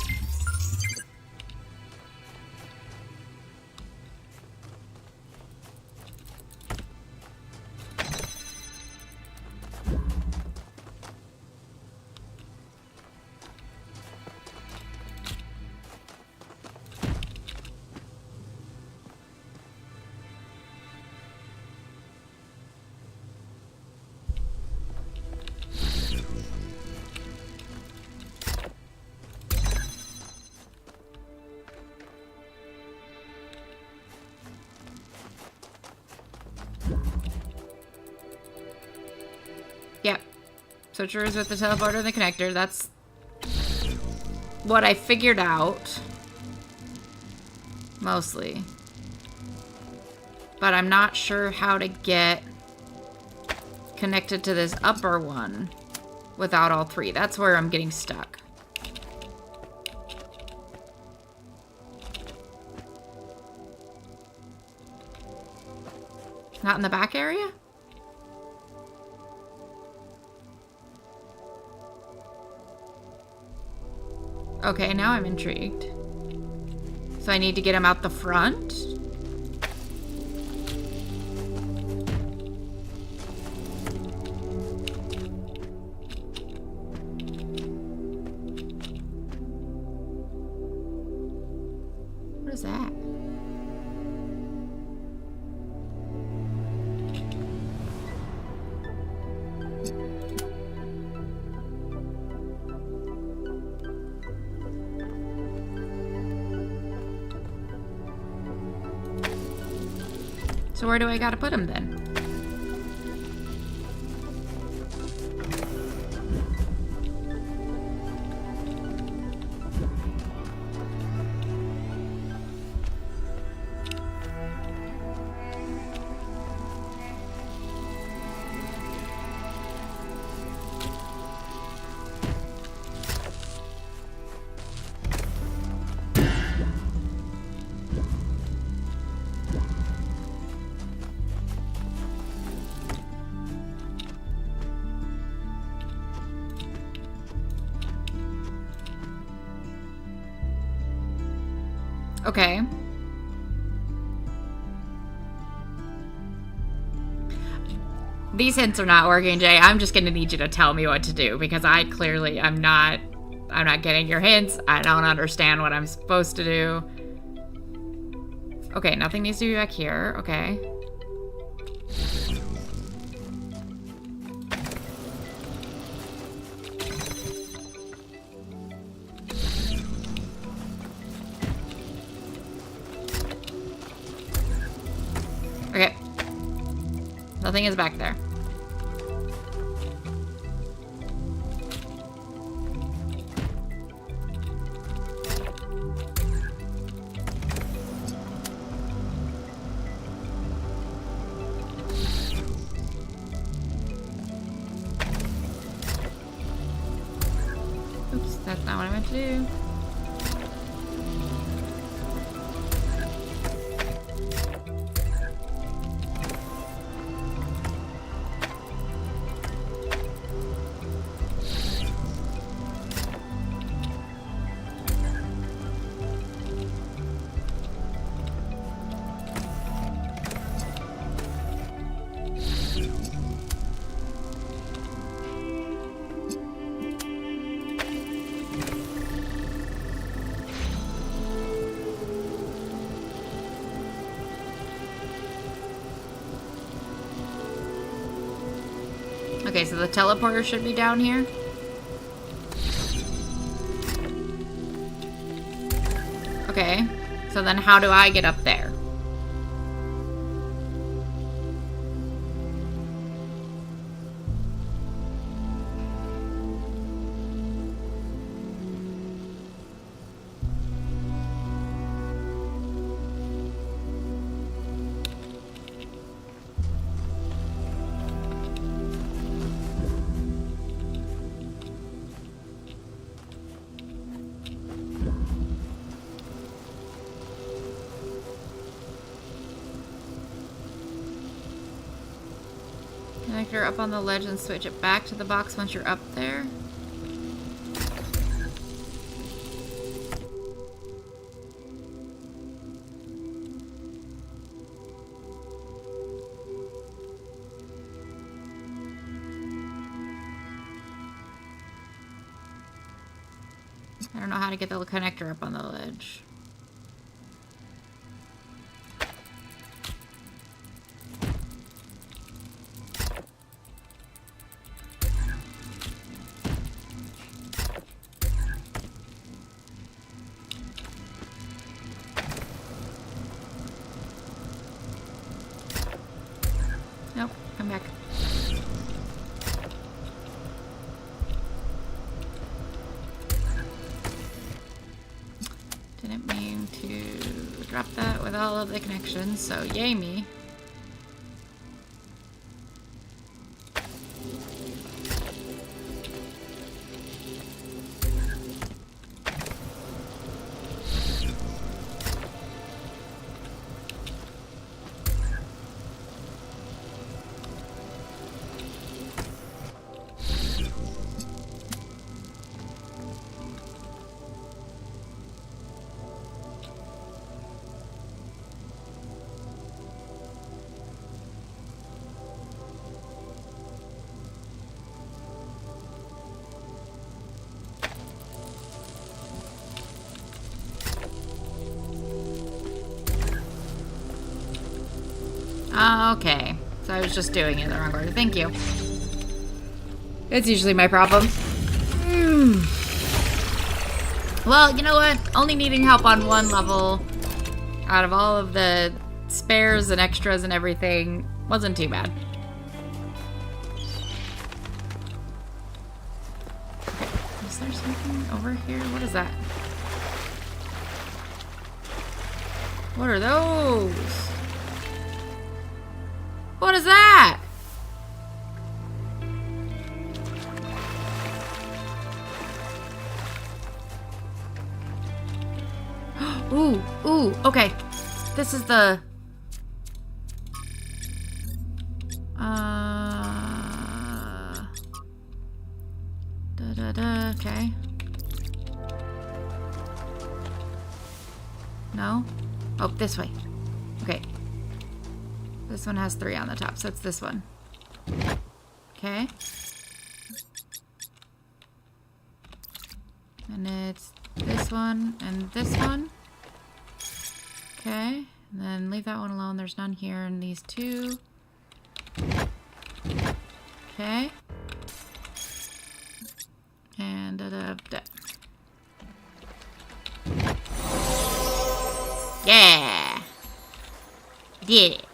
[SPEAKER 2] Yep. Switchers with the teleporter and the connector. That's what I figured out. Mostly. But I'm not sure how to get connected to this upper one without all three. That's where I'm getting stuck. Not in the back area? Okay, now I'm intrigued. So I need to get him out the front? What is that? So where do I gotta put him then? Okay. These hints are not working, Jay. I'm just gonna need you to tell me what to do because I'm not getting your hints. I don't understand what I'm supposed to do. Okay, nothing needs to be back here. Okay. Okay. Nothing is back there. Oops, that's not what I meant to do. Okay, so the teleporter should be down here. Okay, so then how do I get up there? Connector up on the ledge and switch it back to the box once you're up there. I don't know how to get the connector up on the ledge. Nope, come back. Didn't mean to drop that with all of the connections, so yay me. Okay, so I was just doing it the wrong order. Thank you. It's usually my problem. Well, you know what? Only needing help on one level out of all of the spares and extras and everything wasn't too bad. Okay, is there something over here? What is that? What are those? What is that? Ooh, ooh, okay. This is the... okay. No? Oh, this way. Okay. This one has 3 on the top, so it's this one. Okay. And it's this one and this one. Okay. And then leave that one alone. There's none here. And these two. Okay. And yeah. Did it.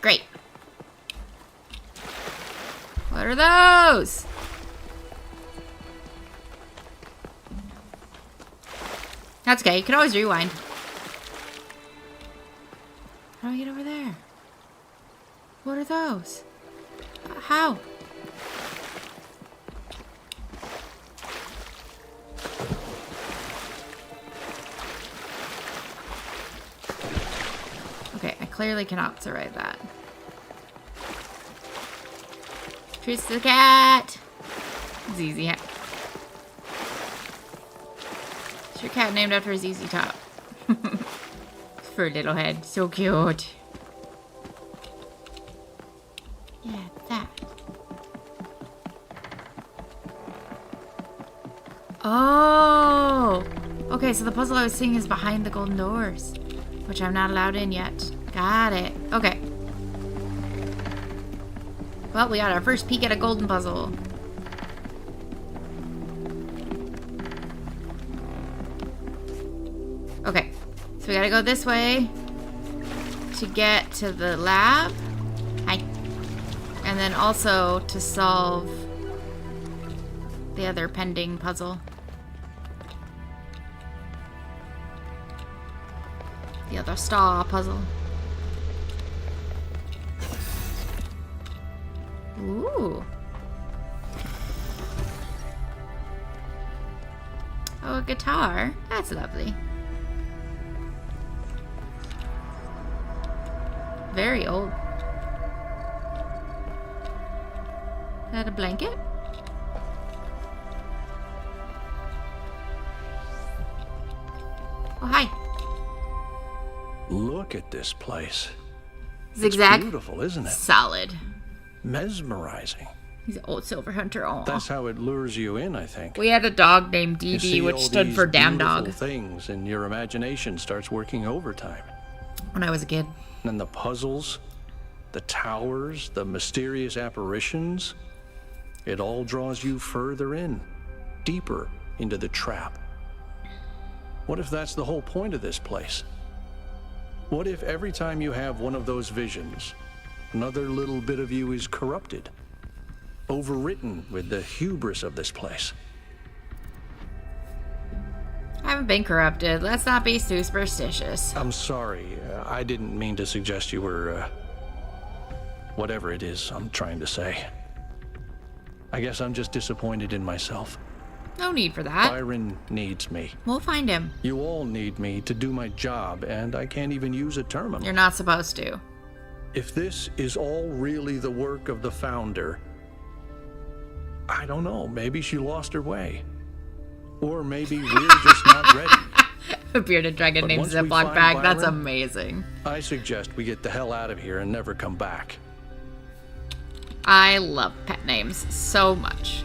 [SPEAKER 2] Great. What are those? That's okay. You can always rewind. How do I get over there? What are those? How? Okay, I clearly cannot survive that. Treats the cat. It's easy. It's your cat named after his easy top. For a little head. So cute. Yeah, that. Oh! Okay, so the puzzle I was seeing is behind the golden doors, which I'm not allowed in yet. Got it. Okay. Well, we got our first peek at a golden puzzle. Okay. So we gotta go this way to get to the lab. Hi. And then also to solve the other pending puzzle. The other star puzzle. Ooh. Oh, a guitar. That's lovely. Very old. Is that a blanket? Oh, hi.
[SPEAKER 18] Look at this place.
[SPEAKER 2] Zigzag.
[SPEAKER 18] It's beautiful, isn't it?
[SPEAKER 2] Solid.
[SPEAKER 18] Mesmerizing.
[SPEAKER 2] He's an old silver hunter. Aw.
[SPEAKER 18] That's how it lures you in, I think.
[SPEAKER 2] We had a dog named
[SPEAKER 18] You
[SPEAKER 2] DD,
[SPEAKER 18] see
[SPEAKER 2] which
[SPEAKER 18] all
[SPEAKER 2] stood
[SPEAKER 18] these
[SPEAKER 2] for damn
[SPEAKER 18] beautiful
[SPEAKER 2] dog.
[SPEAKER 18] things, and your imagination starts working overtime.
[SPEAKER 2] When I was a kid.
[SPEAKER 18] And the puzzles, the towers, the mysterious apparitions, it all draws you further in, deeper into the trap. What if that's the whole point of this place? What if every time you have one of those visions, another little bit of you is corrupted, overwritten with the hubris of this place?
[SPEAKER 2] I haven't been corrupted. Let's not be too superstitious.
[SPEAKER 18] I'm sorry. I didn't mean to suggest you were, whatever it is I'm trying to say. I guess I'm just disappointed in myself.
[SPEAKER 2] No need for that.
[SPEAKER 18] Byron needs me.
[SPEAKER 2] We'll find him.
[SPEAKER 18] You all need me to do my job, and I can't even use a terminal.
[SPEAKER 2] You're not supposed to.
[SPEAKER 18] If this is all really the work of the founder, I don't know. Maybe she lost her way. Or maybe we're just not ready.
[SPEAKER 2] A bearded dragon named Ziploc bag. That's amazing.
[SPEAKER 18] I suggest we get the hell out of here and never come back.
[SPEAKER 2] I love pet names so much.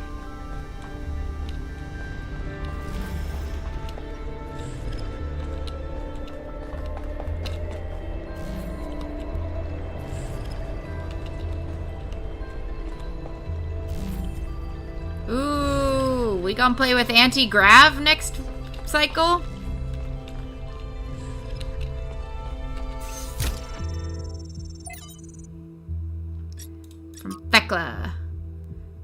[SPEAKER 2] Ooh, we gonna play with anti-grav next cycle? From Thekla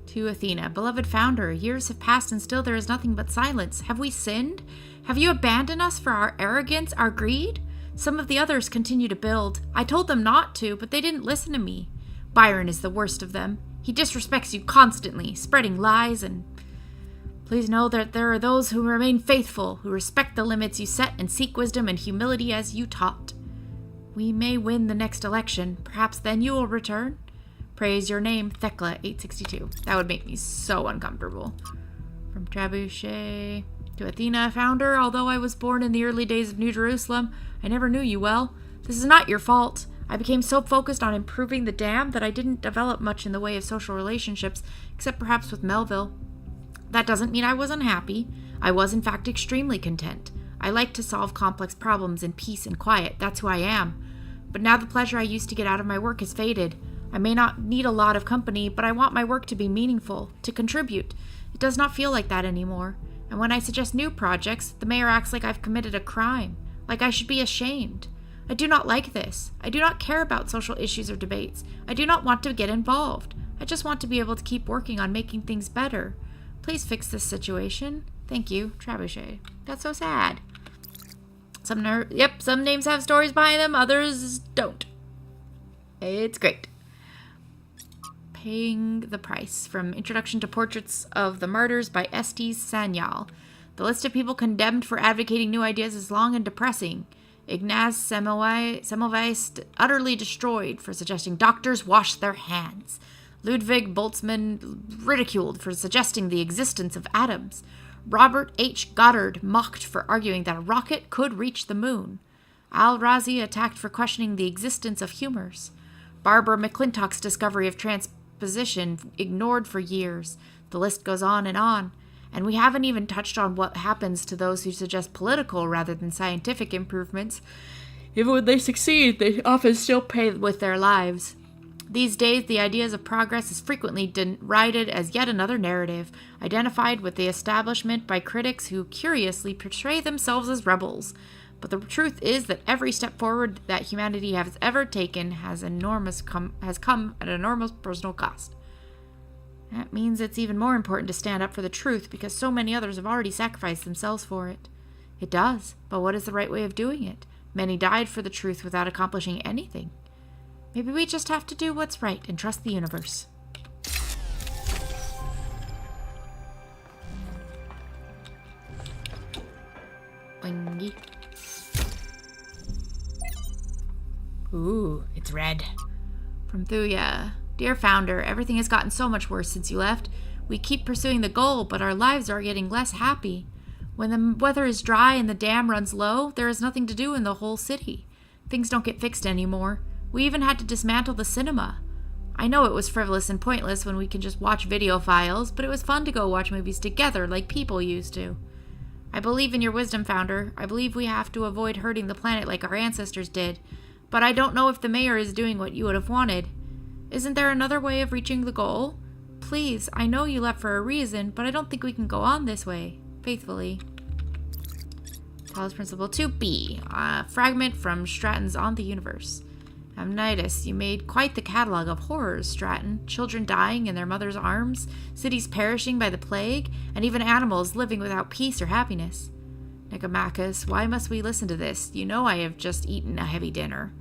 [SPEAKER 2] to Athena. Beloved founder, years have passed and still there is nothing but silence. Have we sinned? Have you abandoned us for our arrogance, our greed? Some of the others continue to build. I told them not to, but they didn't listen to me. Byron is the worst of them. He disrespects you constantly, spreading lies, and please know that there are those who remain faithful, who respect the limits you set and seek wisdom and humility as you taught. We may win the next election. Perhaps then you will return. Praise your name, Thekla 862. That would make me so uncomfortable. From Trebuchet to Athena, founder, although I was born in the early days of New Jerusalem, I never knew you well. This is not your fault. I became so focused on improving the dam that I didn't develop much in the way of social relationships, except perhaps with Melville. That doesn't mean I was unhappy. I was, in fact, extremely content. I like to solve complex problems in peace and quiet. That's who I am. But now the pleasure I used to get out of my work has faded. I may not need a lot of company, but I want my work to be meaningful, to contribute. It does not feel like that anymore. And when I suggest new projects, the mayor acts like I've committed a crime, like I should be ashamed. I do not like this. I do not care about social issues or debates. I do not want to get involved. I just want to be able to keep working on making things better. Please fix this situation. Thank you, Trebuchet. That's so sad. Some names have stories behind them, others don't. It's great. Paying the Price, from Introduction to Portraits of the Martyrs by Estes Sanyal. The list of people condemned for advocating new ideas is long and depressing. Ignaz Semmelweis utterly destroyed for suggesting doctors wash their hands. Ludwig Boltzmann ridiculed for suggesting the existence of atoms. Robert H. Goddard mocked for arguing that a rocket could reach the moon. Al-Razi attacked for questioning the existence of humors. Barbara McClintock's discovery of transposition ignored for years. The list goes on. And we haven't even touched on what happens to those who suggest political rather than scientific improvements. Even when they succeed, they often still pay with their lives. These days, the ideas of progress is frequently derided as yet another narrative, identified with the establishment by critics who curiously portray themselves as rebels. But the truth is that every step forward that humanity has ever taken has come at enormous personal cost. That means it's even more important to stand up for the truth because so many others have already sacrificed themselves for it. It does, but what is the right way of doing it? Many died for the truth without accomplishing anything. Maybe we just have to do what's right and trust the universe. Wingy. Ooh, it's red. From Thuya. Dear Founder, everything has gotten so much worse since you left. We keep pursuing the goal, but our lives are getting less happy. When the weather is dry and the dam runs low, there is nothing to do in the whole city. Things don't get fixed anymore. We even had to dismantle the cinema. I know it was frivolous and pointless when we can just watch video files, but it was fun to go watch movies together like people used to. I believe in your wisdom, Founder. I believe we have to avoid hurting the planet like our ancestors did. But I don't know if the mayor is doing what you would have wanted. Isn't there another way of reaching the goal? Please, I know you left for a reason, but I don't think we can go on this way. Faithfully. Talos Principle 2b. A fragment from Stratton's On the Universe. Amnitus, you made quite the catalog of horrors, Stratton. Children dying in their mother's arms, cities perishing by the plague, and even animals living without peace or happiness. Nicomachus, why must we listen to this? You know I have just eaten a heavy dinner.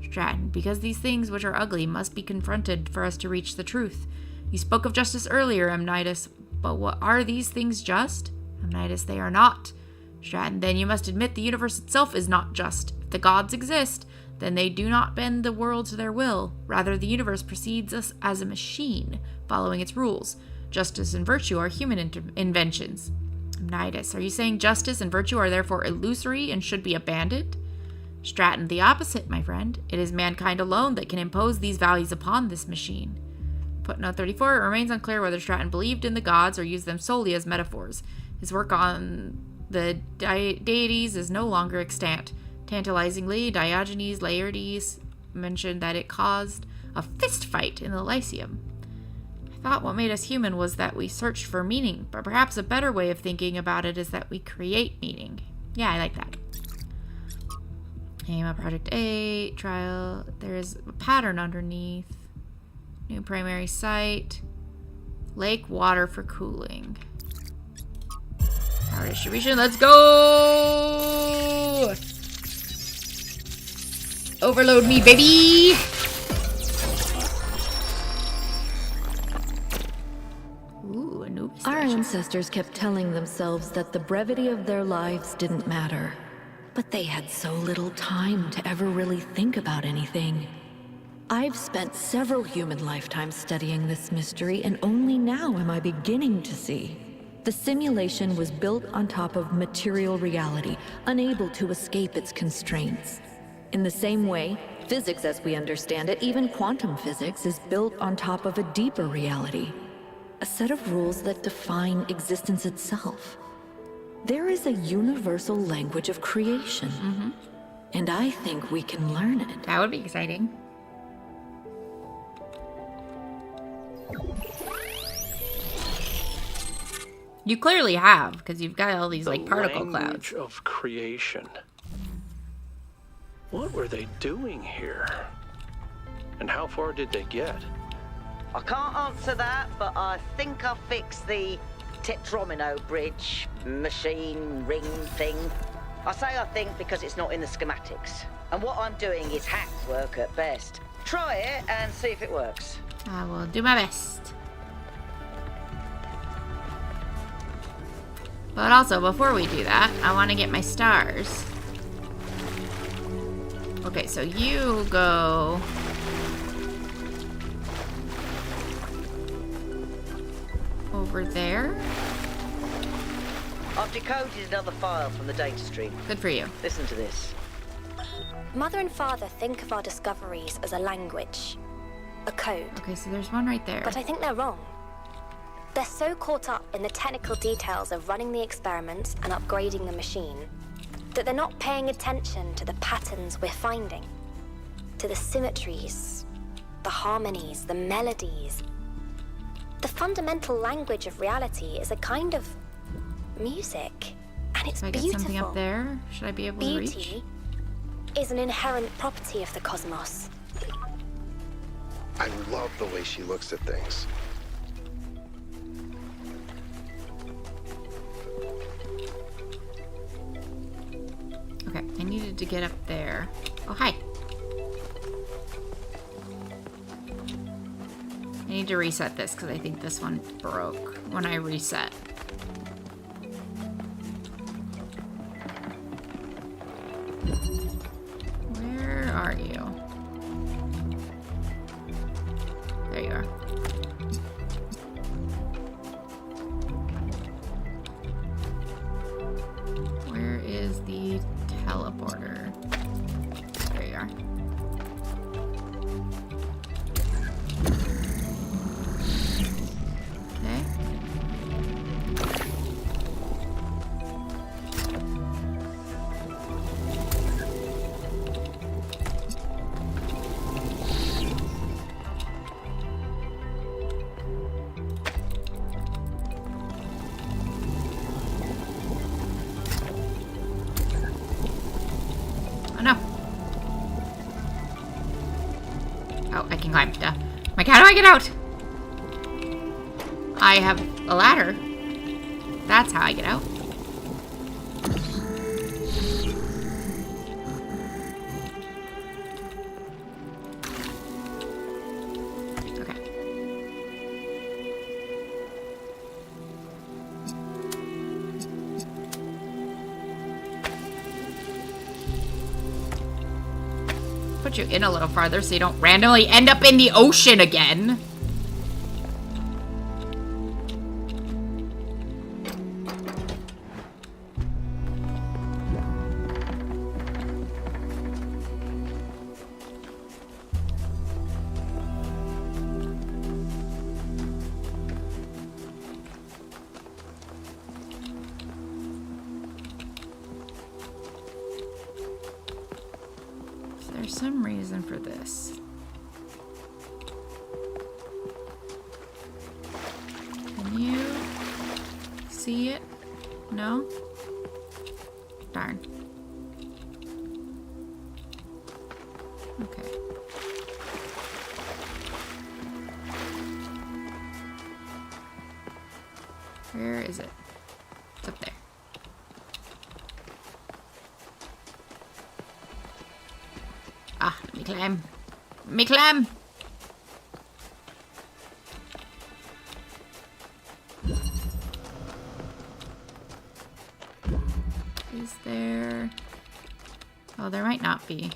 [SPEAKER 2] Stratton, because these things which are ugly must be confronted for us to reach the truth. You spoke of justice earlier, Amnitus, but what are these things just? Amnitus, they are not. Stratton, then you must admit the universe itself is not just. If the gods exist, then they do not bend the world to their will. Rather, the universe precedes us as a machine, following its rules. Justice and virtue are human inventions. Amnitus, are you saying justice and virtue are therefore illusory and should be abandoned? Stratton, the opposite, my friend. It is mankind alone that can impose these values upon this machine. Footnote 34, it remains unclear whether Stratton believed in the gods or used them solely as metaphors. His work on the deities is no longer extant. Tantalizingly, Diogenes Laertes mentioned that it caused a fist fight in the Lyceum. I thought what made us human was that we searched for meaning, but perhaps a better way of thinking about it is that we create meaning. Yeah, I like that. Aim at Project A, trial. There's a pattern underneath. New primary site. Lake water for cooling. Power distribution, let's go! Overload me, baby! Ooh, Anubis.
[SPEAKER 21] Our ancestors kept telling themselves that the brevity of their lives didn't matter. But they had so little time to ever really think about anything. I've spent several human lifetimes studying this mystery, and only now am I beginning to see. The simulation was built on top of material reality, unable to escape its constraints. In the same way, physics as we understand it, even quantum physics, is built on top of a deeper reality. A set of rules that define existence itself. There is a universal language of creation. And I think we can learn it.
[SPEAKER 2] That would be exciting. You clearly have, because you've got all these like particle clouds.
[SPEAKER 10] Language of creation. What were they doing here? And how far did they get?
[SPEAKER 17] I can't answer that, but I think I'll fix the Tetromino bridge, machine, ring thing. I say I think because it's not in the schematics. And what I'm doing is hack work at best. Try it and see if it works.
[SPEAKER 2] I will do my best. But also, before we do that, I want to get my stars. Okay, so you go... over there.
[SPEAKER 17] I've decoded another file from the data stream.
[SPEAKER 2] Good for you.
[SPEAKER 17] Listen to this.
[SPEAKER 19] Mother and Father think of our discoveries as a language, a code.
[SPEAKER 2] Okay, so there's one right there.
[SPEAKER 19] But I think they're wrong. They're so caught up in the technical details of running the experiments and upgrading the machine that they're not paying attention to the patterns we're finding, to the symmetries, the harmonies, the melodies. The fundamental language of reality is a kind of music, and it's
[SPEAKER 2] beautiful. I get something up there? Should I be able to reach?
[SPEAKER 19] Beauty is an inherent property of the cosmos.
[SPEAKER 9] I love the way she looks at things.
[SPEAKER 2] Okay, I needed to get up there. Oh, hi. I need to reset this because I think this one broke when I reset. Where are you? There you are. Where is the teleporter? There you are. Okay. Oh no. Oh, I can climb. Duh. Like, how do I get out? I have a ladder. That's how I get out. Okay. Put you in a little farther so you don't randomly end up in the ocean again. There's some reason for this. Can you see it? No? Darn. Okay. Where is it? It's up there. Ah, let me climb. Let me climb! Is there... Oh, there might not be.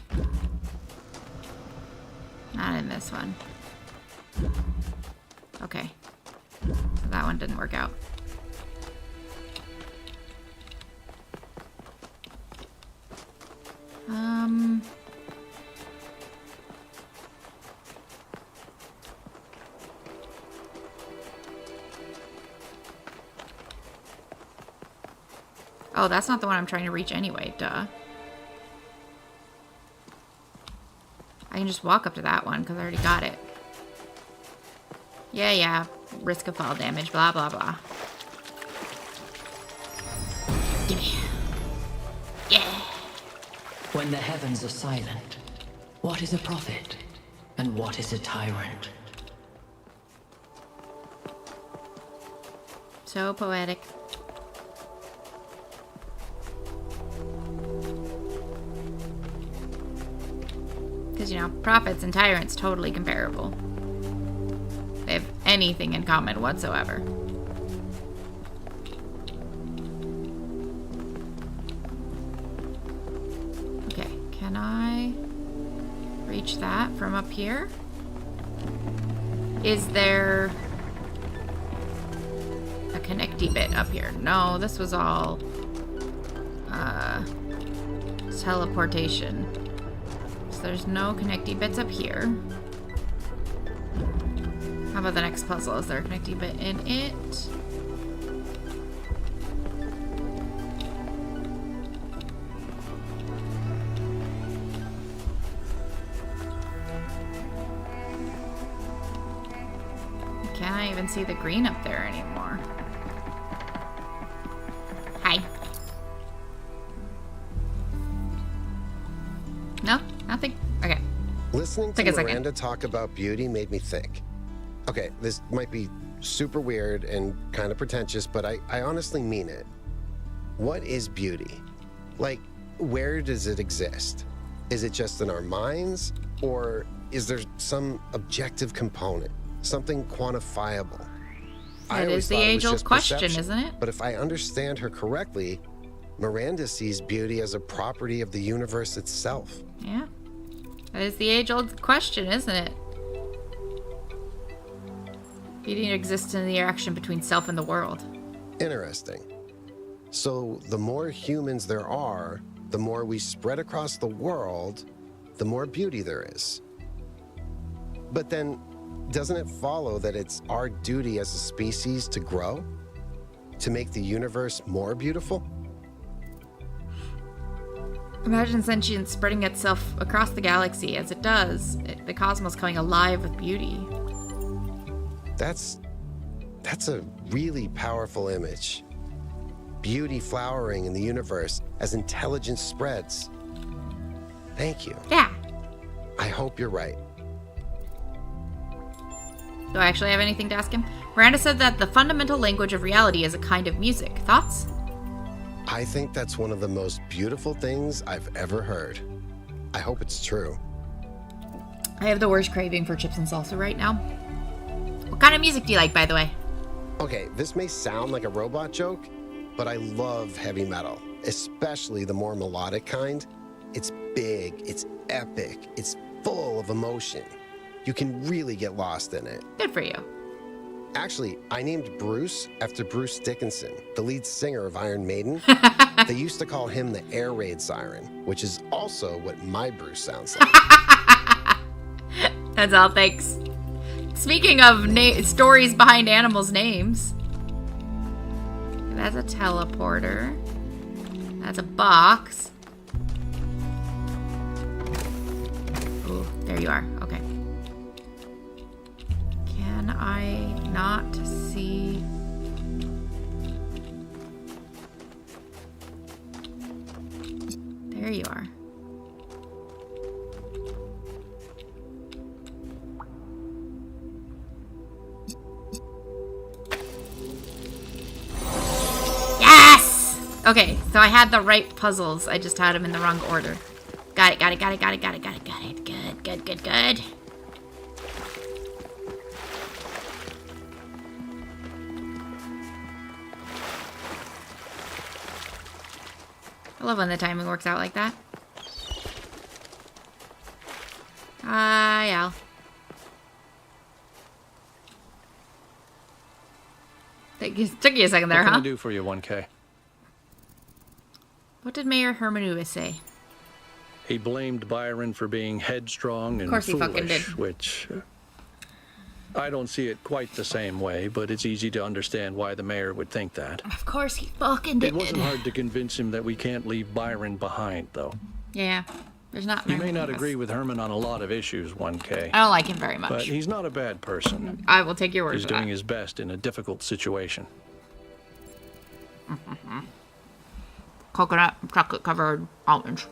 [SPEAKER 2] Not in this one. Okay. That one didn't work out. Oh, that's not the one I'm trying to reach anyway. Duh. I can just walk up to that one because I already got it. Yeah. Risk of fall damage. Blah, blah, blah. Gimme. Yeah.
[SPEAKER 8] When the heavens are silent, what is a prophet and what is a tyrant?
[SPEAKER 2] So poetic. Because, you know, prophets and tyrants totally comparable. They have anything in common whatsoever. Okay, can I reach that from up here? Is there a connecty bit up here? No, this was all teleportation. So there's no connecty bits up here. How about the next puzzle? Is there a connecty bit in it? Can't I even see the green up there anymore? Hi. No? Nothing? Okay.
[SPEAKER 9] Listening to Miranda talk about beauty made me think. Okay, this might be super weird and kind of pretentious, but I honestly mean it. What is beauty? Like, where does it exist? Is it just in our minds? Or is there some objective component? Something quantifiable?
[SPEAKER 2] That is the age-old question, isn't it?
[SPEAKER 9] But if I understand her correctly, Miranda sees beauty as a property of the universe itself.
[SPEAKER 2] Yeah. That is the age-old question, isn't it? Beauty exists in the interaction between self and the world.
[SPEAKER 9] Interesting. So the more humans there are, the more we spread across the world, the more beauty there is. But then, doesn't it follow that it's our duty as a species to grow? To make the universe more beautiful?
[SPEAKER 2] Imagine sentience spreading itself across the galaxy as it does. The cosmos coming alive with beauty.
[SPEAKER 9] That's a really powerful image. Beauty flowering in the universe as intelligence spreads. Thank you.
[SPEAKER 2] Yeah.
[SPEAKER 9] I hope you're right.
[SPEAKER 2] Do I actually have anything to ask him? Miranda said that the fundamental language of reality is a kind of music. Thoughts?
[SPEAKER 9] I think that's one of the most beautiful things I've ever heard. I hope it's true.
[SPEAKER 2] I have the worst craving for chips and salsa right now. What kind of music do you like, by the way?
[SPEAKER 9] Okay, this may sound like a robot joke, but I love heavy metal, especially the more melodic kind. It's big, it's epic, it's full of emotion. You can really get lost in it.
[SPEAKER 2] Good for you.
[SPEAKER 9] Actually, I named Bruce after Bruce Dickinson, the lead singer of Iron Maiden. They used to call him the air raid siren, which is also what my Bruce sounds like.
[SPEAKER 2] That's all, thanks. Speaking of stories behind animals' names. That's a teleporter. That's a box. Ooh, there you are. Okay. Can I not see? There you are. Yes! Okay, so I had the right puzzles. I just had them in the wrong order. Got it. Good. I love when the timing works out like that. Hi, Al. Took you a second there,
[SPEAKER 10] What
[SPEAKER 2] huh?
[SPEAKER 10] can I do for you, 1K?
[SPEAKER 2] What did Mayor Hermanouis say?
[SPEAKER 10] He blamed Byron for being headstrong and
[SPEAKER 2] Of course he
[SPEAKER 10] foolish,
[SPEAKER 2] fucking did.
[SPEAKER 10] which I don't see it quite the same way, but it's easy to understand why the mayor would think that.
[SPEAKER 2] Of course he fucking did.
[SPEAKER 10] It wasn't hard to convince him that we can't leave Byron behind, though.
[SPEAKER 2] Yeah, there's not.
[SPEAKER 10] You may not agree with Herman on a lot of issues, 1K.
[SPEAKER 2] I don't like him very much.
[SPEAKER 10] But he's not a bad person.
[SPEAKER 2] I will take your word
[SPEAKER 10] He's
[SPEAKER 2] for
[SPEAKER 10] doing
[SPEAKER 2] that.
[SPEAKER 10] his best in a difficult situation.
[SPEAKER 2] Coconut, chocolate covered almonds.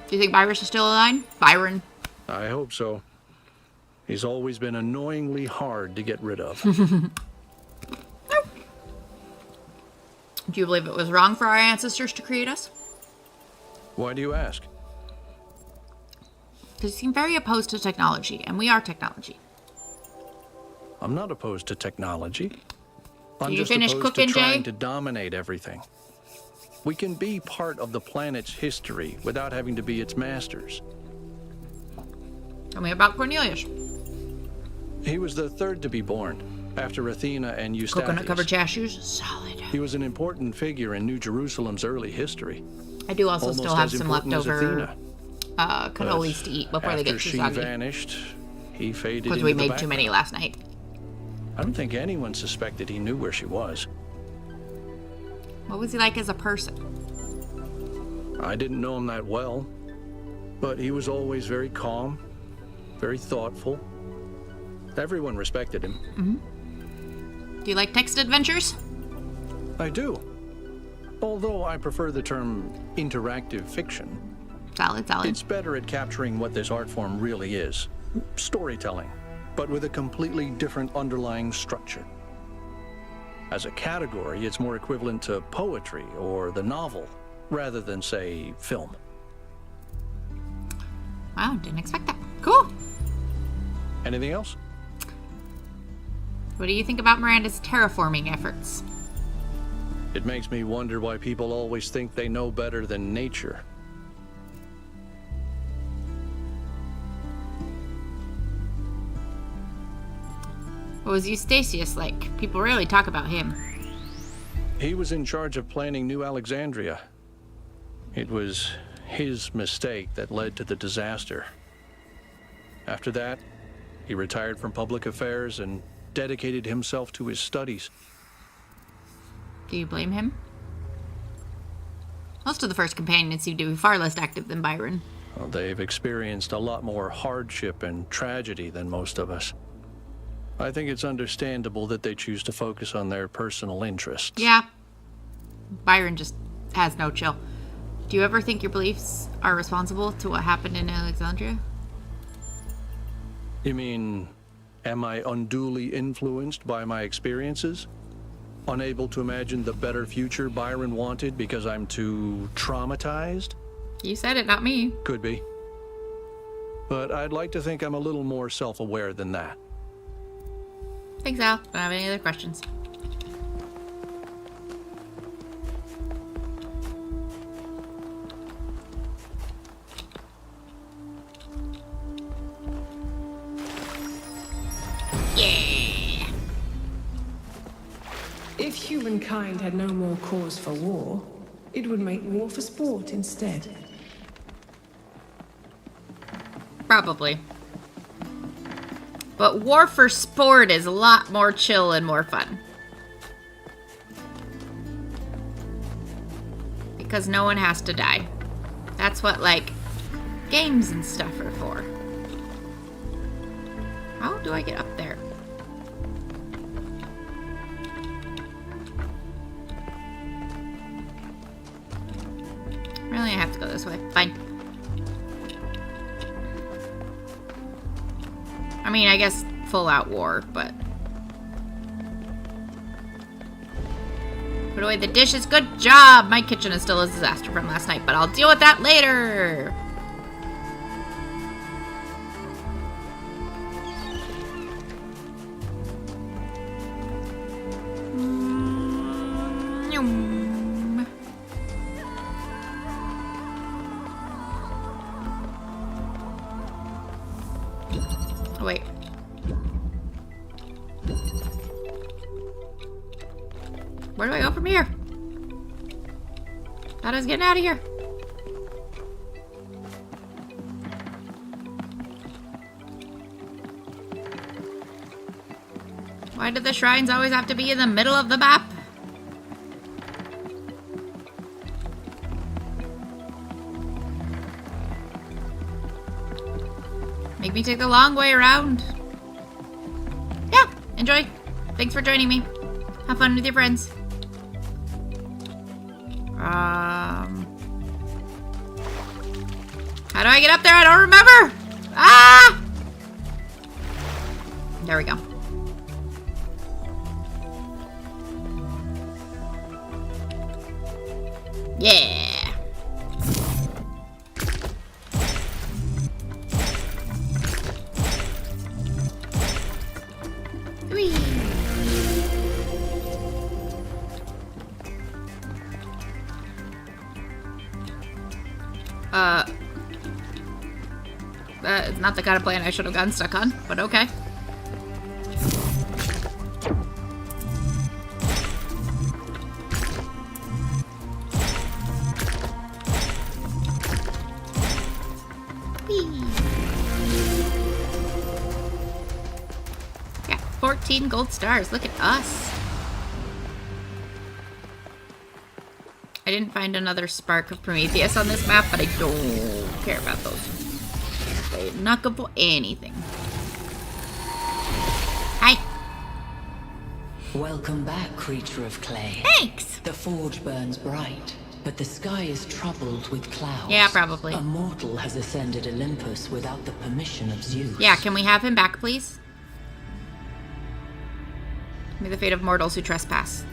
[SPEAKER 2] Do you think Byron is still alive? Byron?
[SPEAKER 10] I hope so. He's always been annoyingly hard to get rid of.
[SPEAKER 2] Do you believe it was wrong for our ancestors to create us?
[SPEAKER 10] Why do you ask?
[SPEAKER 2] Because you seem very opposed to technology, and we are technology.
[SPEAKER 10] I'm not opposed to technology. I'm
[SPEAKER 2] You
[SPEAKER 10] just
[SPEAKER 2] finished
[SPEAKER 10] opposed
[SPEAKER 2] cooking,
[SPEAKER 10] to trying
[SPEAKER 2] Jay?
[SPEAKER 10] to dominate everything. We can be part of the planet's history without having to be its masters.
[SPEAKER 2] Tell me about Cornelius.
[SPEAKER 10] He was the third to be born, after Athena and Eustathius.
[SPEAKER 2] Coconut-covered cashews? Solid.
[SPEAKER 10] He was an important figure in New Jerusalem's early history.
[SPEAKER 2] I do also
[SPEAKER 10] Almost
[SPEAKER 2] still have
[SPEAKER 10] as
[SPEAKER 2] some
[SPEAKER 10] important as
[SPEAKER 2] leftover
[SPEAKER 10] Athena.
[SPEAKER 2] cannolis to eat before they get too
[SPEAKER 10] After she
[SPEAKER 2] soggy.
[SPEAKER 10] vanished, he faded
[SPEAKER 2] Because
[SPEAKER 10] into
[SPEAKER 2] we
[SPEAKER 10] the
[SPEAKER 2] made too many
[SPEAKER 10] background.
[SPEAKER 2] last night.
[SPEAKER 10] I don't think anyone suspected he knew where she was.
[SPEAKER 2] What was he like as a person?
[SPEAKER 10] I didn't know him that well, but he was always very calm, very thoughtful. Everyone respected him.
[SPEAKER 2] Do you like text adventures?
[SPEAKER 10] I do. Although I prefer the term interactive fiction.
[SPEAKER 2] Solid, solid.
[SPEAKER 10] It's better at capturing what this art form really is. Storytelling, but with a completely different underlying structure. As a category, it's more equivalent to poetry or the novel, rather than, say, film.
[SPEAKER 2] Wow, didn't expect that. Cool.
[SPEAKER 10] Anything else?
[SPEAKER 2] What do you think about Miranda's terraforming efforts?
[SPEAKER 10] It makes me wonder why people always think they know better than nature.
[SPEAKER 2] What was Eustathius like? People rarely talk about him.
[SPEAKER 10] He was in charge of planning New Alexandria. It was his mistake that led to the disaster. After that, he retired from public affairs and dedicated himself to his studies.
[SPEAKER 2] Do you blame him? Most of the first companions seem to be far less active than Byron.
[SPEAKER 10] Well, they've experienced a lot more hardship and tragedy than most of us. I think it's understandable that they choose to focus on their personal interests.
[SPEAKER 2] Yeah. Byron just has no chill. Do you ever think your beliefs are responsible to what happened in Alexandria?
[SPEAKER 10] You mean, am I unduly influenced by my experiences? Unable to imagine the better future Byron wanted because I'm too traumatized?
[SPEAKER 2] You said it, not me.
[SPEAKER 10] Could be. But I'd like to think I'm a little more self-aware than that.
[SPEAKER 2] Thanks, Al. Don't have any other questions. Yeah.
[SPEAKER 1] If humankind had no more cause for war, it would make war for sport instead.
[SPEAKER 2] Probably. But war for sport is a lot more chill and more fun. Because no one has to die. That's what, like, games and stuff are for. How do I get up there? Really, I have to go this way. Fine. I mean, I guess full-out war, but... Put away the dishes. Good job! My kitchen is still a disaster from last night, but I'll deal with that later! Oh, wait. Where do I go from here? Thought I was getting out of here. Why do the shrines always have to be in the middle of the map? Make me take the long way around. Yeah, enjoy. Thanks for joining me. Have fun with your friends. How do I get up there? I don't remember. Ah! There we go. Yeah. Whee. It's not the kind of plan I should have gotten stuck on, but okay. Yeah, 14 gold stars. Look at us. I didn't find another spark of Prometheus on this map, but I don't care about those. They're not good for anything. Hi.
[SPEAKER 8] Welcome back, creature of clay.
[SPEAKER 2] Thanks.
[SPEAKER 8] The forge burns bright, but the sky is troubled with clouds.
[SPEAKER 2] Yeah, probably.
[SPEAKER 8] A mortal has ascended Olympus without the permission of Zeus.
[SPEAKER 2] Yeah, can we have him back, please? May the fate of mortals who trespass.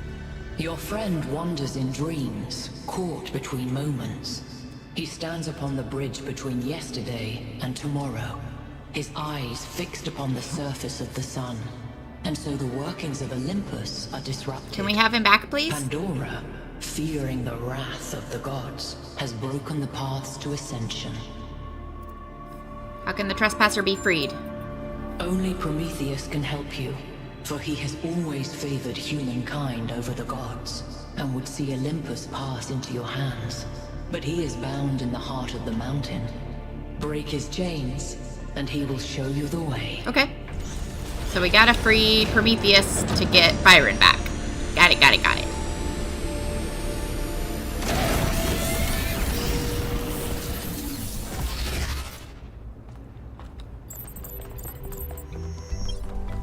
[SPEAKER 8] Your friend wanders in dreams, caught between moments. He stands upon the bridge between yesterday and tomorrow, his eyes fixed upon the surface of the sun. And so the workings of Olympus are disrupted.
[SPEAKER 2] Can we have him back, please?
[SPEAKER 8] Pandora, fearing the wrath of the gods, has broken the paths to ascension.
[SPEAKER 2] How can the trespasser be freed?
[SPEAKER 8] Only Prometheus can help you, for he has always favored humankind over the gods, and would see Olympus pass into your hands. But he is bound in the heart of the mountain. Break his chains, and he will show you the way.
[SPEAKER 2] Okay. So we gotta free Prometheus to get Byron back. Got it, got it, got it.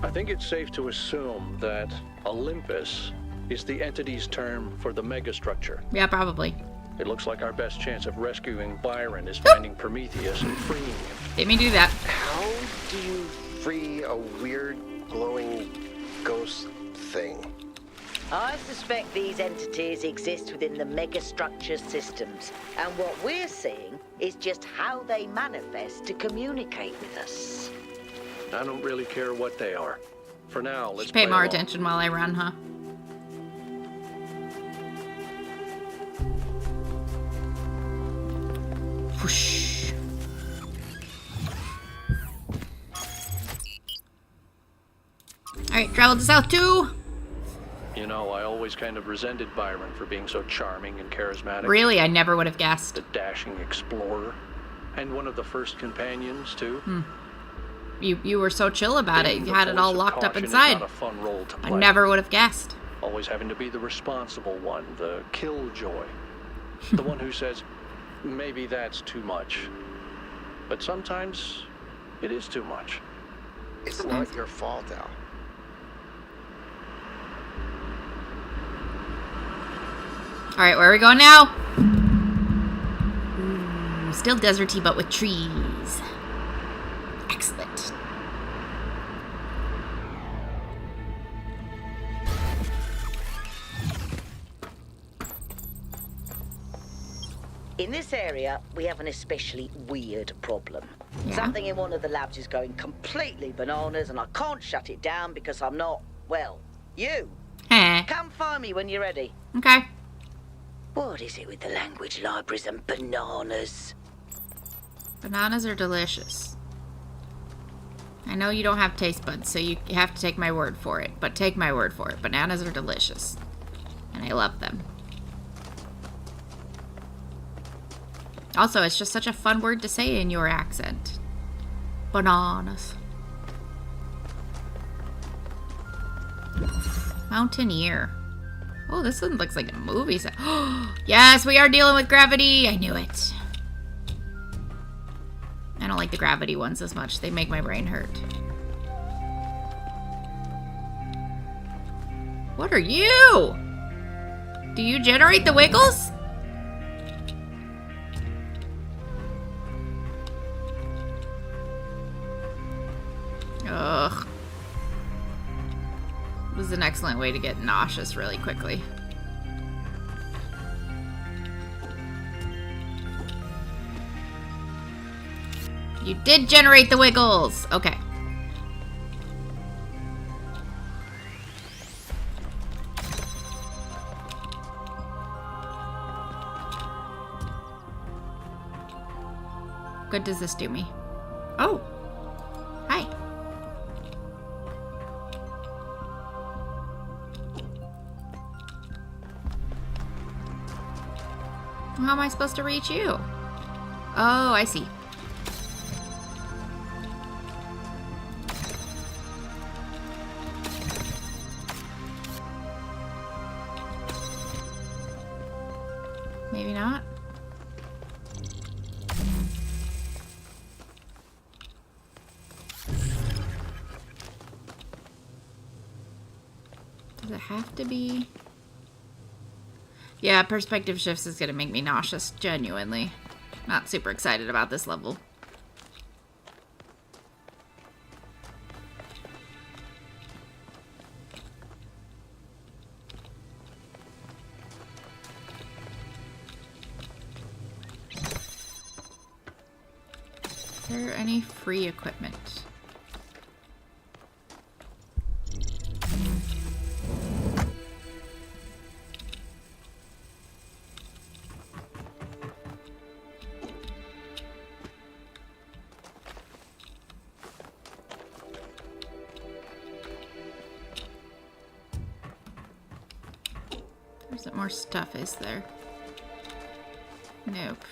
[SPEAKER 10] I think it's safe to assume that Olympus is the entity's term for the megastructure.
[SPEAKER 2] Yeah, probably.
[SPEAKER 10] It looks like our best chance of rescuing Byron is finding Prometheus and freeing him.
[SPEAKER 2] Let me do that.
[SPEAKER 9] How do you free a weird, glowing ghost thing?
[SPEAKER 17] I suspect these entities exist within the megastructure systems, and what we're seeing is just how they manifest to communicate with us.
[SPEAKER 10] I don't really care what they are. For now, let's
[SPEAKER 2] Pay
[SPEAKER 10] play
[SPEAKER 2] more
[SPEAKER 10] along.
[SPEAKER 2] attention while I run, huh? Whoosh. Alright, travel to South 2.
[SPEAKER 10] You know, I always kind of resented Byron for being so charming and charismatic.
[SPEAKER 2] Really? I never would have guessed.
[SPEAKER 10] The dashing explorer. And one of the first companions, too.
[SPEAKER 2] You were so chill about it. You had it all locked up
[SPEAKER 10] Caution is
[SPEAKER 2] inside.
[SPEAKER 10] not a fun role to
[SPEAKER 2] I
[SPEAKER 10] play.
[SPEAKER 2] never would have guessed.
[SPEAKER 10] Always having to be the responsible one, the killjoy. The one who says, maybe that's too much. But sometimes it is too much.
[SPEAKER 9] It's not your fault, Al.
[SPEAKER 2] Alright, where are we going now? Ooh, still deserty, but with trees. Excellent.
[SPEAKER 17] In this area, we have an especially weird problem.
[SPEAKER 2] Yeah.
[SPEAKER 17] Something in one of the labs is going completely bananas, and I can't shut it down because I'm not, well, you. Come find me when you're ready.
[SPEAKER 2] Okay.
[SPEAKER 17] What is it with the language libraries and bananas?
[SPEAKER 2] Bananas are delicious. I know you don't have taste buds, so you have to take my word for it. But take my word for it. Bananas are delicious. And I love them. Also, it's just such a fun word to say in your accent. Bananas. Mountaineer. Oh, this one looks like a movie set. Yes, we are dealing with gravity. I knew it. I don't like the gravity ones as much. They make my brain hurt. What are you? Do you generate the wiggles? Ugh. This is an excellent way to get nauseous really quickly. You did generate the wiggles! Okay. What good does this do me? Oh! Hi. How am I supposed to reach you? Oh, I see. Maybe not. Does it have to be? Yeah, perspective shifts is gonna make me nauseous, genuinely. Not super excited about this level. Is there any free equipment? There's more stuff, is there? Nope.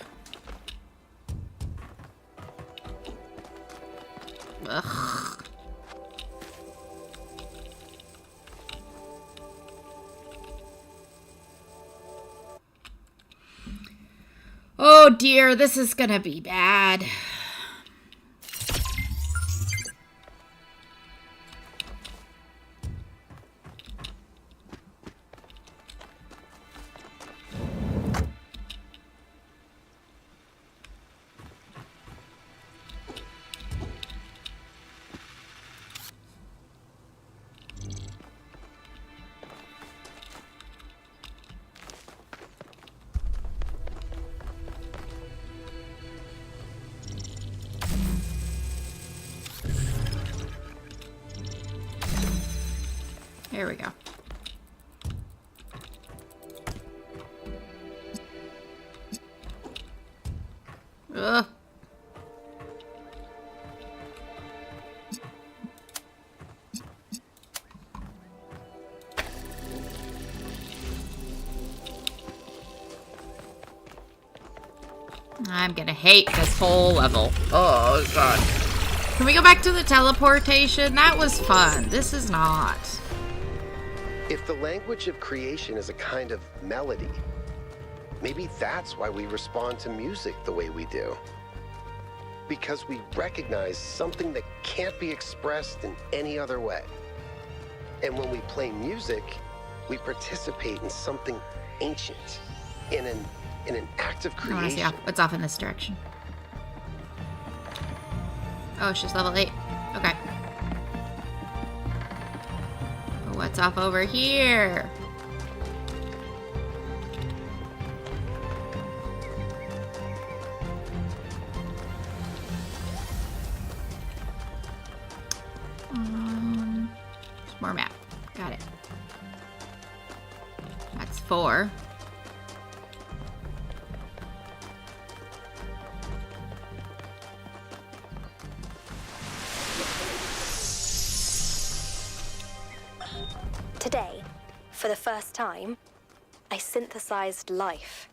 [SPEAKER 2] Ugh. Oh dear, this is gonna be bad. There we go. Ugh. I'm gonna hate this whole level. Oh, God. Can we go back to the teleportation? That was fun. This is not.
[SPEAKER 9] If the language of creation is a kind of melody, maybe that's why we respond to music the way we do. Because we recognize something that can't be expressed in any other way. And when we play music, we participate in something ancient, in an act of creation.
[SPEAKER 2] I want to see what's off in this direction. Oh, it's just level 8. Okay. What's off over here? More map. Got it. That's 4.
[SPEAKER 19] Today, for the first time, I synthesized life.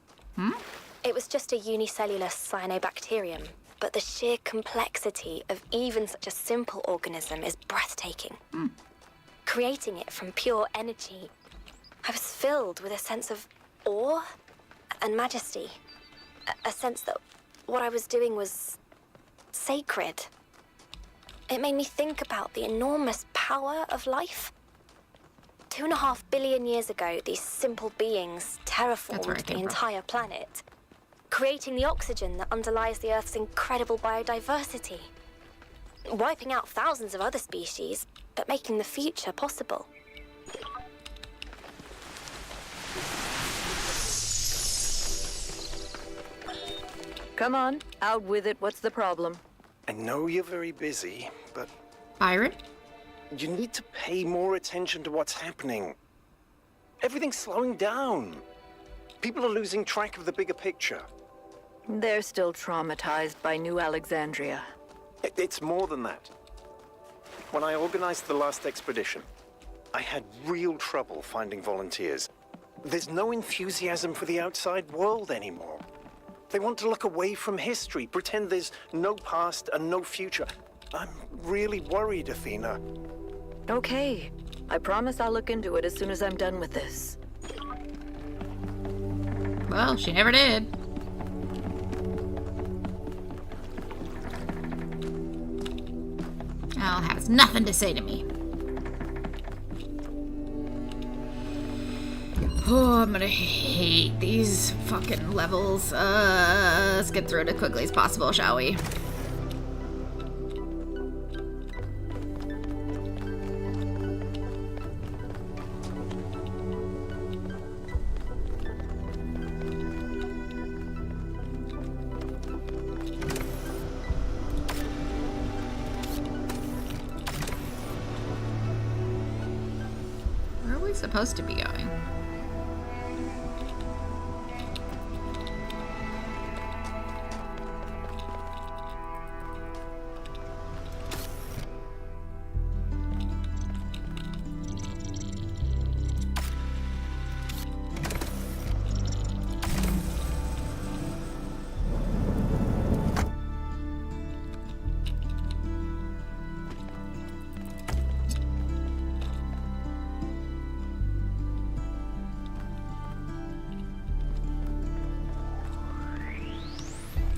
[SPEAKER 19] It was just a unicellular cyanobacterium, but the sheer complexity of even such a simple organism is breathtaking. creating it from pure energy, I was filled with a sense of awe and majesty. A sense that what I was doing was sacred. It made me think about the enormous power of life. 2.5 billion years ago, these simple beings terraformed the entire planet, creating the oxygen that underlies the Earth's incredible biodiversity, wiping out thousands of other species, but making the future possible.
[SPEAKER 4] Come on, out with it. What's the problem?
[SPEAKER 20] I know you're very busy, but...
[SPEAKER 2] Byron?
[SPEAKER 20] You need to pay more attention to what's happening. Everything's slowing down. People are losing track of the bigger picture.
[SPEAKER 4] They're still traumatized by New Alexandria.
[SPEAKER 20] It's more than that. When I organized the last expedition, I had real trouble finding volunteers. There's no enthusiasm for the outside world anymore. They want to look away from history, pretend there's no past and no future. I'm really worried, Athena.
[SPEAKER 4] Okay. I promise I'll look into it as soon as I'm done with this.
[SPEAKER 2] Well, she never did. Al has nothing to say to me. Oh, I'm gonna hate these fucking levels. Let's get through it as quickly as possible, shall we? Where are we supposed to be going?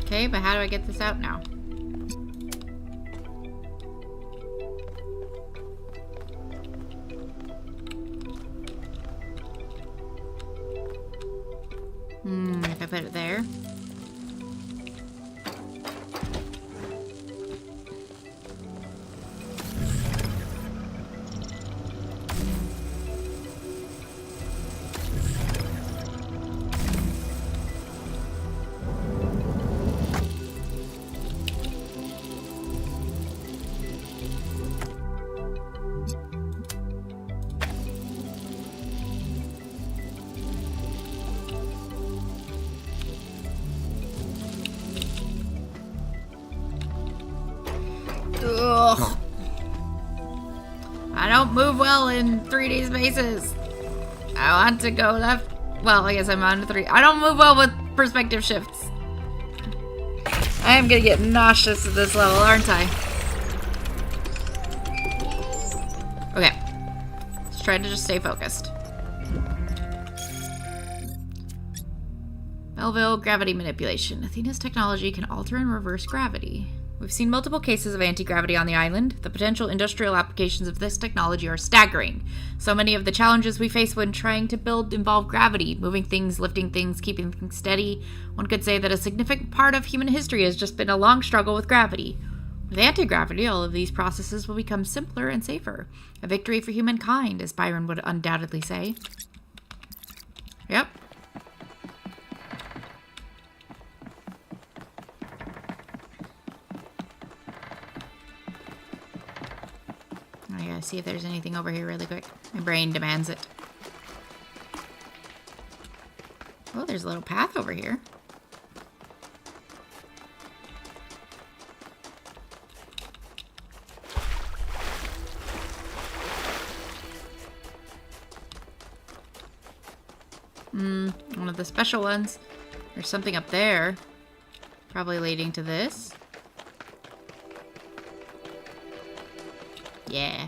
[SPEAKER 2] Okay, but how do I get this out now? If I put it there. Ugh. I don't move well in 3D spaces. I want to go left. Well, I guess I'm on 3. I don't move well with perspective shifts. I am gonna get nauseous at this level, aren't I? Okay. Let's try to just stay focused. Melville, gravity manipulation. Athena's technology can alter and reverse gravity. We've seen multiple cases of anti-gravity on the island. The potential industrial applications of this technology are staggering. So many of the challenges we face when trying to build involve gravity, moving things, lifting things, keeping things steady. One could say that a significant part of human history has just been a long struggle with gravity. With anti-gravity, all of these processes will become simpler and safer. A victory for humankind, as Byron would undoubtedly say. Yep. I gotta see if there's anything over here really quick. My brain demands it. Oh, there's a little path over here. One of the special ones. There's something up there. Probably leading to this. Yeah.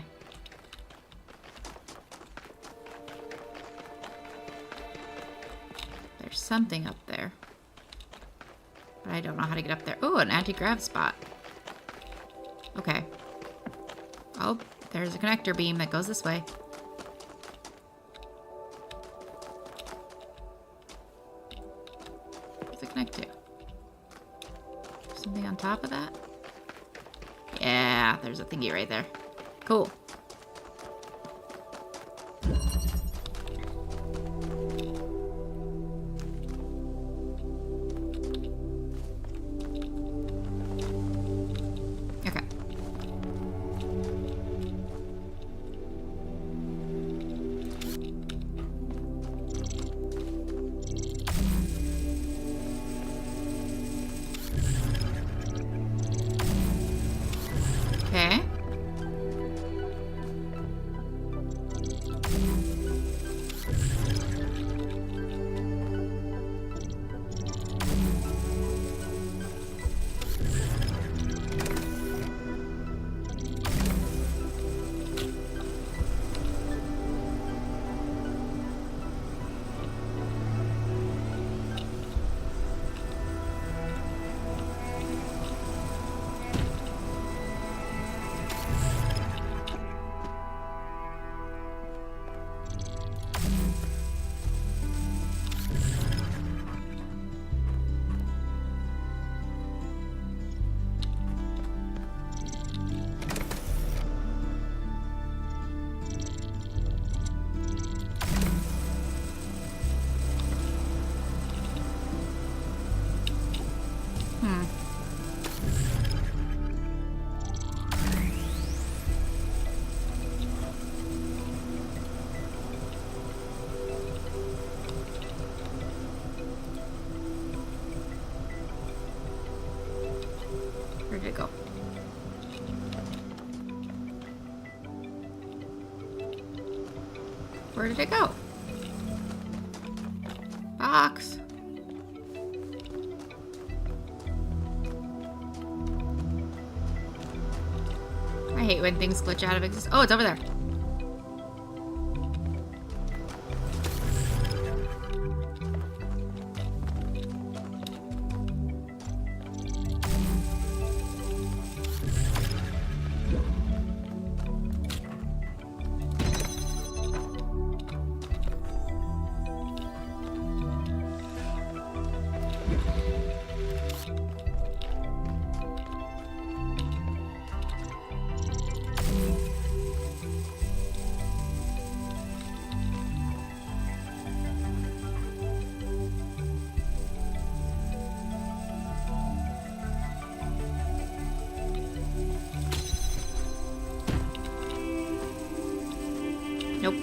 [SPEAKER 2] There's something up there. But I don't know how to get up there. Oh, an anti-grav spot. Okay. Oh, there's a connector beam that goes this way. What's it connect to? Something on top of that? Yeah, there's a thingy right there. Cool. Where did it go? Where did it go? Box. I hate when things glitch out of existence. Oh, it's over there. Nope.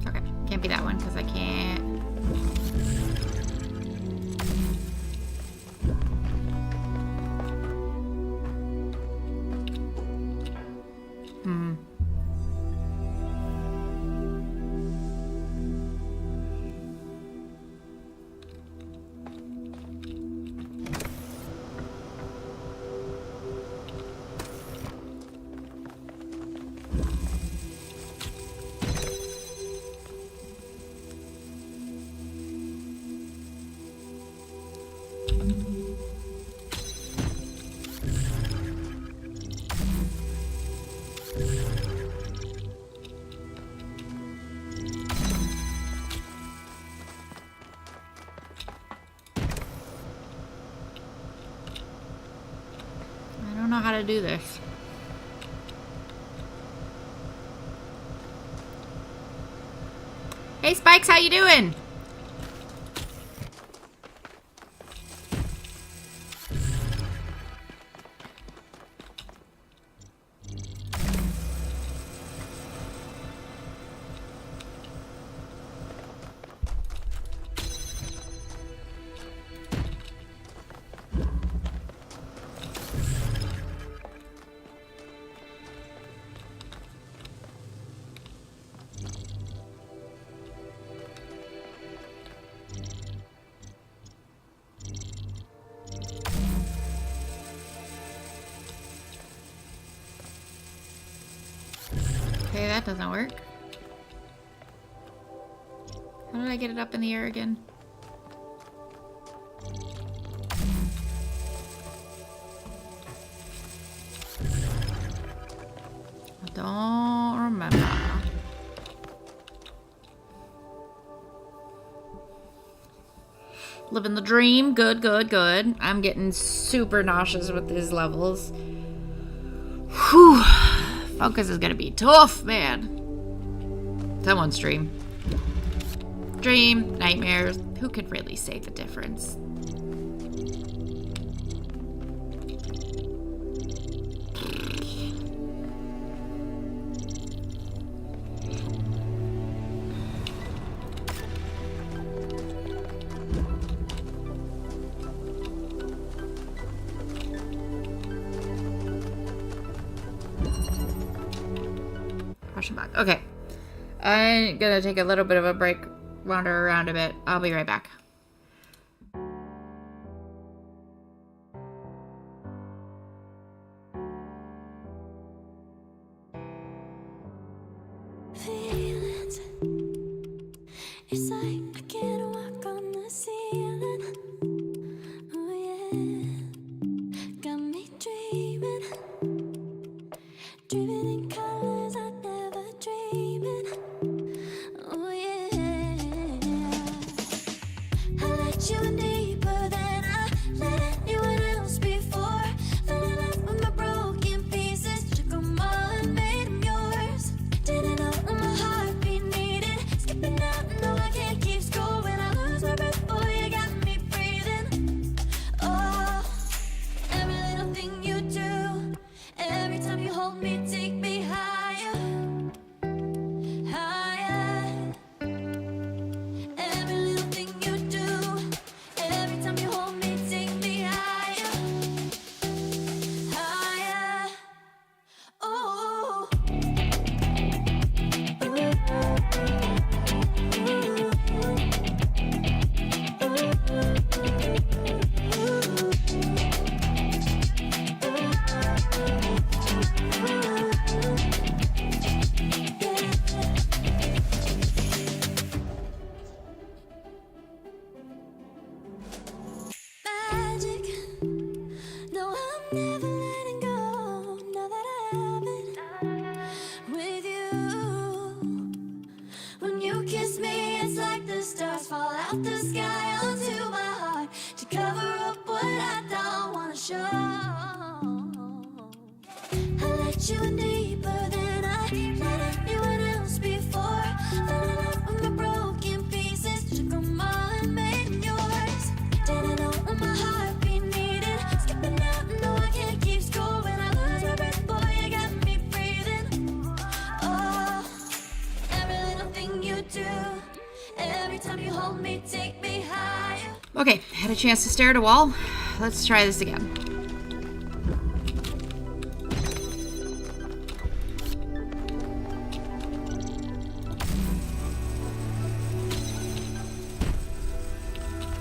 [SPEAKER 2] Okay, can't be that one because I can't. I don't know how to do this. Hey Spikes, how you doing? that doesn't work. How did I get it up in the air again? I don't remember. Living the dream. Good, good, good. I'm getting super nauseous with these levels. Whew. Focus is gonna be tough, man. Someone's dream. Dream, nightmares. Who could really say the difference? Back. Okay. I'm gonna take a little bit of a break, wander around a bit. I'll be right back.
[SPEAKER 5] Feelings. It's like I can't walk on the ceiling. Oh yeah. Got me dreaming. Dreaming in colors I never dreamed. Oh yeah. I let you in deeper than I let anyone else before. Fell in love with my broken pieces, took them all and made them yours. Didn't know what my heartbeat needed. Skipping out, no I can't keep score. When I lose my breath, boy, you got me breathing. Oh, every little thing you do, every time you hold me, take me higher, higher. Every little thing you do, every time you hold me, take me higher, higher. Oh. Magic. No, I'm never letting go. Now that I have it with you. When you kiss me, it's like the stars fall out the sky onto my heart to cover up what I don't wanna show. I let you in deeper than I let anyone else before. Fell in love with my broken pieces, took them all and made them yours. Didn't know what my heartbeat needed. Skipping out, no I can't keep score. When I lose my breath, boy, you got me breathing. Oh, every little thing you do, every time you hold me, take me higher.
[SPEAKER 2] Okay, had a chance to stare at a wall. Let's try this again.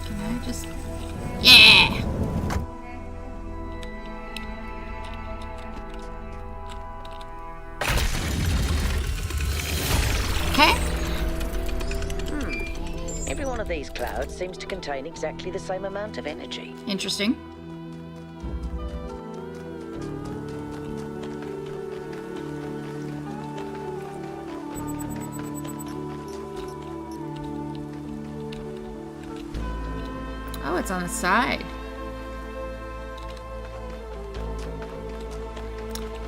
[SPEAKER 2] Can I just... Yeah! Okay.
[SPEAKER 17] Every one of these clouds seems to contain exactly the same amount of energy.
[SPEAKER 2] Interesting. Oh, it's on the side.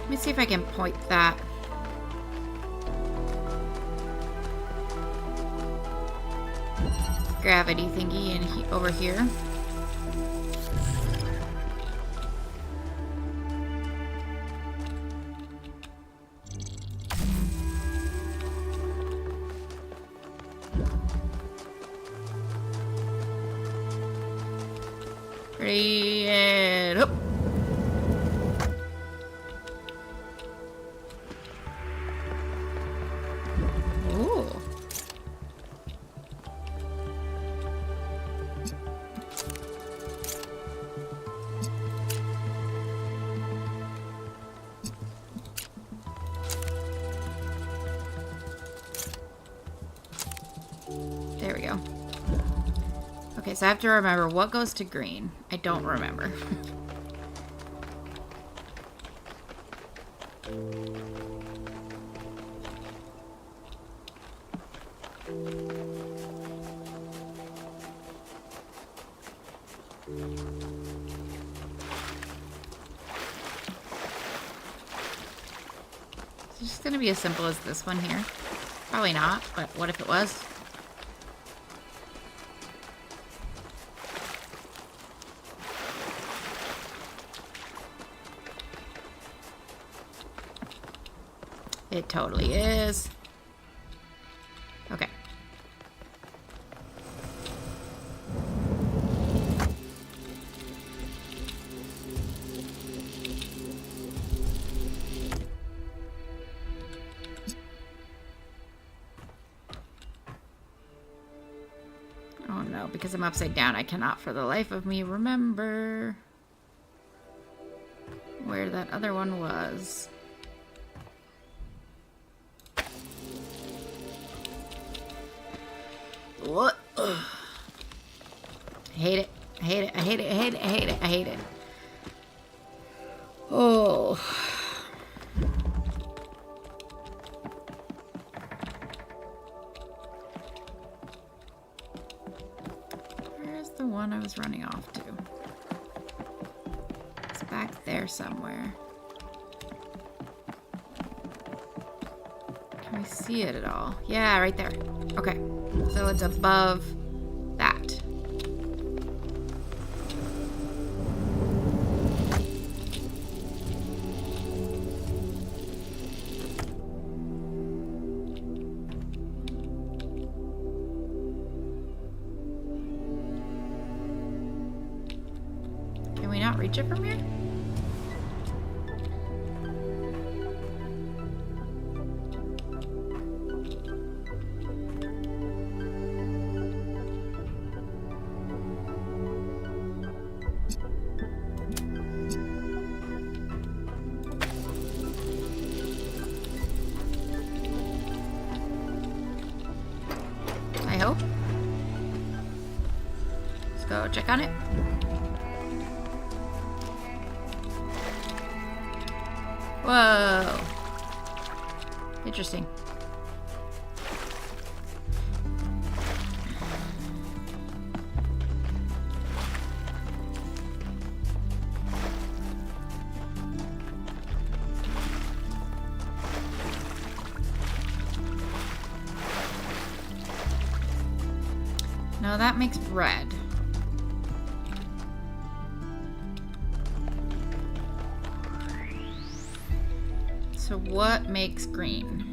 [SPEAKER 2] Let me see if I can point that. Gravity thingy in over here. Ready and up. Ooh. so I have to remember what goes to green. I don't remember. Is this gonna be as simple as this one here? Probably not, but what if it was? It totally is. Okay. Oh no, because I'm upside down, I cannot for the life of me remember where that other one was. What? Ugh. I hate it. I hate it. I hate it. I hate it. I hate it. I hate it. Oh. Where's the one I was running off to? It's back there somewhere. Can we see it at all? Yeah, right there. Okay. So it's above that. Can we not reach it from here? Check on it. Whoa. Interesting. No, that makes red. So what makes green?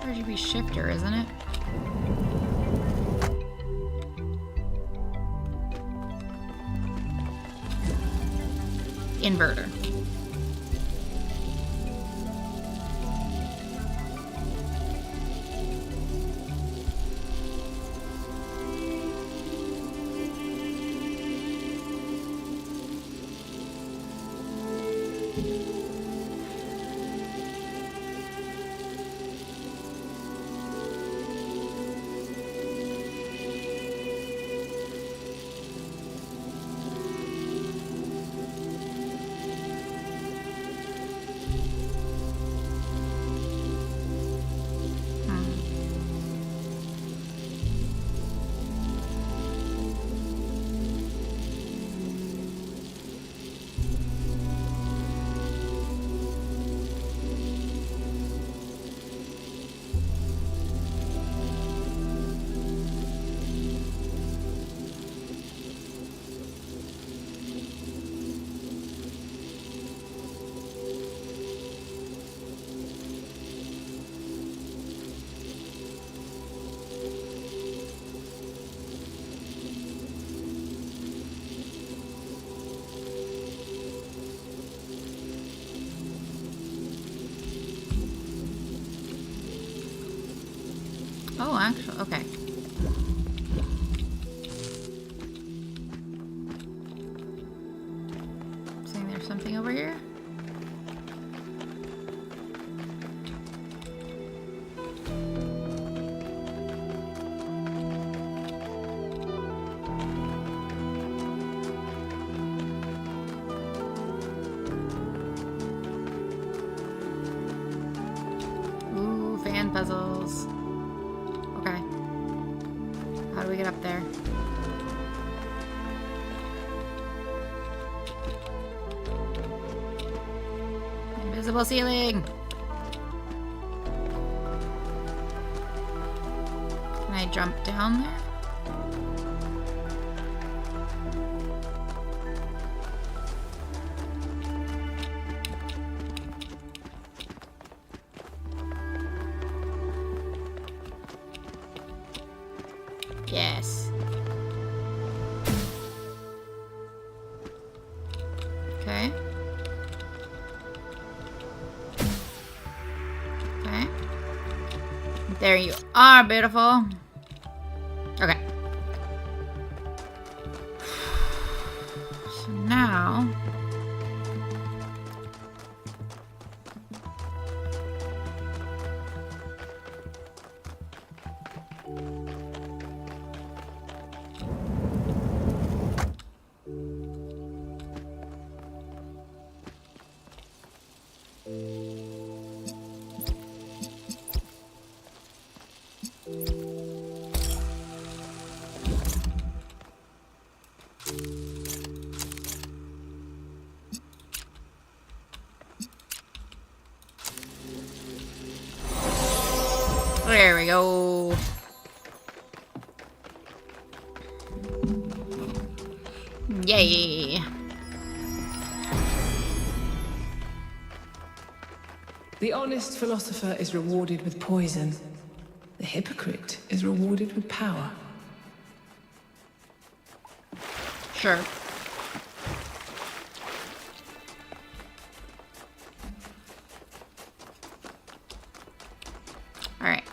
[SPEAKER 2] RGB shifter, isn't it? Inverter. Oh, actually, okay. Saying there's something over here? Ooh, fan puzzles. Okay. How do we get up there? Invisible ceiling! Can I jump down there? Yes. Okay. Okay. There you are, beautiful. Okay. So now... There we go. Yay.
[SPEAKER 1] The honest philosopher is rewarded with poison. The hypocrite is rewarded with power.
[SPEAKER 2] Sure. Alright.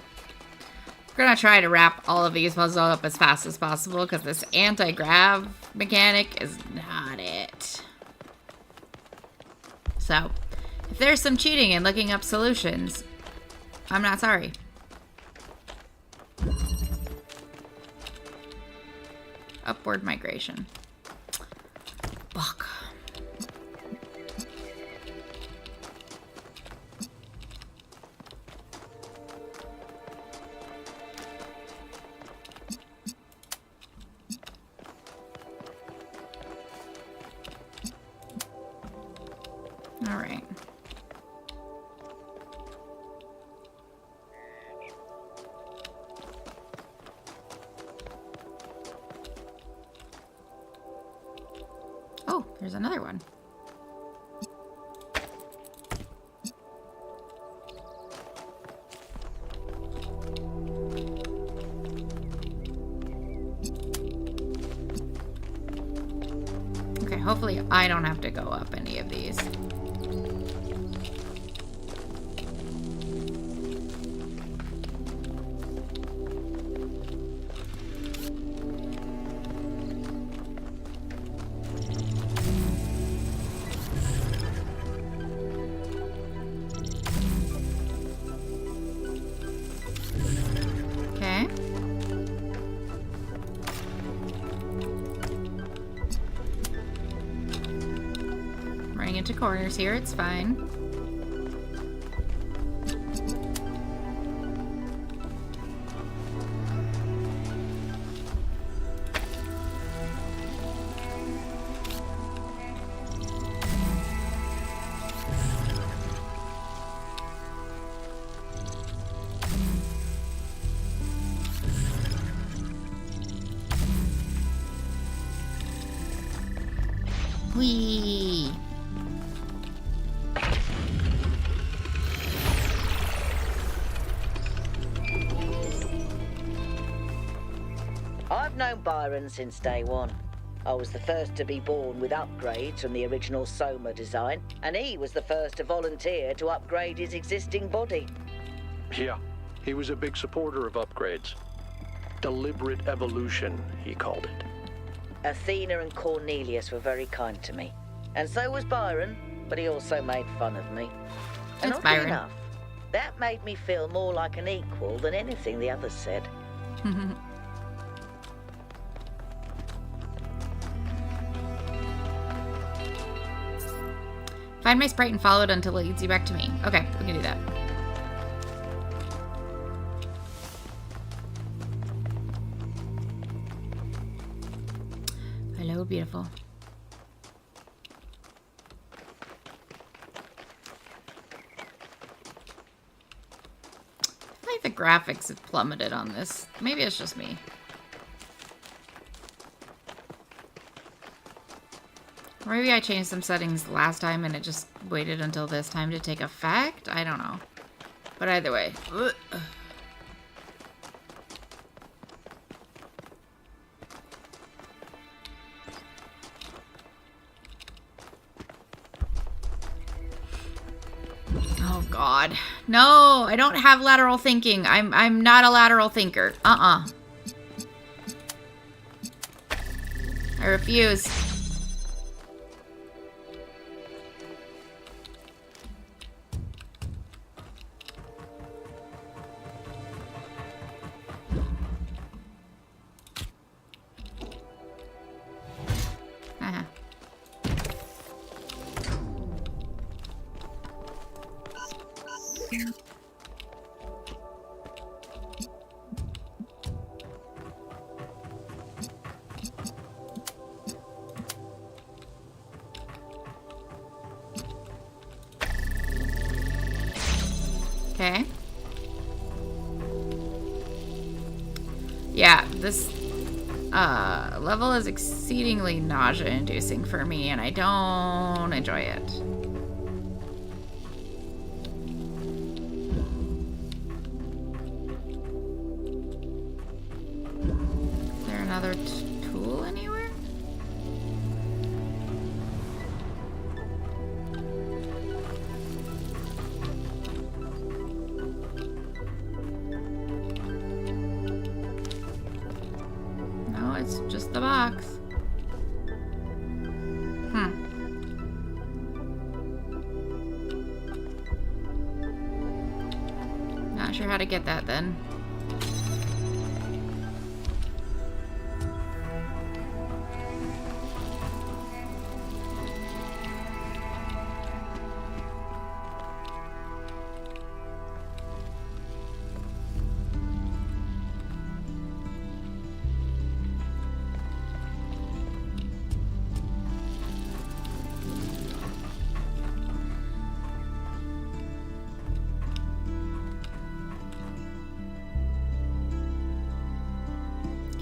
[SPEAKER 2] We're gonna try to wrap all of these puzzles up as fast as possible because this anti-grav mechanic is not it. So, if there's some cheating and looking up solutions, I'm not sorry. Upward migration. Fuck. All right. Oh, there's another one. Okay, hopefully I don't have to go up any of these. Okay. Running into corners here, it's fine. Whee!
[SPEAKER 17] I've known Byron since day one. I was the first to be born with upgrades from the original Soma design, and he was the first to volunteer to upgrade his existing body.
[SPEAKER 10] Yeah, He was a big supporter of upgrades. Deliberate evolution, he called it.
[SPEAKER 17] Athena and Cornelius were very kind to me. And so was Byron, but he also made fun of me. And
[SPEAKER 2] It's
[SPEAKER 17] oddly
[SPEAKER 2] Byron.
[SPEAKER 17] enough, that made me feel more like an equal than anything the others said.
[SPEAKER 2] Find my sprite and follow it until it leads you back to me. Okay, we can do that. Hello, beautiful. I feel like the graphics have plummeted on this. Maybe it's just me. Or maybe I changed some settings last time and it just waited until this time to take effect? I don't know. But either way. Ugh. Oh God. No, I don't have lateral thinking. I'm not a lateral thinker. I refuse. Okay. Yeah, this level is exceedingly nausea-inducing for me, and I don't enjoy it. Is there another tool anywhere? No, it's just the box. Not sure how to get that then.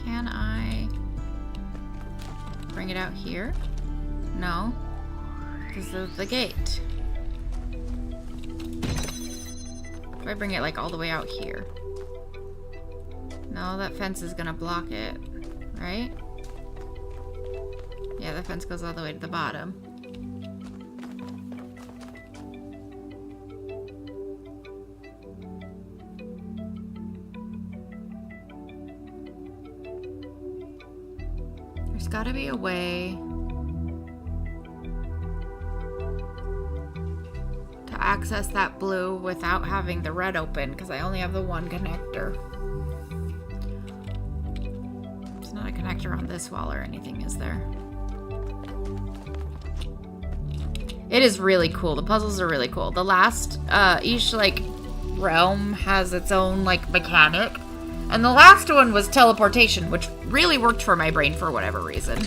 [SPEAKER 2] Can I bring it out here? No, because of the gate. If I bring it like all the way out here. No, that fence is gonna block it, right? Yeah, the fence goes all the way to the bottom. There's gotta be a way to access that blue without having the red open, because I only have the one connector. There's not a connector on this wall or anything, is there? It is really cool. The puzzles are really cool. The last, each, like, realm has its own, like, mechanic. And the last one was teleportation, which really worked for my brain for whatever reason.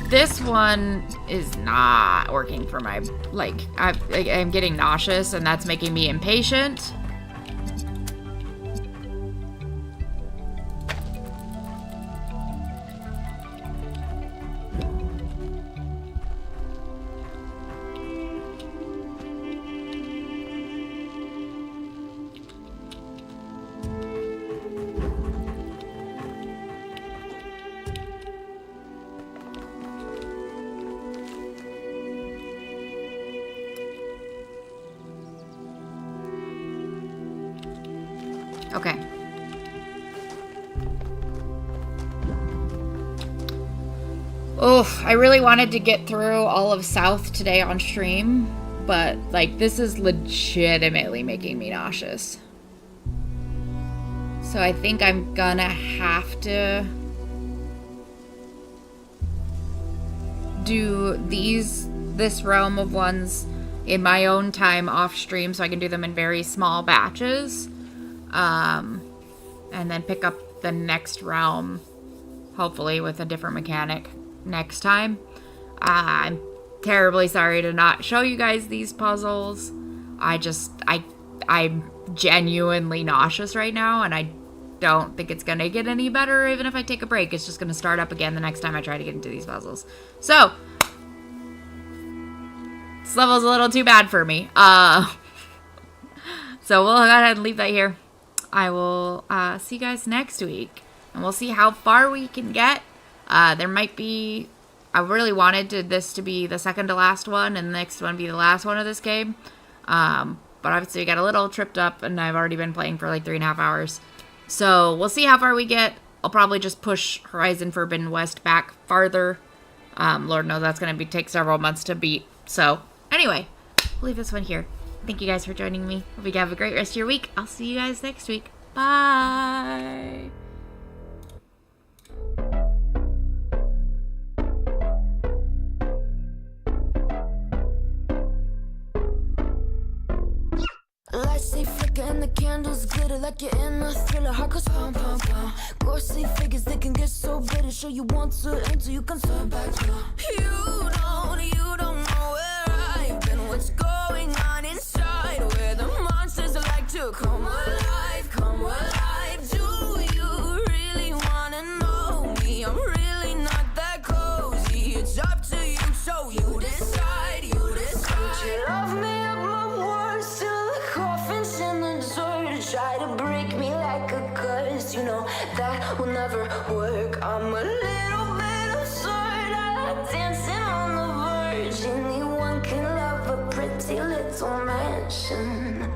[SPEAKER 2] This one is not working for my, like, I'm getting nauseous and that's making me impatient. Okay. Oh, I really wanted to get through all of South today on stream, but like this is legitimately making me nauseous. So I think I'm gonna have to do this realm of ones in my own time off stream so I can do them in very small batches. And then pick up the next realm, hopefully with a different mechanic next time. I'm terribly sorry to not show you guys these puzzles. I'm genuinely nauseous right now, and I don't think it's gonna get any better even if I take a break. It's just gonna start up again the next time I try to get into these puzzles. So, this level's a little too bad for me. So we'll go ahead and leave that here. I will see you guys next week, and we'll see how far we can get. There might be... I really wanted this to be the second to last one, and the next one be the last one of this game. But obviously I got a little tripped up, and I've already been playing for like 3.5 hours. So we'll see how far we get. I'll probably just push Horizon Forbidden West back farther. Lord knows that's going to take several months to beat. So anyway, we'll leave this one here. Thank you guys for joining me. Hope you have a great rest of your week. I'll see you guys next week. Bye.
[SPEAKER 5] Lights they flicker and the candles glitter like you're in a thriller. Heart goes pum pum pum. Ghostly figures they can get so bitter. Sure you want to until you can turn back. You don't know where I've been. What's going on inside? Where the monsters like to come alive, come alive. Do you really wanna know me? I'm really not that cozy. It's up to you, so you decide, you decide. Would you love me up my words till the coffin's in the dirt? Try to break me like a curse, you know that will never work. I'm a little bit absurd. I like dancing on the verge. Anyone can love a pretty little mansion.